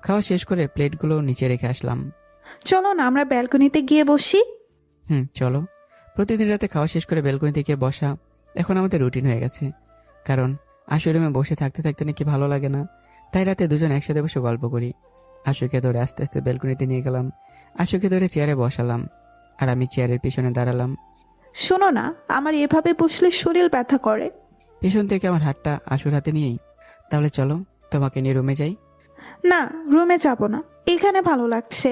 খাওয়া শেষ করে প্লেটগুলো নিচে রেখে আসলাম। চলো না আমরা ব্যালকনিতে গিয়ে বসি। চলো। প্রতিদিন রাতে খাওয়া শেষ করে বেলকনিতে গিয়ে বসা এখন আমাদের রুটিন হয়ে গেছে। কারণ আশুর রুমে বসে থাকতে থাকতে নাকি ভালো লাগে না, তাই রাতে দুজন একসাথে বসে গল্প করি। আশুকে ধরে আস্তে আস্তে বেলকনিতে নিয়ে গেলাম। আশুকে ধরে চেয়ারে বসালাম আর আমি চেয়ারের পিছনে দাঁড়ালাম। শোনো না, আমার এভাবে বসলে শরীর ব্যথা করে। পিছন থেকে আমার হাতটা আশুর হাতে নিয়েই, তাহলে চলো তোমাকে নিয়ে রুমে যাই। না, রুমে যাব না, এখানে ভালো লাগছে।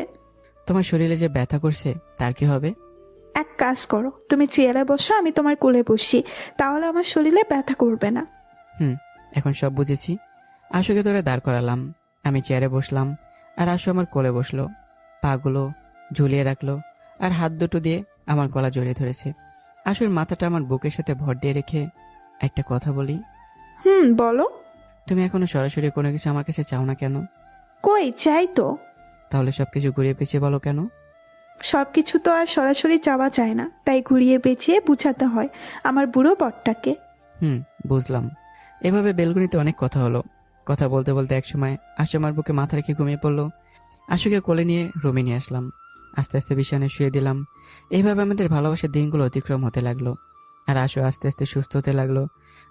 তোমার শরীরে যে ব্যথা করছে তার কি হবে? এক কাজ করো, তুমি চেয়ারে বসো, আমি তোমার কোলে বসি, তাহলে আমার শরীরে ব্যথা করবে না। এখন সব বুঝেছি। আশুকে ধরে দাঁড় করালাম, আমি চেয়ারে বসলাম আর আশু আমার কোলে বসলো। পাগুলো ঝুলিয়ে রাখলো আর হাত দুটো দিয়ে আমার গলা জড়িয়ে ধরেছে। আশুর মাথাটা আমার বুকের সাথে ভর দিয়ে রেখে, একটা কথা বলি? বলো। তুমি এখনো সরাসরি কোনো কিছু আমার কাছে চাও না কেন? কই, চাই তো। তাহলে সবকিছু ঘুরিয়ে পেঁচিয়ে বলো কেন? সবকিছু তো আর সরাসরি চাওয়া যায় না, তাই ঘুরিয়ে পেঁচিয়ে বুঝাতে হয় আমার বুড়ো বরটাকে। বুঝলাম। এভাবে বেলগুনিতে অনেক কথা হলো। কথা বলতে বলতে একসময় আশু আমার বুকে মাথা রেখে ঘুমিয়ে পড়লো। আশুকে কোলে নিয়ে রুমে নিয়ে আসলাম, আস্তে আস্তে বিছানায় শুয়ে দিলাম। এইভাবে আমাদের ভালোবাসার দিনগুলো অতিক্রম হতে লাগলো আর আশু আস্তে আস্তে সুস্থ হতে লাগলো।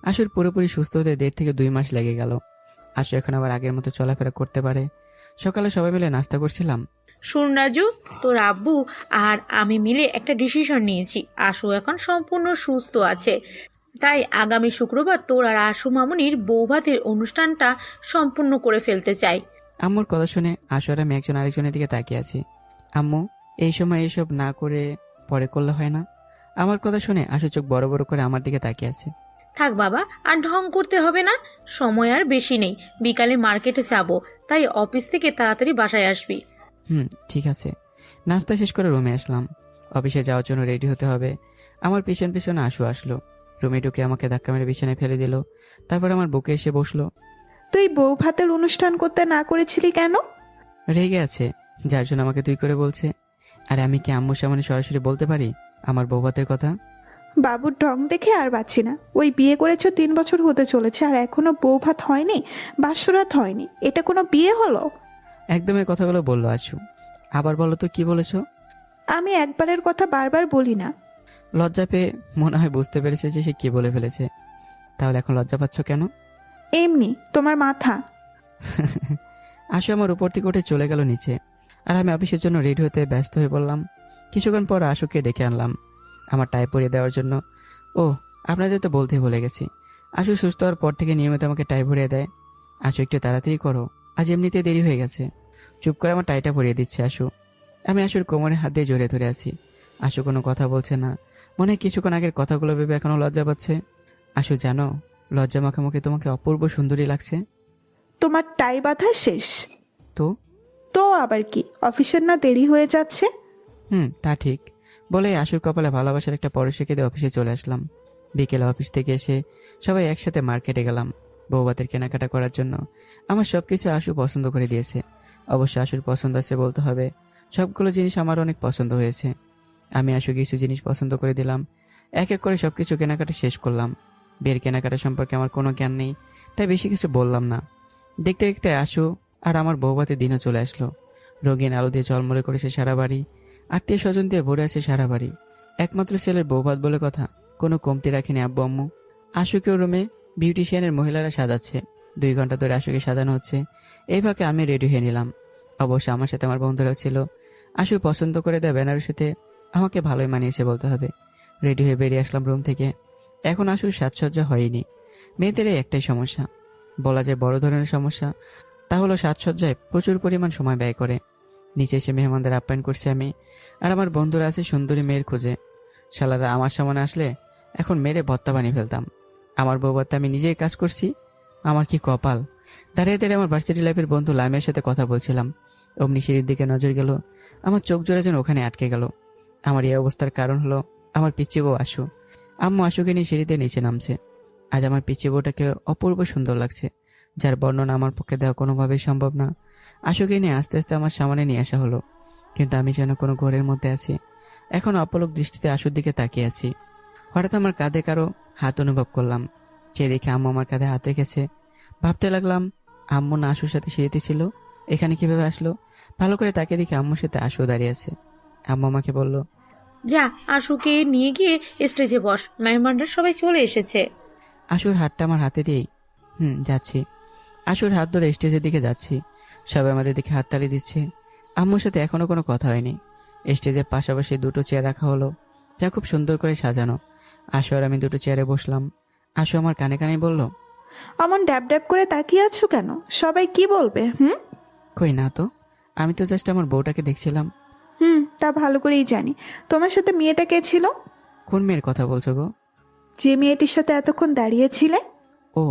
আশুর পুরোপুরি সুস্থ হতে 1.5 থেকে 2 মাস লেগে গেল। আশু এখন আবার আগের মতো চলাফেরা করতে পারে। সকালে সবাই মিলে নাস্তা করছিলাম। শোন রাজু, তোর আব্বু আর আমি মিলে একটা ডিসিশন নিয়েছি। আশু এখন সম্পূর্ণ সুস্থ আছে, তাই আগামী শুক্রবার তোর আর আশু মামুনির বৌভাতের অনুষ্ঠানটা সম্পূর্ণ করে ফেলতে চাই। আম্মুর কথা শুনে আশু আর আমি একজন আরেকজনের দিকে তাকিয়ে আছি। আম্মু, এই সময় এইসব না করে পরে করলে হয় না? আমার কথা শুনে আশু চোখ বড় বড় করে আমার দিকে তাকিয়ে আছে। থাক বাবা, আর ঢং করতে হবে না, সময় আর বেশি নেই। বিকালে মার্কেটে যাব, তাই অফিস থেকে তাড়াতাড়ি বাসায় আসবি। ঠিক আছে। নাস্তা শেষ করে রুমে আসলাম। অফিসে যাওয়ার জন্য রেডি হতে হবে। আমার পিছন পিছনে আশু আসলো। রুমে ঢুকে আমাকে ধাক্কা মেরে বিছানায় ফেলে দিল। তারপর আমার বুকে এসে বসলো। তুই বউ ভাতের অনুষ্ঠান করতে না করেছিলি কেন? রেগে আছে, যার জন্য আমাকে তুই করে বলছে। আর আমি কি আম্মুর সামনে সরাসরি বলতে পারি আমার বৌভাতের কথা? বাবুর ঢং দেখে আর বাঁচি না। ওই বিয়ে করেছো 3 বছর হতে চলেছে, আর এখনো বউ ভাত হয়নি, বাসরাত হয়নি, এটা কোনো বিয়ে হলো? একদম এই কথাগুলো বললো আশু। আবার বলো তো, কি বলেছো? আমি একবারের কথা বারবার বলি না। লজ্জা পেয়ে মনে হয় বুঝতে পেরেছে যে সে কি বলে ফেলেছে। তাহলে এখন লজ্জা পাচ্ছ কেন? এমনি, তোমার মাথা। আশু আমার উপর থেকে উঠে চলে গেল নিচে, আর আমি অফিসের জন্য রেডি হতে ব্যস্ত হয়ে পড়লাম। কিছুক্ষণ পর আশুকে ডেকে আনলাম আমার টাই পরিয়ে দেওয়ার জন্য। ও, আপনাদের তো বলতেই ভুলে গেছি, আশু সুস্থ হওয়ার পর থেকে নিয়মিত আমাকে টাই ভরিয়ে দেয়। আশু, একটু তাড়াতাড়ি করো, আজ এমনিতে দেরি হয়ে গেছে। চুপ করে আমার টাইটা পরিয়ে দিচ্ছে আশু। আমি আশুর কোমরে হাত দিয়ে জড়িয়ে ধরে আছি। আশু কোনো কথা বলছে না, মনে হয় কিছুক্ষণ আগের কথাগুলো ভেবে এখনো লজ্জা পাচ্ছে। আশু, জানো, লজ্জা মাখামাখি তোমাকে অপূর্ব সুন্দরী লাগছে। তোমার টাই বাঁধা শেষ? তো তো আবার কি, অফিসের না দেরি হয়ে যাচ্ছে? তা ঠিক। বলে আশুর কপালে ভালোবাসার একটা পরশ রেখে দিয়ে অফিসে চলে আসলাম। বিকেলে অফিস থেকে এসে সবাই একসাথে মার্কেটে গেলাম বৌভাতের কেনাকাটা করার জন্য। আমার সবকিছু আশু পছন্দ করে দিয়েছে। অবশ্য আশুর পছন্দ আছে বলতে হবে, সবগুলো জিনিস আমার অনেক পছন্দ হয়েছে। আমি আশু কিছু জিনিস পছন্দ করে দিলাম। এক এক করে সবকিছু কেনাকাটা শেষ করলাম। বিয়ের কেনাকাটা সম্পর্কে আমার কোনো জ্ঞান নেই, তাই বেশি কিছু বললাম না। দেখতে দেখতে আশু আর আমার বৌভাতের দিনও চলে আসলো। রঙিন আলো দিয়ে ঝলমলে করেছে সারা বাড়ি, আত্মীয় স্বজন দিয়ে ভরে আছে সারা বাড়ি। একমাত্র ছেলের বৌভাত বলে কথা, কোনো কমতি রাখেনি আব্বু আম্মু। আশুকেও রুমে বিউটিশিয়ানের মহিলারা সাজাচ্ছে। 2 ঘন্টা ধরে আশুকে সাজানো হচ্ছে। এই ফাঁকে আমি রেডি হয়ে নিলাম। অবশ্য আমার সাথে আমার বন্ধুরাও ছিল। আশু পছন্দ করে দেয় বেনারসিতে আমাকে ভালোই মানিয়েছে বলতে হবে। রেডি হয়ে বেরিয়ে আসলাম রুম থেকে। এখন আশুর সাজসজ্জা হয়নি। মেয়েদের এই একটাই সমস্যা, বলা যায় বড় ধরনের সমস্যা, তা হলো সাজসজ্জায় প্রচুর পরিমাণ সময় ব্যয় করে। নিচে এসে মেহমানদের আপ্যায়ন করছি আমি, আর আমার বন্ধুরা আছে সুন্দরী মেয়ের খোঁজে। শালারা আমার সামনে আসলে এখন মেরে ভত্তা বানিয়ে ফেলতাম। আমার বউবাতে আমি নিজেই কাজ করছি, আমার কি কপাল। দাঁড়িয়ে দাঁড়িয়ে আমার ভার্সিটি লাইফের বন্ধু লামিয়ার সাথে কথা বলছিলাম, অমনি সিঁড়ির দিকে নজর গেল। আমার চোখ জোড়া যেন ওখানে আটকে গেল। আমার এই অবস্থার কারণ হলো আমার পিচ্চি বউ আশু। আম্মু আশুকে নিয়ে সিঁড়িতে নিচে নামছে। আজ আমার পিচ্চি বউটাকে অপূর্ব সুন্দর লাগছে, যার বর্ণনা আমার পক্ষে দেওয়া কোনোভাবেই সম্ভব না। আশুকে নিয়ে আস্তে আস্তে আমার সামনে নিয়ে আসা হলো, কিন্তু আমি যেন কোনো ঘরের মধ্যে আছি। এখন অপলক দৃষ্টিতে আশুর দিকে তাকিয়ে আছি। হঠাৎ আমার কাঁধে কারো হাত অনুভব করলাম, যে দেখে আম্মু আমার কাঁধে হাত রেখেছে। ভাবতে লাগলাম, আম্মু না আশুর সাথে সিঁড়িতে ছিল, এখানে কিভাবে আসলো? ভালো করে তাকিয়ে দেখে আম্মুর সাথে আশু দাঁড়িয়ে আছে। আম্মু আমাকে বলল, যা আশুকে নিয়ে গিয়ে স্টেজে বস, মেহমানরা সবাই চলে এসেছে। আশুর হাতটা আমার হাতে দিয়েই যাচ্ছি। আশুর হাত ধরে স্টেজের দিকে যাচ্ছি। সবাই আমাদের দিকে হাততালি দিচ্ছে। আম্মুর সাথে এখনো কোনো কথা হয়নি। স্টেজের পাশাপাশি দুটো চেয়ার রাখা হলো, যা খুব সুন্দর করে সাজানো। আশু আর আমি দুটো চেয়ারে বসলাম। আশু আমার কানে কানে বলল, অমন ড্যাব ড্যাব করে তাকিয়ে আছো কেন? সবাই কি বলবে? কই না তো, আমি তো জাস্ট আমার বউটাকে দেখছিলাম। তা ভালো করেই জানি। তোমার সাথে মেয়েটা কে ছিল? কোন মেয়ের কথা বলছো গো? যে মেয়েটির সাথে এতক্ষণ দাঁড়িয়েছিলে? ও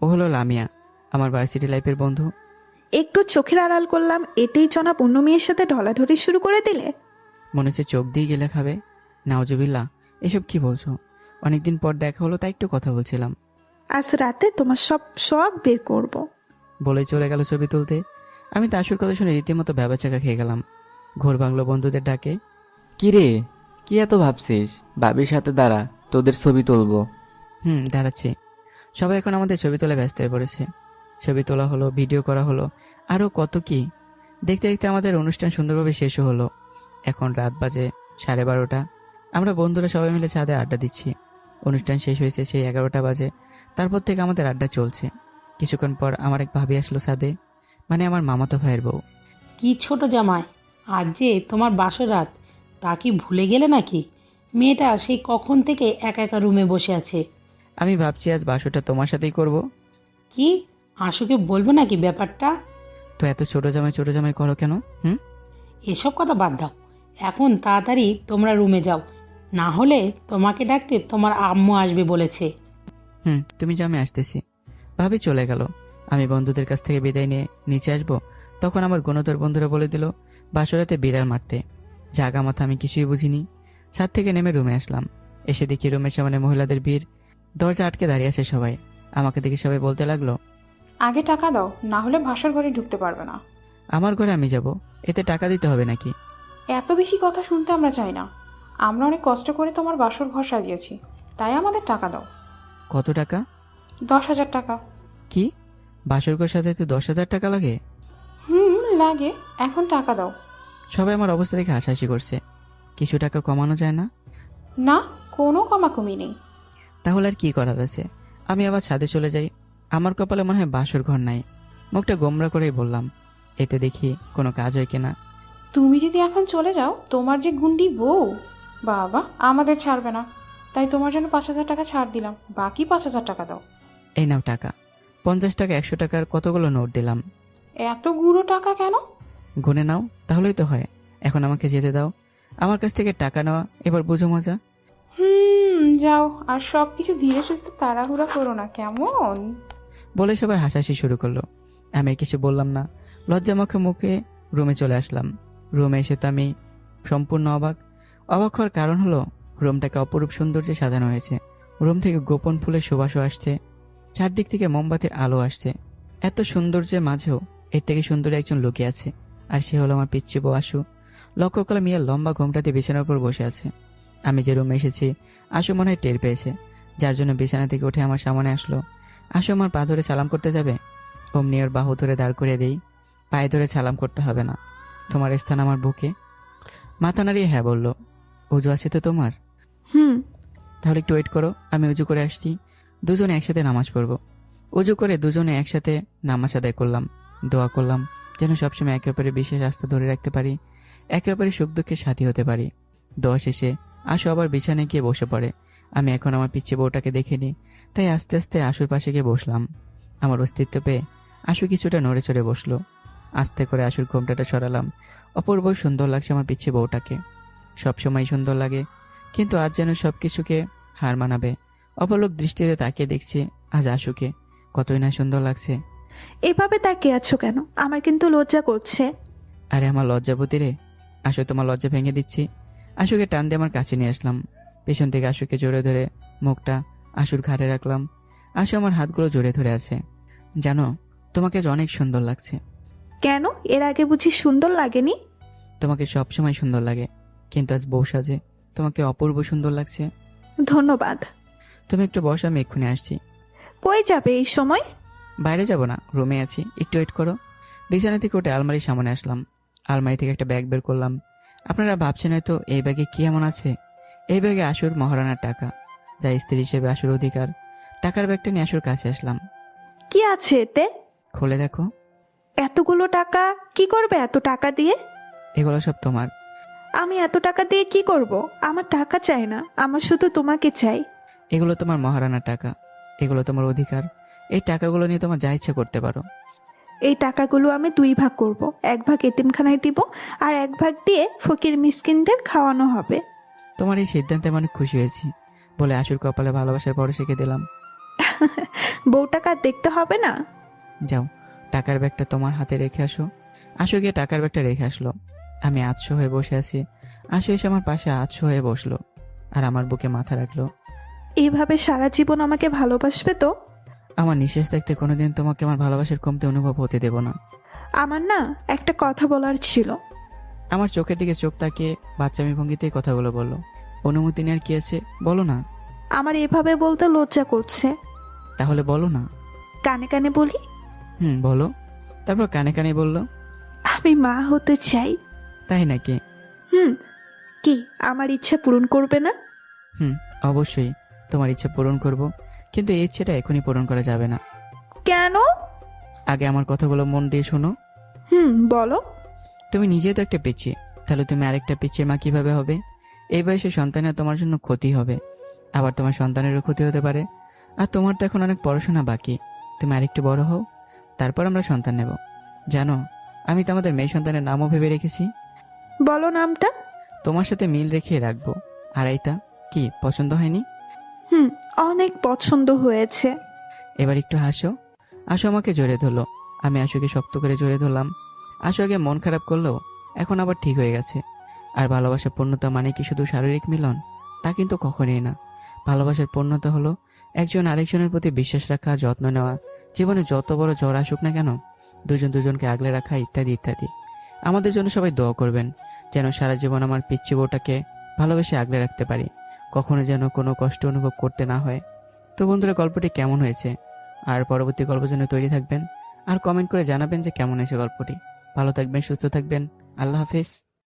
ও হলো লামিয়া, আমার ভার্সিটি লাইফের বন্ধু। একটু চোখের আড়াল করলাম, এতেই জনাব অন্য মেয়ের সাথে ঢলাঢলি শুরু করে দিলে? মনে হচ্ছে চোখ দিয়ে গেলে খাবে। নাওজুবিল্লাহ, এসব কি বলছো? অনেকদিন পর দেখা হলো, তাই একটু কথা বলছিলাম। আজ রাতে তোমার সব শখ বের করব। বলে চলে গেল ছবি তুলতে। আমি তো আশুর কথা শুনে রীতিমতো ভ্যাবাচাকা খেয়ে গেলাম। ঘোর বাংলো বন্ধুদের ডাকে, কি রে, কি এত ভাবছিস? বাবির সাথে দাঁড়া, তোদের ছবি তুলবো। দাঁড়াচ্ছি। সবাই এখন আমাদের ছবি তোলা ব্যস্ত হয়ে পড়েছে। ছবি তোলা হলো, ভিডিও করা হলো, আরও কত কি। দেখতে দেখতে আমাদের অনুষ্ঠান সুন্দরভাবে শেষও হলো। এখন রাত বাজে 12:30। আমরা বন্ধুরা সবাই মিলে ছাদে আড্ডা দিচ্ছি। অনুষ্ঠান শেষ হয়েছে সেই 11টা বাজে। তারপর থেকে আমাদের আড্ডা চলছে। কিছুক্ষণ পর আমার এক ভাবি আসলো ছাদে, মানে আমার মামাতো ভাইয়ের বউ। কি ছোট জামাই, আজ যে তোমার বাসর রাত, তা কি ভুলে গেলে নাকি? মেয়েটা সেই কখন থেকে একা একা রুমে বসে আছে। আমি ভাবছি আজ বাসরটা তোমার সাথেই করব। কি, আশুকে বলবো নাকি ব্যাপারটা? তো এত ছোট জামাই করো কেন? এসব কথা বাদ দাও, এখন তাড়াতাড়ি তোমরা রুমে যাও, না হলে তোমাকে ডাকতে তোমার আম্মু আসবে বলেছে। তুমি যা, আমি আসতেছি। ভাবি চলে গেল। আমি বন্ধুদের কাছ থেকে বিদায় নিয়ে নিচে আসবো, তখন আমার গুণধর বন্ধুরা বলে দিল বাসরাতে বিড়াল মারতে। জাগা মাথা আমি কিছুই বুঝিনি। ছাদ থেকে নেমে রুমে আসলাম। এসে দেখি রুমের সামনে মহিলাদের ভিড়। দরজা আটকে দাঁড়িয়ে আছে সবাই। আমাকে দেখে সবাই বলতে লাগলো, আগে টাকা দাও, না হলে ভাষার ঘরে ঢুকতে পারবে না। আমার ঘরে আমি যাব, এতে টাকা দিতে হবে নাকি? এত বেশি কথা শুনতে আমরা চাই না। আমরা অনেক কষ্ট করে তোমার বাসর ঘর সাজিয়েছি, তাই আমাদের টাকা দাও। কত টাকা? 10,000 টাকা। কি, বাসর ঘর সাজাইতে 10,000 টাকা লাগে? লাগে, এখন টাকা দাও। সবাই আমার অবস্থা দেখে হাসাহাসি করছে। কিছু টাকা কমানো যায় না? না, কোনো কমাকমি নেই। তাহলে আর কি করার আছে? আমি আবার ছাদে চলে যাই। আমার কপালে মনে হয় বাসর ঘর নাই। মুখটা গোমরা করেই বললাম, এতে দেখি কোনো কাজ হয় কিনা। তুমি যদি এখন চলে যাও, তোমার যে গুন্ডি বউ বাবা আমাদের ছাড়বে না, তাই তোমার জন্য 5,000 টাকা ছাড় দিলাম, বাকি 5,000 টাকা দাও। এই নাও টাকা। 50 টাকা, 100 টাকার কতগুলো নোট দিলাম। এত গুঁড়ো টাকা কেন? গুনে নাও, তাহলেই তো হয়। এখন আমাকে যেতে দাও। আমার কাছ থেকে টাকা নেওয়া এবার বুঝো মজা। যাও, আর সব কিছু ধীরে সুস্থে তাড়াহুড়া করো না, কেমন? বলে সবাই হাসাহাসি শুরু করলো। আমি কিছু বললাম না। লজ্জা মুখে মুখে রুমে চলে আসলাম। রুমে এসে তো আমি সম্পূর্ণ অবাক হওয়ার কারণ হলো রুমটাকে অপরূপ সৌন্দর্যে সাজানো হয়েছে। রুম থেকে গোপন ফুলের সুবাসও আসছে, চারদিক থেকে মোমবাতির আলো আসছে। এত সৌন্দর্যের মাঝেও এর থেকে সুন্দরী একজন লুকিয়ে আছে, আর সে হলো আমার পিচ্চি বউ আশু। লক্ষ্য করলাম মিয়া লম্বা ঘোমটাতে বিছানার উপর বসে আছে। আমি যে রুমে এসেছি আশু মনে হয় টের পেয়েছে, যার জন্য বিছানা থেকে উঠে আমার সামনে আসলো। আশু আমার পা ধরে সালাম করতে যাবে, অমনি ওর বাহু ধরে দাঁড় করিয়ে দেই। পায়ে ধরে সালাম করতে হবে না, তোমার স্থান আমার বুকে। মাথা নাড়িয়ে হ্যাঁ বলল। উজু আছে তো তোমার? তাহলে একটু ওয়েট করো, আমি উজু করে আসছি। দুজনে একসাথে নামাজ পড়ব। উজু করে দুজনে একসাথে নামাজ আদায় করলাম। দোয়া করলাম যেন সবসময় একে অপরের বিশেষ আস্থা ধরে রাখতে পারি, একে অপরের সুখ দুঃখের সাথী হতে পারি। দোয়া শেষে আশু আবার বিছানায় গিয়ে বসে পড়ে। আমি এখন আমার পিচ্ছি বউটাকে দেখিনি, তাই আস্তে আস্তে আশুর পাশে গিয়ে বসলাম। আমার অস্তিত্ব পেয়ে আশু কিছুটা নড়ে চড়ে বসলো। আস্তে করে আশুর ঘোমটাটা সরালাম। অপূর্ব সুন্দর লাগছে আমার পিচ্ছি বউটাকে। সবসময় সুন্দর লাগে, কিন্তু আজ যেন সব কিছুকে হার মানাবে। অপলক দৃষ্টিতে তাকিয়ে দেখছি আজ আশুকে, কতই না সুন্দর লাগছে। এভাবে তাকিয়ে আছো কেন? আমার কিন্তু লজ্জা করছে। আরে আমার লজ্জাবতী রে, আসো তোমার লজ্জা ভেঙে দিচ্ছি। আশুকে টান দিয়ে আমার কাছে নিয়ে আসলাম। পেছন থেকে আশুকে জড়িয়ে ধরে মুখটা আশুর ঘাড়ে রাখলাম। আশু আমার হাতগুলো জড়িয়ে ধরে আছে। জানো, তোমাকে আজ অনেক সুন্দর লাগছে। কেন? এর আগে বুঝি সুন্দর লাগেনি? তোমাকে সবসময় সুন্দর লাগে, কিন্তু আজ বউ সাজে তোমাকে অপূর্ব সুন্দর লাগছে। ধন্যবাদ। তুমি একটু বসো, আমি এক্ষুনি আসছি। কই যাবে এই সময়? বাইরে যাব না, রুমে আছি, একটু ওয়েট করো। বিছানা থেকে উঠে আলমারির সামনে আসলাম। আলমারি থেকে একটা ব্যাগ বের করলাম। আপনারা ভাবছেন হয়তো এই ব্যাগে কি এমন আছে। এই ব্যাগে আশুর মহারানার টাকা, যা স্ত্রী হিসেবে আশুর অধিকার। টাকার ব্যাগটা নিয়ে আশুর কাছে আসলাম। কি আছে এতে? খুলে দেখো। এতগুলো টাকা কি করবে এত টাকা দিয়ে? এগুলো সব তোমার। আমি এত টাকা দিয়ে কি করব? আমার টাকা চাই না, আমার শুধু তোমাকে চাই। এগুলো তোমার মহারানার টাকা, এগুলো তোমার অধিকার। এই টাকাগুলো নিয়ে তোমার যা ইচ্ছা করতে পারো। এই টাকাগুলো আমি 2 ভাগ করব। 1 ভাগ এতিমখানায় দিব, আর 1 ভাগ দিয়ে ফকির মিসকিনদের খাওয়ানো হবে। তোমার এই সিদ্ধান্তে আমি অনেক খুশি হয়েছি বলে আশুর কপালে ভালোবাসার পরশ এঁকে দিলাম। বউ টাকা দেখতে হবে না? যাও, টাকার ব্যাগটা তোমার হাতে রেখে আসো। আশু গিয়ে টাকার ব্যাগটা রেখে আসলো। আমি আতশো হয়ে বসে আছি। আশু এসে আমার পাশে আতশো হয়ে বসলো আর আমার বুকে মাথা রাখলো। এইভাবে সারা জীবন আমাকে ভালোবাসবে তো? আমার নিঃশ্বাস থাকতে কোনোদিন তোমাকে আমার ভালোবাসার কমতে অনুভব হতে দেব না। আমার না একটা কথা বলার ছিল। আমার চোখের দিকে চোখ তাকিয়ে বাচ্চামি ভঙ্গিতেই কথাগুলো বললো। অনুমতি নেওয়ার কি আছে, বলো না। আমার এভাবে বলতে লজ্জা করছে। তাহলে বলো না। কানে কানে বলি। বলো। তারপর কানে কানে বললো, আমি মা হতে চাই। তাই নাকি? কি আমার ইচ্ছা পূরণ করবে না? অবশ্যই তোমার ইচ্ছা পূরণ করব, কিন্তু এই ইচ্ছেটা এখনই পূরণ করা যাবে না। কেন? আগে আমার কথাগুলো মন দিয়ে শোনো। বলো। তুমি নিজে তো একটা পিচ্ছি, তাহলে তুমি আরেকটা পিচ্ছির মা কিভাবে হবে? এই বয়সে সন্তানের তোমার জন্য ক্ষতি হবে, আবার তোমার সন্তানেরও ক্ষতি হতে পারে। আর তোমার তো এখন অনেক পড়াশোনা বাকি। তুমি আরেকটু বড় হও, তারপর আমরা সন্তান নেব। জানো, আমি তো আমাদের মেয়ে সন্তানের নামও ভেবে রেখেছি। বলো নামটা। তোমার সাথে মিল রেখে রাখবো। আড়াইতা। কি পছন্দ হয়নি? অনেক পছন্দ হয়েছে। এবার একটু হাসো। আশু আমাকে জড়িয়ে ধরলো। আমি আশুকে শক্ত করে জড়িয়ে ধরলাম। আশু আগে মন খারাপ করলেও এখন আবার ঠিক হয়ে গেছে। আর ভালোবাসার পূর্ণতা মানে কি শুধু শারীরিক মিলন? তা কিন্তু কখনোই না। ভালোবাসার পূর্ণতা হলো একজন আরেকজনের প্রতি বিশ্বাস রাখা, যত্ন নেওয়া, জীবনে যত বড় ঝড় আসুক না কেন দুজন দুজনকে আগলে রাখা, ইত্যাদি ইত্যাদি। আমাদের জন্য সবাই দোয়া করবেন যেন সারা জীবন আমার পিচ্চি বউটাকে ভালোবেসে আগলে রাখতে পারি, কখনো যেন কোনো কষ্ট অনুভব করতে না হয়। তো বন্ধুরা, গল্পটি কেমন হয়েছে আর পরবর্তী গল্পের জন্য তৈরি থাকবেন আর কমেন্ট করে জানাবেন যে কেমন হয়েছে গল্পটি। ভালো থাকবেন, সুস্থ থাকবেন। আল্লাহ হাফিজ।